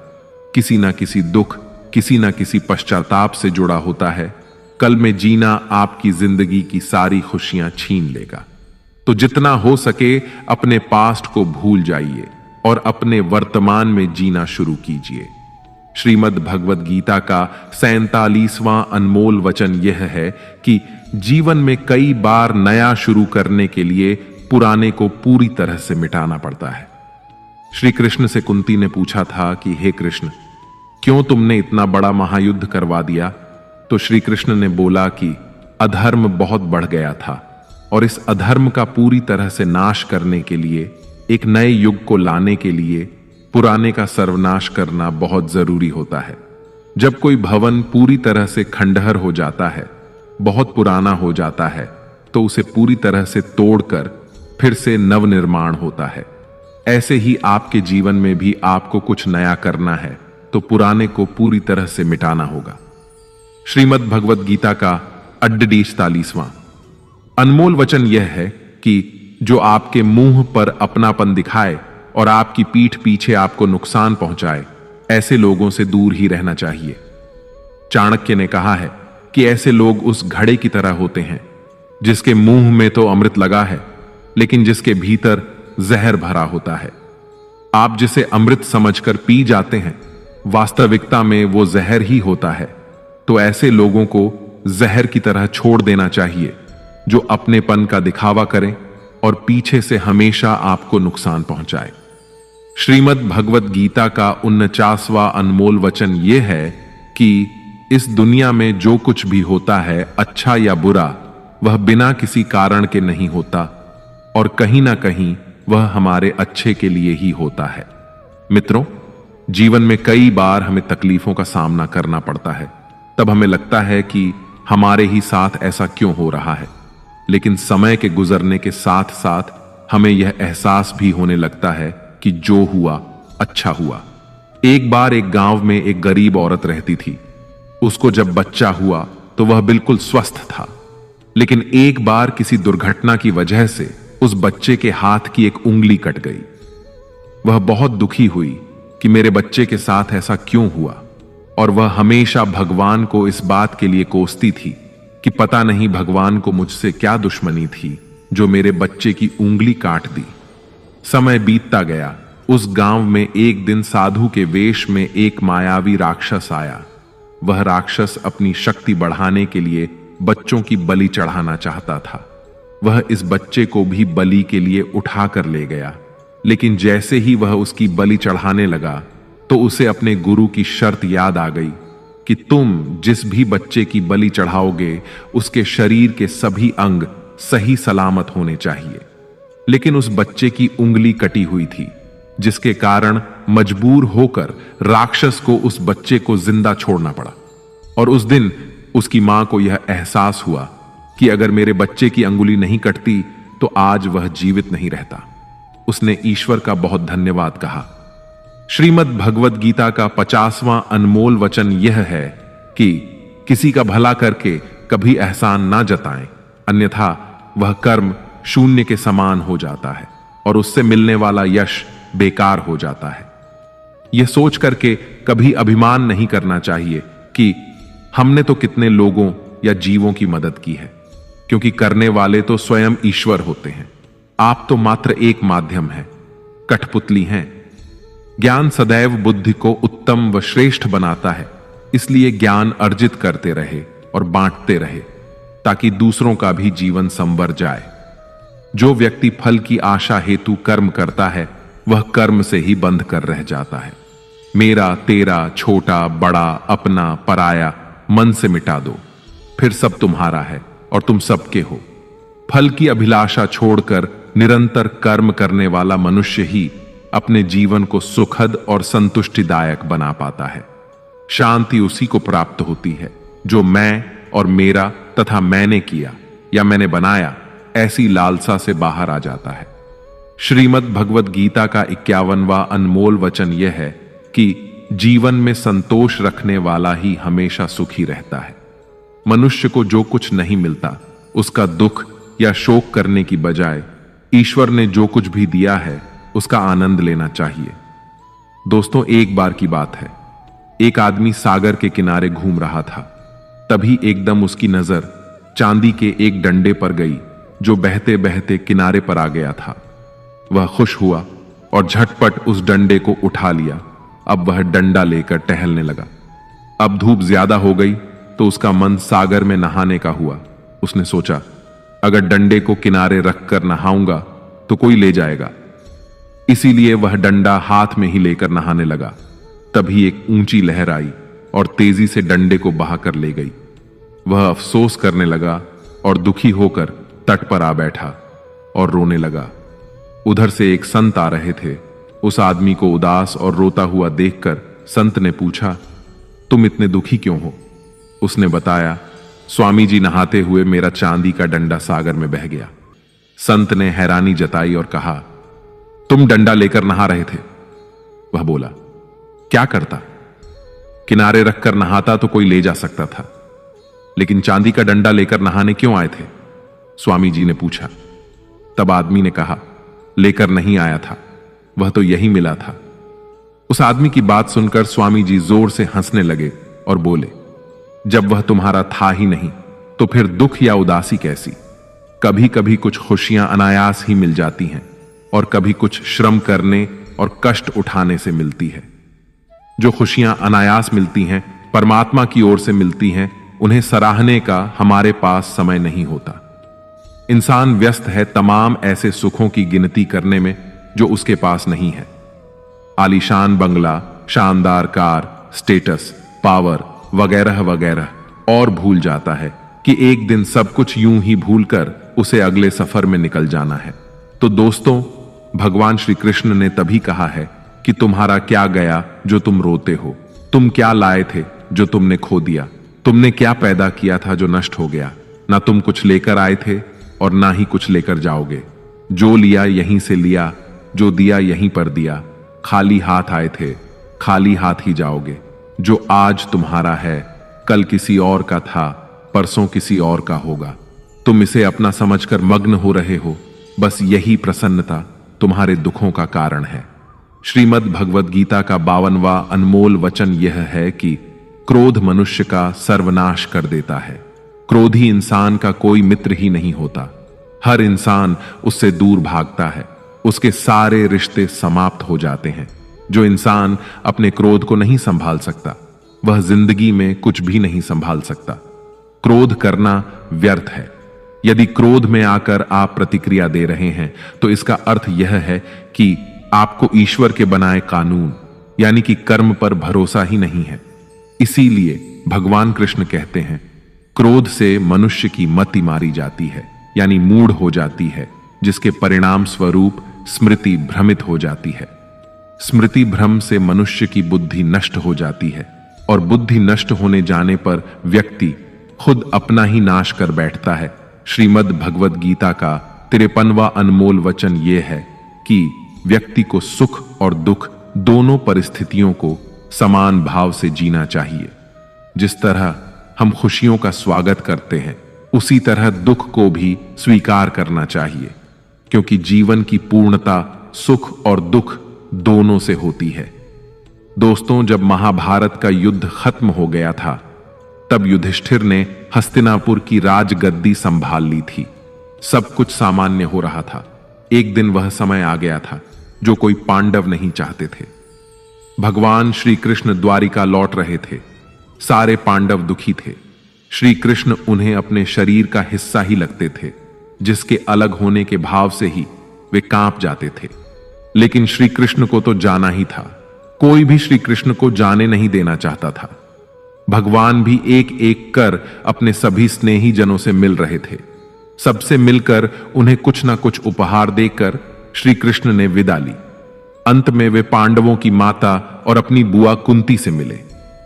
किसी ना किसी दुख, किसी ना किसी पश्चाताप से जुड़ा होता है। कल में जीना आपकी जिंदगी की सारी खुशियां छीन लेगा। तो जितना हो सके अपने पास्ट को भूल जाइए और अपने वर्तमान में जीना शुरू कीजिए। श्रीमद् भगवद गीता का 47वां अनमोल वचन यह है कि जीवन में कई बार नया शुरू करने के लिए पुराने को पूरी तरह से मिटाना पड़ता है। श्री कृष्ण से कुंती ने पूछा था कि हे कृष्ण, क्यों तुमने इतना बड़ा महायुद्ध करवा दिया? तो श्री कृष्ण ने बोला कि अधर्म बहुत बढ़ गया था और इस अधर्म का पूरी तरह से नाश करने के लिए, एक नए युग को लाने के लिए पुराने का सर्वनाश करना बहुत जरूरी होता है। जब कोई भवन पूरी तरह से खंडहर हो जाता है, बहुत पुराना हो जाता है, तो उसे पूरी तरह से तोड़कर फिर से नवनिर्माण होता है। ऐसे ही आपके जीवन में भी आपको कुछ नया करना है तो पुराने को पूरी तरह से मिटाना होगा। श्रीमद् भगवद गीता का 48वां अनमोल वचन यह है कि जो आपके मुंह पर अपनापन दिखाए और आपकी पीठ पीछे आपको नुकसान पहुंचाए, ऐसे लोगों से दूर ही रहना चाहिए। चाणक्य ने कहा है कि ऐसे लोग उस घड़े की तरह होते हैं जिसके मुंह में तो अमृत लगा है, लेकिन जिसके भीतर जहर भरा होता है। आप जिसे अमृत समझकर पी जाते हैं, वास्तविकता में वो जहर ही होता है। तो ऐसे लोगों को जहर की तरह छोड़ देना चाहिए जो अपनेपन का दिखावा करें और पीछे से हमेशा आपको नुकसान पहुंचाए। श्रीमद् भगवद गीता का 49वां अनमोल वचन यह है कि इस दुनिया में जो कुछ भी होता है, अच्छा या बुरा, वह बिना किसी कारण के नहीं होता और कहीं ना कहीं वह हमारे अच्छे के लिए ही होता है। मित्रों, जीवन में कई बार हमें तकलीफों का सामना करना पड़ता है। तब हमें लगता है कि हमारे ही साथ ऐसा क्यों हो रहा है, लेकिन समय के गुजरने के साथ साथ हमें यह एहसास भी होने लगता है कि जो हुआ अच्छा हुआ। एक बार एक गांव में एक गरीब औरत रहती थी। उसको जब बच्चा हुआ तो वह बिल्कुल स्वस्थ था, लेकिन एक बार किसी दुर्घटना की वजह से उस बच्चे के हाथ की एक उंगली कट गई। वह बहुत दुखी हुई कि मेरे बच्चे के साथ ऐसा क्यों हुआ, और वह हमेशा भगवान को इस बात के लिए कोसती थी कि पता नहीं भगवान को मुझसे क्या दुश्मनी थी जो मेरे बच्चे की उंगली काट दी। समय बीतता गया। उस गांव में एक दिन साधु के वेश में एक मायावी राक्षस आया। वह राक्षस अपनी शक्ति बढ़ाने के लिए बच्चों की बलि चढ़ाना चाहता था। वह इस बच्चे को भी बलि के लिए उठा कर ले गया, लेकिन जैसे ही वह उसकी बलि चढ़ाने लगा तो उसे अपने गुरु की शर्त याद आ गई कि तुम जिस भी बच्चे की बलि चढ़ाओगे उसके शरीर के सभी अंग सही सलामत होने चाहिए। लेकिन उस बच्चे की उंगली कटी हुई थी, जिसके कारण मजबूर होकर राक्षस को उस बच्चे को जिंदा छोड़ना पड़ा। और उस दिन उसकी मां को यह एहसास हुआ कि अगर मेरे बच्चे की अंगुली नहीं कटती तो आज वह जीवित नहीं रहता। उसने ईश्वर का बहुत धन्यवाद कहा। श्रीमद् भगवद गीता का 50वां अनमोल वचन यह है कि किसी का भला करके कभी एहसान ना जताएं, अन्यथा वह कर्म शून्य के समान हो जाता है और उससे मिलने वाला यश बेकार हो जाता है। यह सोच करके कभी अभिमान नहीं करना चाहिए कि हमने तो कितने लोगों या जीवों की मदद की है, क्योंकि करने वाले तो स्वयं ईश्वर होते हैं। आप तो मात्र एक माध्यम हैं, कठपुतली हैं। ज्ञान सदैव बुद्धि को उत्तम व श्रेष्ठ बनाता है, इसलिए ज्ञान अर्जित करते रहे और बांटते रहे, ताकि दूसरों का भी जीवन संवर जाए। जो व्यक्ति फल की आशा हेतु कर्म करता है, वह कर्म से ही बंध कर रह जाता है। मेरा, तेरा, छोटा, बड़ा, अपना, पराया मन से मिटा दो, फिर सब तुम्हारा है और तुम सबके हो। फल की अभिलाषा छोड़कर निरंतर कर्म करने वाला मनुष्य ही अपने जीवन को सुखद और संतुष्टिदायक बना पाता है। शांति उसी को प्राप्त होती है जो मैं और मेरा तथा मैंने किया या मैंने बनाया ऐसी लालसा से बाहर आ जाता है। श्रीमद् भगवद गीता का 51वां अनमोल वचन यह है कि जीवन में संतोष रखने वाला ही हमेशा सुखी रहता है। मनुष्य को जो कुछ नहीं मिलता, उसका दुख या शोक करने की बजाय ईश्वर ने जो कुछ भी दिया है उसका आनंद लेना चाहिए। दोस्तों, एक बार की बात है, एक आदमी सागर के किनारे घूम रहा था। तभी एकदम उसकी नजर चांदी के एक डंडे पर गई जो बहते बहते किनारे पर आ गया था। वह खुश हुआ और झटपट उस डंडे को उठा लिया। अब वह डंडा लेकर टहलने लगा। अब धूप ज्यादा हो गई तो उसका मन सागर में नहाने का हुआ। उसने सोचा, अगर डंडे को किनारे रखकर नहाऊंगा तो कोई ले जाएगा। इसीलिए वह डंडा हाथ में ही लेकर नहाने लगा। तभी एक ऊंची लहर आई और तेजी से डंडे को बहाकर ले गई। वह अफसोस करने लगा और दुखी होकर तट पर आ बैठा और रोने लगा। उधर से एक संत आ रहे थे। उस आदमी को उदास और रोता हुआ देखकर संत ने पूछा, तुम इतने दुखी क्यों हो? उसने बताया, स्वामी जी नहाते हुए मेरा चांदी का डंडा सागर में बह गया। संत ने हैरानी जताई और कहा, तुम डंडा लेकर नहा रहे थे? वह बोला, क्या करता, किनारे रखकर नहाता तो कोई ले जा सकता था, लेकिन चांदी का डंडा लेकर नहाने क्यों आए थे? स्वामी जी ने पूछा। तब आदमी ने कहा, लेकर नहीं आया था, वह तो यही मिला था। उस आदमी की बात सुनकर स्वामी जी जोर से हंसने लगे और बोले, जब वह तुम्हारा था ही नहीं तो फिर दुख या उदासी कैसी? कभी कभी कुछ खुशियां अनायास ही मिल जाती हैं और कभी कुछ श्रम करने और कष्ट उठाने से मिलती है। जो खुशियां अनायास मिलती हैं, परमात्मा की ओर से मिलती हैं, उन्हें सराहने का हमारे पास समय नहीं होता। इंसान व्यस्त है तमाम ऐसे सुखों की गिनती करने में जो उसके पास नहीं है। आलीशान बंगला, शानदार कार, स्टेटस, पावर वगैरह वगैरह, और भूल जाता है कि एक दिन सब कुछ यूं ही भूलकर उसे अगले सफर में निकल जाना है। तो दोस्तों, भगवान श्री कृष्ण ने तभी कहा है कि तुम्हारा क्या गया जो तुम रोते हो? तुम क्या लाए थे जो तुमने खो दिया? तुमने क्या पैदा किया था जो नष्ट हो गया? ना तुम कुछ लेकर आए थे और ना ही कुछ लेकर जाओगे। जो लिया यहीं से लिया, जो दिया यहीं पर दिया। खाली हाथ आए थे, खाली हाथ ही जाओगे। जो आज तुम्हारा है, कल किसी और का था, परसों किसी और का होगा। तुम इसे अपना समझकर मग्न हो रहे हो। बस यही प्रसन्नता तुम्हारे दुखों का कारण है। श्रीमद् भगवद गीता का 52वां अनमोल वचन यह है कि क्रोध मनुष्य का सर्वनाश कर देता है। क्रोधी इंसान का कोई मित्र ही नहीं होता। हर इंसान उससे दूर भागता है। उसके सारे रिश्ते समाप्त हो जाते हैं। जो इंसान अपने क्रोध को नहीं संभाल सकता, वह जिंदगी में कुछ भी नहीं संभाल सकता। क्रोध करना व्यर्थ है। यदि क्रोध में आकर आप प्रतिक्रिया दे रहे हैं तो इसका अर्थ यह है कि आपको ईश्वर के बनाए कानून यानी कि कर्म पर भरोसा ही नहीं है। इसीलिए भगवान कृष्ण कहते हैं, क्रोध से मनुष्य की मति मारी जाती है, यानी मूढ़ हो जाती है, जिसके परिणाम स्वरूप स्मृति भ्रमित हो जाती है। स्मृति भ्रम से मनुष्य की बुद्धि नष्ट हो जाती है और बुद्धि नष्ट होने जाने पर व्यक्ति खुद अपना ही नाश कर बैठता है। श्रीमद् भगवद गीता का 53वां अनमोल वचन यह है कि व्यक्ति को सुख और दुख दोनों परिस्थितियों को समान भाव से जीना चाहिए। जिस तरह हम खुशियों का स्वागत करते हैं, उसी तरह दुख को भी स्वीकार करना चाहिए, क्योंकि जीवन की पूर्णता सुख और दुख दोनों से होती है। दोस्तों, जब महाभारत का युद्ध खत्म हो गया था, तब युधिष्ठिर ने हस्तिनापुर की राजगद्दी संभाल ली थी। सब कुछ सामान्य हो रहा था। एक दिन वह समय आ गया था जो कोई पांडव नहीं चाहते थे। भगवान श्री कृष्ण द्वारिका लौट रहे थे। सारे पांडव दुखी थे। श्री कृष्ण उन्हें अपने शरीर का हिस्सा ही लगते थे, जिसके अलग होने के भाव से ही वे कांप जाते थे। लेकिन श्री कृष्ण को तो जाना ही था। कोई भी श्री कृष्ण को जाने नहीं देना चाहता था। भगवान भी एक एक कर अपने सभी स्नेही जनों से मिल रहे थे। सबसे मिलकर उन्हें कुछ ना कुछ उपहार देकर श्री कृष्ण ने विदा ली। अंत में वे पांडवों की माता और अपनी बुआ कुंती से मिले।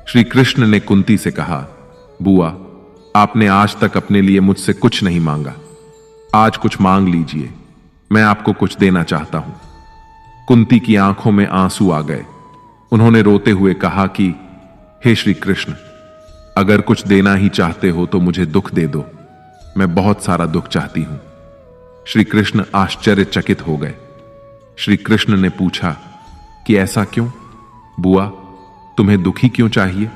श्री कृष्ण ने कुंती से कहा, बुआ, आपने आज तक अपने लिए मुझसे कुछ नहीं मांगा। आज कुछ मांग लीजिए, मैं आपको कुछ देना चाहता हूं। कुंती की आंखों में आंसू आ गए। उन्होंने रोते हुए कहा कि हे श्री कृष्ण, अगर कुछ देना ही चाहते हो तो मुझे दुख दे दो। मैं बहुत सारा दुख चाहती हूं। श्री कृष्ण आश्चर्यचकित हो गए। श्री कृष्ण ने पूछा कि ऐसा क्यों? बुआ, तुम्हें दुखी क्यों चाहिए?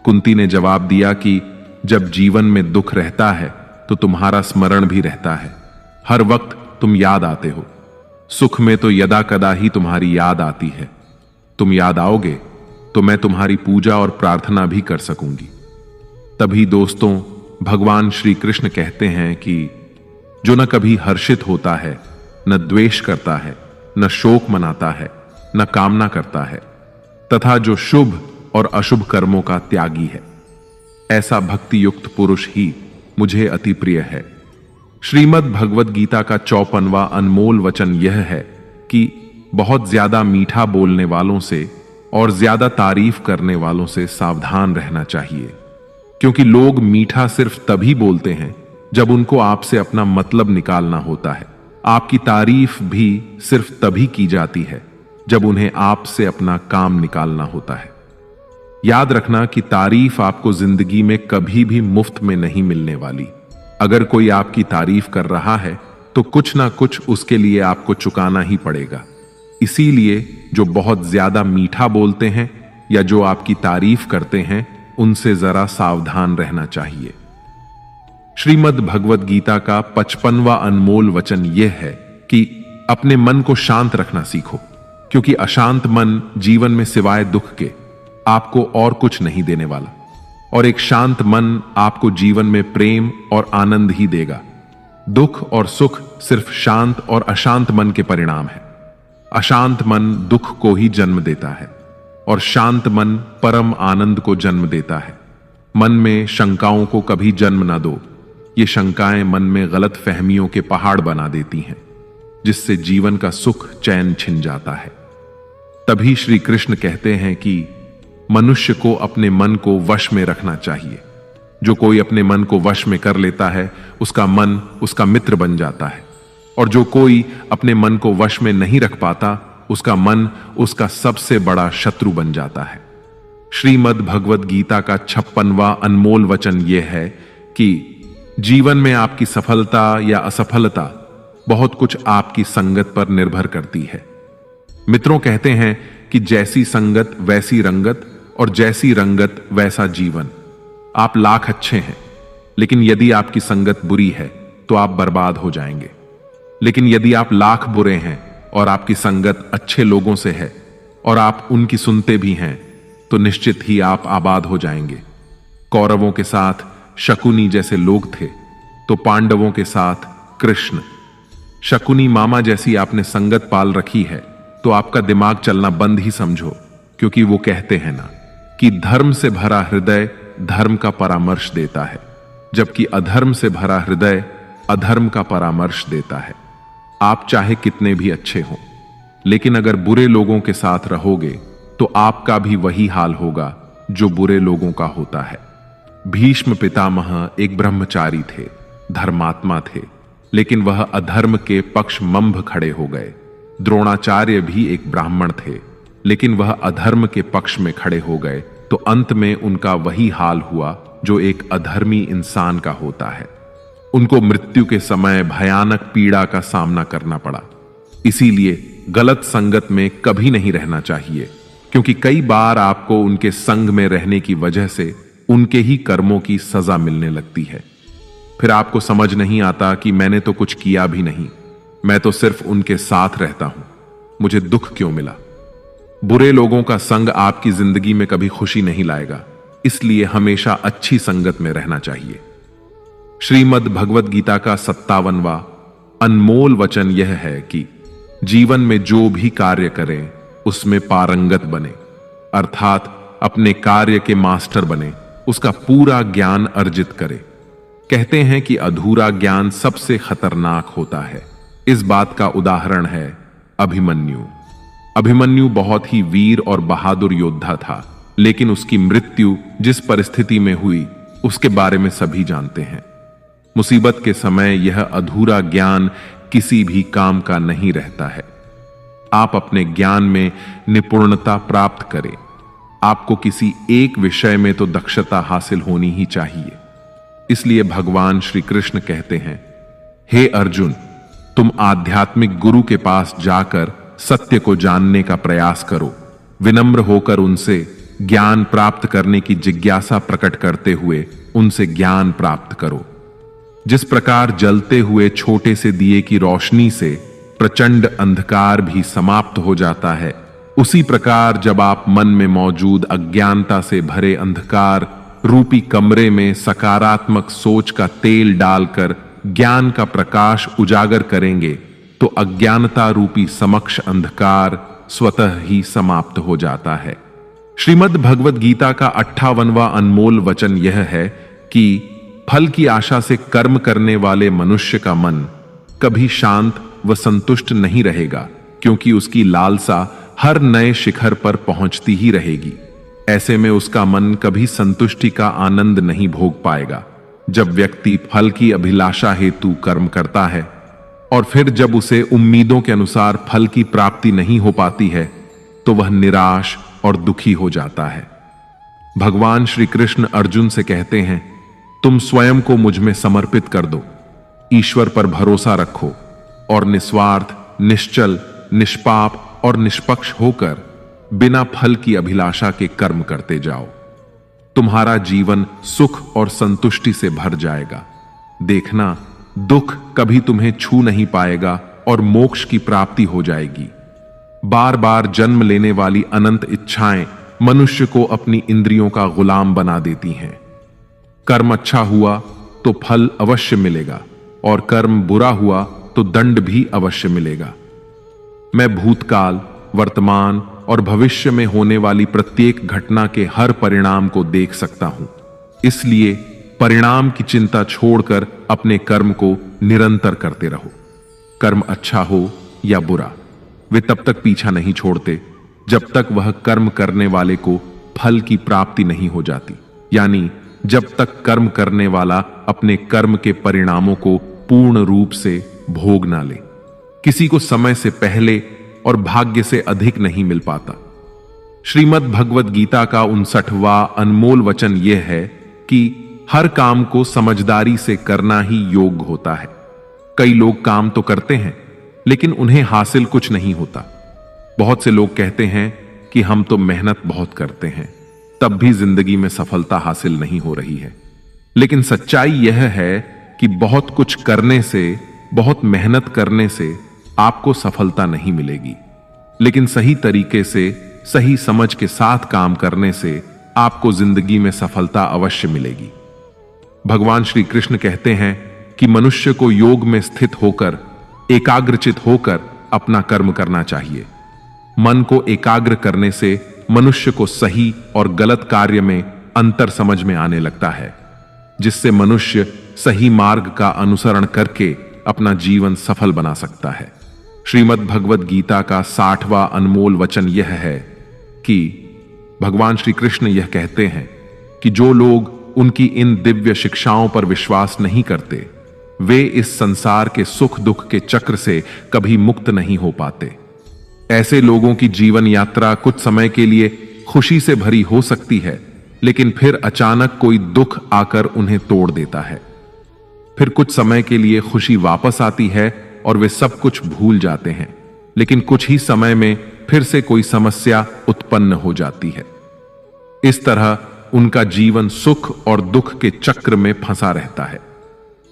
कुंती ने जवाब दिया कि जब जीवन में दुख रहता है तो तुम्हारा स्मरण भी रहता है। हर वक्त तुम याद आते हो। सुख में तो यदा कदा ही तुम्हारी याद आती है। तुम याद आओगे तो मैं तुम्हारी पूजा और प्रार्थना भी कर सकूंगी। तभी दोस्तों, भगवान श्री कृष्ण कहते हैं कि जो न कभी हर्षित होता है, न द्वेष करता है, न शोक मनाता है, न कामना करता है, तथा जो शुभ और अशुभ कर्मों का त्यागी है, ऐसा भक्ति युक्त पुरुष ही मुझे अति प्रिय है। श्रीमद् भगवद गीता का 54वां अनमोल वचन यह है कि बहुत ज्यादा मीठा बोलने वालों से और ज्यादा तारीफ करने वालों से सावधान रहना चाहिए, क्योंकि लोग मीठा सिर्फ तभी बोलते हैं जब उनको आपसे अपना मतलब निकालना होता है। आपकी तारीफ भी सिर्फ तभी की जाती है जब उन्हें आपसे अपना काम निकालना होता है। याद रखना कि तारीफ आपको जिंदगी में कभी भी मुफ्त में नहीं मिलने वाली। अगर कोई आपकी तारीफ कर रहा है तो कुछ ना कुछ उसके लिए आपको चुकाना ही पड़ेगा। इसीलिए जो बहुत ज्यादा मीठा बोलते हैं या जो आपकी तारीफ करते हैं, उनसे जरा सावधान रहना चाहिए। श्रीमद् भगवद गीता का 55वां अनमोल वचन यह है कि अपने मन को शांत रखना सीखो, क्योंकि अशांत मन जीवन में सिवाय दुख के आपको और कुछ नहीं देने वाला, और एक शांत मन आपको जीवन में प्रेम और आनंद ही देगा। दुख और सुख सिर्फ शांत और अशांत मन के परिणाम है। अशांत मन दुख को ही जन्म देता है और शांत मन परम आनंद को जन्म देता है। मन में शंकाओं को कभी जन्म ना दो। ये शंकाएं मन में गलत फहमियों के पहाड़ बना देती हैं, जिससे जीवन का सुख चैन छिन जाता है। तभी श्री कृष्ण कहते हैं कि मनुष्य को अपने मन को वश में रखना चाहिए। जो कोई अपने मन को वश में कर लेता है, उसका मन उसका मित्र बन जाता है, और जो कोई अपने मन को वश में नहीं रख पाता, उसका मन उसका सबसे बड़ा शत्रु बन जाता है। श्रीमद् भगवद गीता का 56वां अनमोल वचन यह है कि जीवन में आपकी सफलता या असफलता बहुत कुछ आपकी संगत पर निर्भर करती है। मित्रों कहते हैं कि जैसी संगत वैसी रंगत, और जैसी रंगत वैसा जीवन। आप लाख अच्छे हैं, लेकिन यदि आपकी संगत बुरी है तो आप बर्बाद हो जाएंगे। लेकिन यदि आप लाख बुरे हैं और आपकी संगत अच्छे लोगों से है और आप उनकी सुनते भी हैं, तो निश्चित ही आप आबाद हो जाएंगे। कौरवों के साथ शकुनी जैसे लोग थे, तो पांडवों के साथ कृष्ण। शकुनी मामा जैसी आपने संगत पाल रखी है तो आपका दिमाग चलना बंद ही समझो, क्योंकि वो कहते हैं ना कि धर्म से भरा हृदय धर्म का परामर्श देता है, जबकि अधर्म से भरा हृदय अधर्म का परामर्श देता है। आप चाहे कितने भी अच्छे हों, लेकिन अगर बुरे लोगों के साथ रहोगे तो आपका भी वही हाल होगा जो बुरे लोगों का होता है। भीष्म पितामह एक ब्रह्मचारी थे, धर्मात्मा थे, लेकिन वह अधर्म के पक्ष मंभ खड़े हो गए। द्रोणाचार्य भी एक ब्राह्मण थे, लेकिन वह अधर्म के पक्ष में खड़े हो गए, तो अंत में उनका वही हाल हुआ जो एक अधर्मी इंसान का होता है। उनको मृत्यु के समय भयानक पीड़ा का सामना करना पड़ा। इसीलिए गलत संगत में कभी नहीं रहना चाहिए। क्योंकि कई बार आपको उनके संग में रहने की वजह से उनके ही कर्मों की सजा मिलने लगती है। फिर आपको समझ नहीं आता कि मैंने तो कुछ किया भी नहीं, मैं तो सिर्फ उनके साथ रहता हूं, मुझे दुख क्यों मिला। बुरे लोगों का संग आपकी जिंदगी में कभी खुशी नहीं लाएगा, इसलिए हमेशा अच्छी संगत में रहना चाहिए। श्रीमद् भगवद गीता का 57वां अनमोल वचन यह है कि जीवन में जो भी कार्य करें उसमें पारंगत बने, अर्थात अपने कार्य के मास्टर बने, उसका पूरा ज्ञान अर्जित करे। कहते हैं कि अधूरा ज्ञान सबसे खतरनाक होता है। इस बात का उदाहरण है अभिमन्यु। अभिमन्यु बहुत ही वीर और बहादुर योद्धा था, लेकिन उसकी मृत्यु जिस परिस्थिति में हुई उसके बारे में सभी जानते हैं। मुसीबत के समय यह अधूरा ज्ञान किसी भी काम का नहीं रहता है। आप अपने ज्ञान में निपुणता प्राप्त करें। आपको किसी एक विषय में तो दक्षता हासिल होनी ही चाहिए। इसलिए भगवान श्री कृष्ण कहते हैं, हे अर्जुन, तुम आध्यात्मिक गुरु के पास जाकर सत्य को जानने का प्रयास करो। विनम्र होकर उनसे ज्ञान प्राप्त करने की जिज्ञासा प्रकट करते हुए उनसे ज्ञान प्राप्त करो। जिस प्रकार जलते हुए छोटे से दिए की रोशनी से प्रचंड अंधकार भी समाप्त हो जाता है, उसी प्रकार जब आप मन में मौजूद अज्ञानता से भरे अंधकार रूपी कमरे में सकारात्मक सोच का तेल डालकर ज्ञान का प्रकाश उजागर करेंगे, तो अज्ञानता रूपी समक्ष अंधकार स्वतः ही समाप्त हो जाता है। श्रीमद् भगवद गीता का 58वां अनमोल वचन यह है कि फल की आशा से कर्म करने वाले मनुष्य का मन कभी शांत व संतुष्ट नहीं रहेगा, क्योंकि उसकी लालसा हर नए शिखर पर पहुंचती ही रहेगी। ऐसे में उसका मन कभी संतुष्टि का आनंद नहीं भोग पाएगा। जब व्यक्ति फल की अभिलाषा हेतु कर्म करता है और फिर जब उसे उम्मीदों के अनुसार फल की प्राप्ति नहीं हो पाती है, तो वह निराश और दुखी हो जाता है। भगवान श्री कृष्ण अर्जुन से कहते हैं, तुम स्वयं को मुझ में समर्पित कर दो, ईश्वर पर भरोसा रखो और निस्वार्थ, निश्चल, निष्पाप और निष्पक्ष होकर बिना फल की अभिलाषा के कर्म करते जाओ। तुम्हारा जीवन सुख और संतुष्टि से भर जाएगा। देखना, दुख कभी तुम्हें छू नहीं पाएगा और मोक्ष की प्राप्ति हो जाएगी। बार बार जन्म लेने वाली अनंत इच्छाएं मनुष्य को अपनी इंद्रियों का गुलाम बना देती हैं। कर्म अच्छा हुआ तो फल अवश्य मिलेगा और कर्म बुरा हुआ तो दंड भी अवश्य मिलेगा। मैं भूतकाल, वर्तमान और भविष्य में होने वाली प्रत्येक घटना के हर परिणाम को देख सकता हूं। इसलिए परिणाम की चिंता छोड़कर अपने कर्म को निरंतर करते रहो। कर्म अच्छा हो या बुरा, वे तब तक पीछा नहीं छोड़ते जब तक वह कर्म करने वाले को फल की प्राप्ति नहीं हो जाती, यानी जब तक कर्म करने वाला अपने कर्म के परिणामों को पूर्ण रूप से भोग ना ले। किसी को समय से पहले और भाग्य से अधिक नहीं मिल पाता। श्रीमद् भगवद गीता का 59वां अनमोल वचन यह है कि हर काम को समझदारी से करना ही योग्य होता है। कई लोग काम तो करते हैं, लेकिन उन्हें हासिल कुछ नहीं होता। बहुत से लोग कहते हैं कि हम तो मेहनत बहुत करते हैं, तब भी जिंदगी में सफलता हासिल नहीं हो रही है। लेकिन सच्चाई यह है कि बहुत कुछ करने से, बहुत मेहनत करने से आपको सफलता नहीं मिलेगी, लेकिन सही तरीके से, सही समझ के साथ काम करने से आपको जिंदगी में सफलता अवश्य मिलेगी। भगवान श्री कृष्ण कहते हैं कि मनुष्य को योग में स्थित होकर, एकाग्रचित होकर अपना कर्म करना चाहिए। मन को एकाग्र करने से मनुष्य को सही और गलत कार्य में अंतर समझ में आने लगता है, जिससे मनुष्य सही मार्ग का अनुसरण करके अपना जीवन सफल बना सकता है। श्रीमद् भगवद गीता का 60वां अनमोल वचन यह है कि भगवान श्री कृष्ण यह कहते हैं कि जो लोग उनकी इन दिव्य शिक्षाओं पर विश्वास नहीं करते, वे इस संसार के सुख दुख के चक्र से कभी मुक्त नहीं हो पाते। ऐसे लोगों की जीवन यात्रा कुछ समय के लिए खुशी से भरी हो सकती है, लेकिन फिर अचानक कोई दुख आकर उन्हें तोड़ देता है। फिर कुछ समय के लिए खुशी वापस आती है और वे सब कुछ भूल जाते हैं, लेकिन कुछ ही समय में फिर से कोई समस्या उत्पन्न हो जाती है। इस तरह उनका जीवन सुख और दुख के चक्र में फंसा रहता है।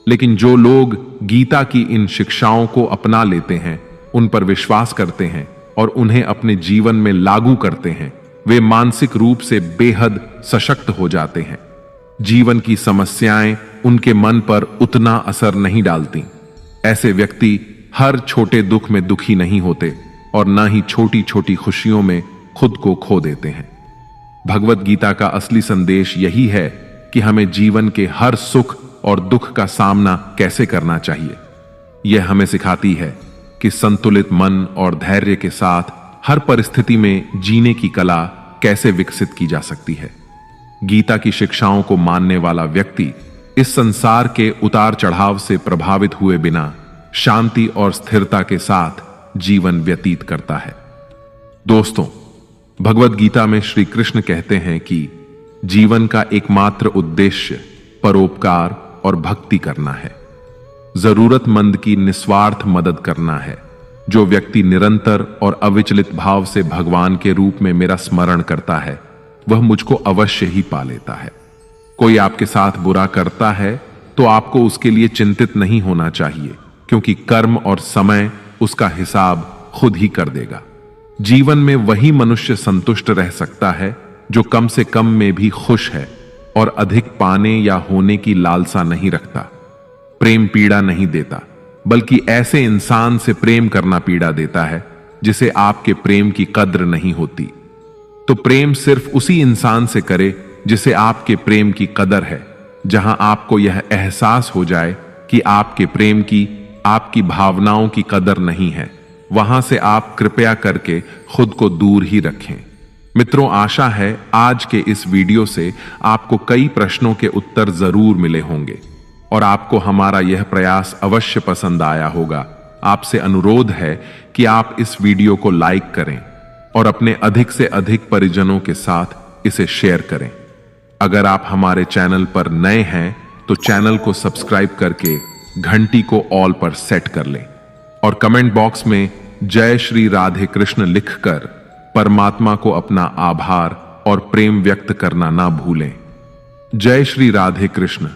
लेकिन जो लोग गीता की इन शिक्षाओं को अपना लेते हैं, उन पर विश्वास करते हैं और उन्हें अपने जीवन में लागू करते हैं, वे मानसिक रूप से बेहद सशक्त हो जाते हैं। जीवन की समस्याएं उनके मन पर उतना असर नहीं डालती। ऐसे व्यक्ति हर छोटे दुख में दुखी नहीं होते और न ही छोटी छोटी खुशियों में खुद को खो देते हैं। भगवत गीता का असली संदेश यही है कि हमें जीवन के हर सुख और दुख का सामना कैसे करना चाहिए। यह हमें सिखाती है कि संतुलित मन और धैर्य के साथ हर परिस्थिति में जीने की कला कैसे विकसित की जा सकती है। गीता की शिक्षाओं को मानने वाला व्यक्ति इस संसार के उतार चढ़ाव से प्रभावित हुए बिना शांति और स्थिरता के साथ जीवन व्यतीत करता है। दोस्तों, भगवत गीता में श्री कृष्ण कहते हैं कि जीवन का एकमात्र उद्देश्य परोपकार और भक्ति करना है। जरूरतमंद की निस्वार्थ मदद करना है। जो व्यक्ति निरंतर और अविचलित भाव से भगवान के रूप में मेरा स्मरण करता है, वह मुझको अवश्य ही पा लेता है। कोई आपके साथ बुरा करता है तो आपको उसके लिए चिंतित नहीं होना चाहिए, क्योंकि कर्म और समय उसका हिसाब खुद ही कर देगा। जीवन में वही मनुष्य संतुष्ट रह सकता है जो कम से कम में भी खुश है और अधिक पाने या होने की लालसा नहीं रखता। प्रेम पीड़ा नहीं देता, बल्कि ऐसे इंसान से प्रेम करना पीड़ा देता है जिसे आपके प्रेम की कद्र नहीं होती। तो प्रेम सिर्फ उसी इंसान से करे जिसे आपके प्रेम की कदर है। जहां आपको यह एहसास हो जाए कि आपके प्रेम की, आपकी भावनाओं की कदर नहीं है, वहां से आप कृपया करके खुद को दूर ही रखें। मित्रों, आशा है आज के इस वीडियो से आपको कई प्रश्नों के उत्तर जरूर मिले होंगे और आपको हमारा यह प्रयास अवश्य पसंद आया होगा। आपसे अनुरोध है कि आप इस वीडियो को लाइक करें और अपने अधिक से अधिक परिजनों के साथ इसे शेयर करें। अगर आप हमारे चैनल पर नए हैं तो चैनल को सब्सक्राइब करके घंटी को ऑल पर सेट कर लें और कमेंट बॉक्स में जय श्री राधे कृष्ण लिखकर परमात्मा को अपना आभार और प्रेम व्यक्त करना ना भूलें। जय श्री राधे कृष्ण।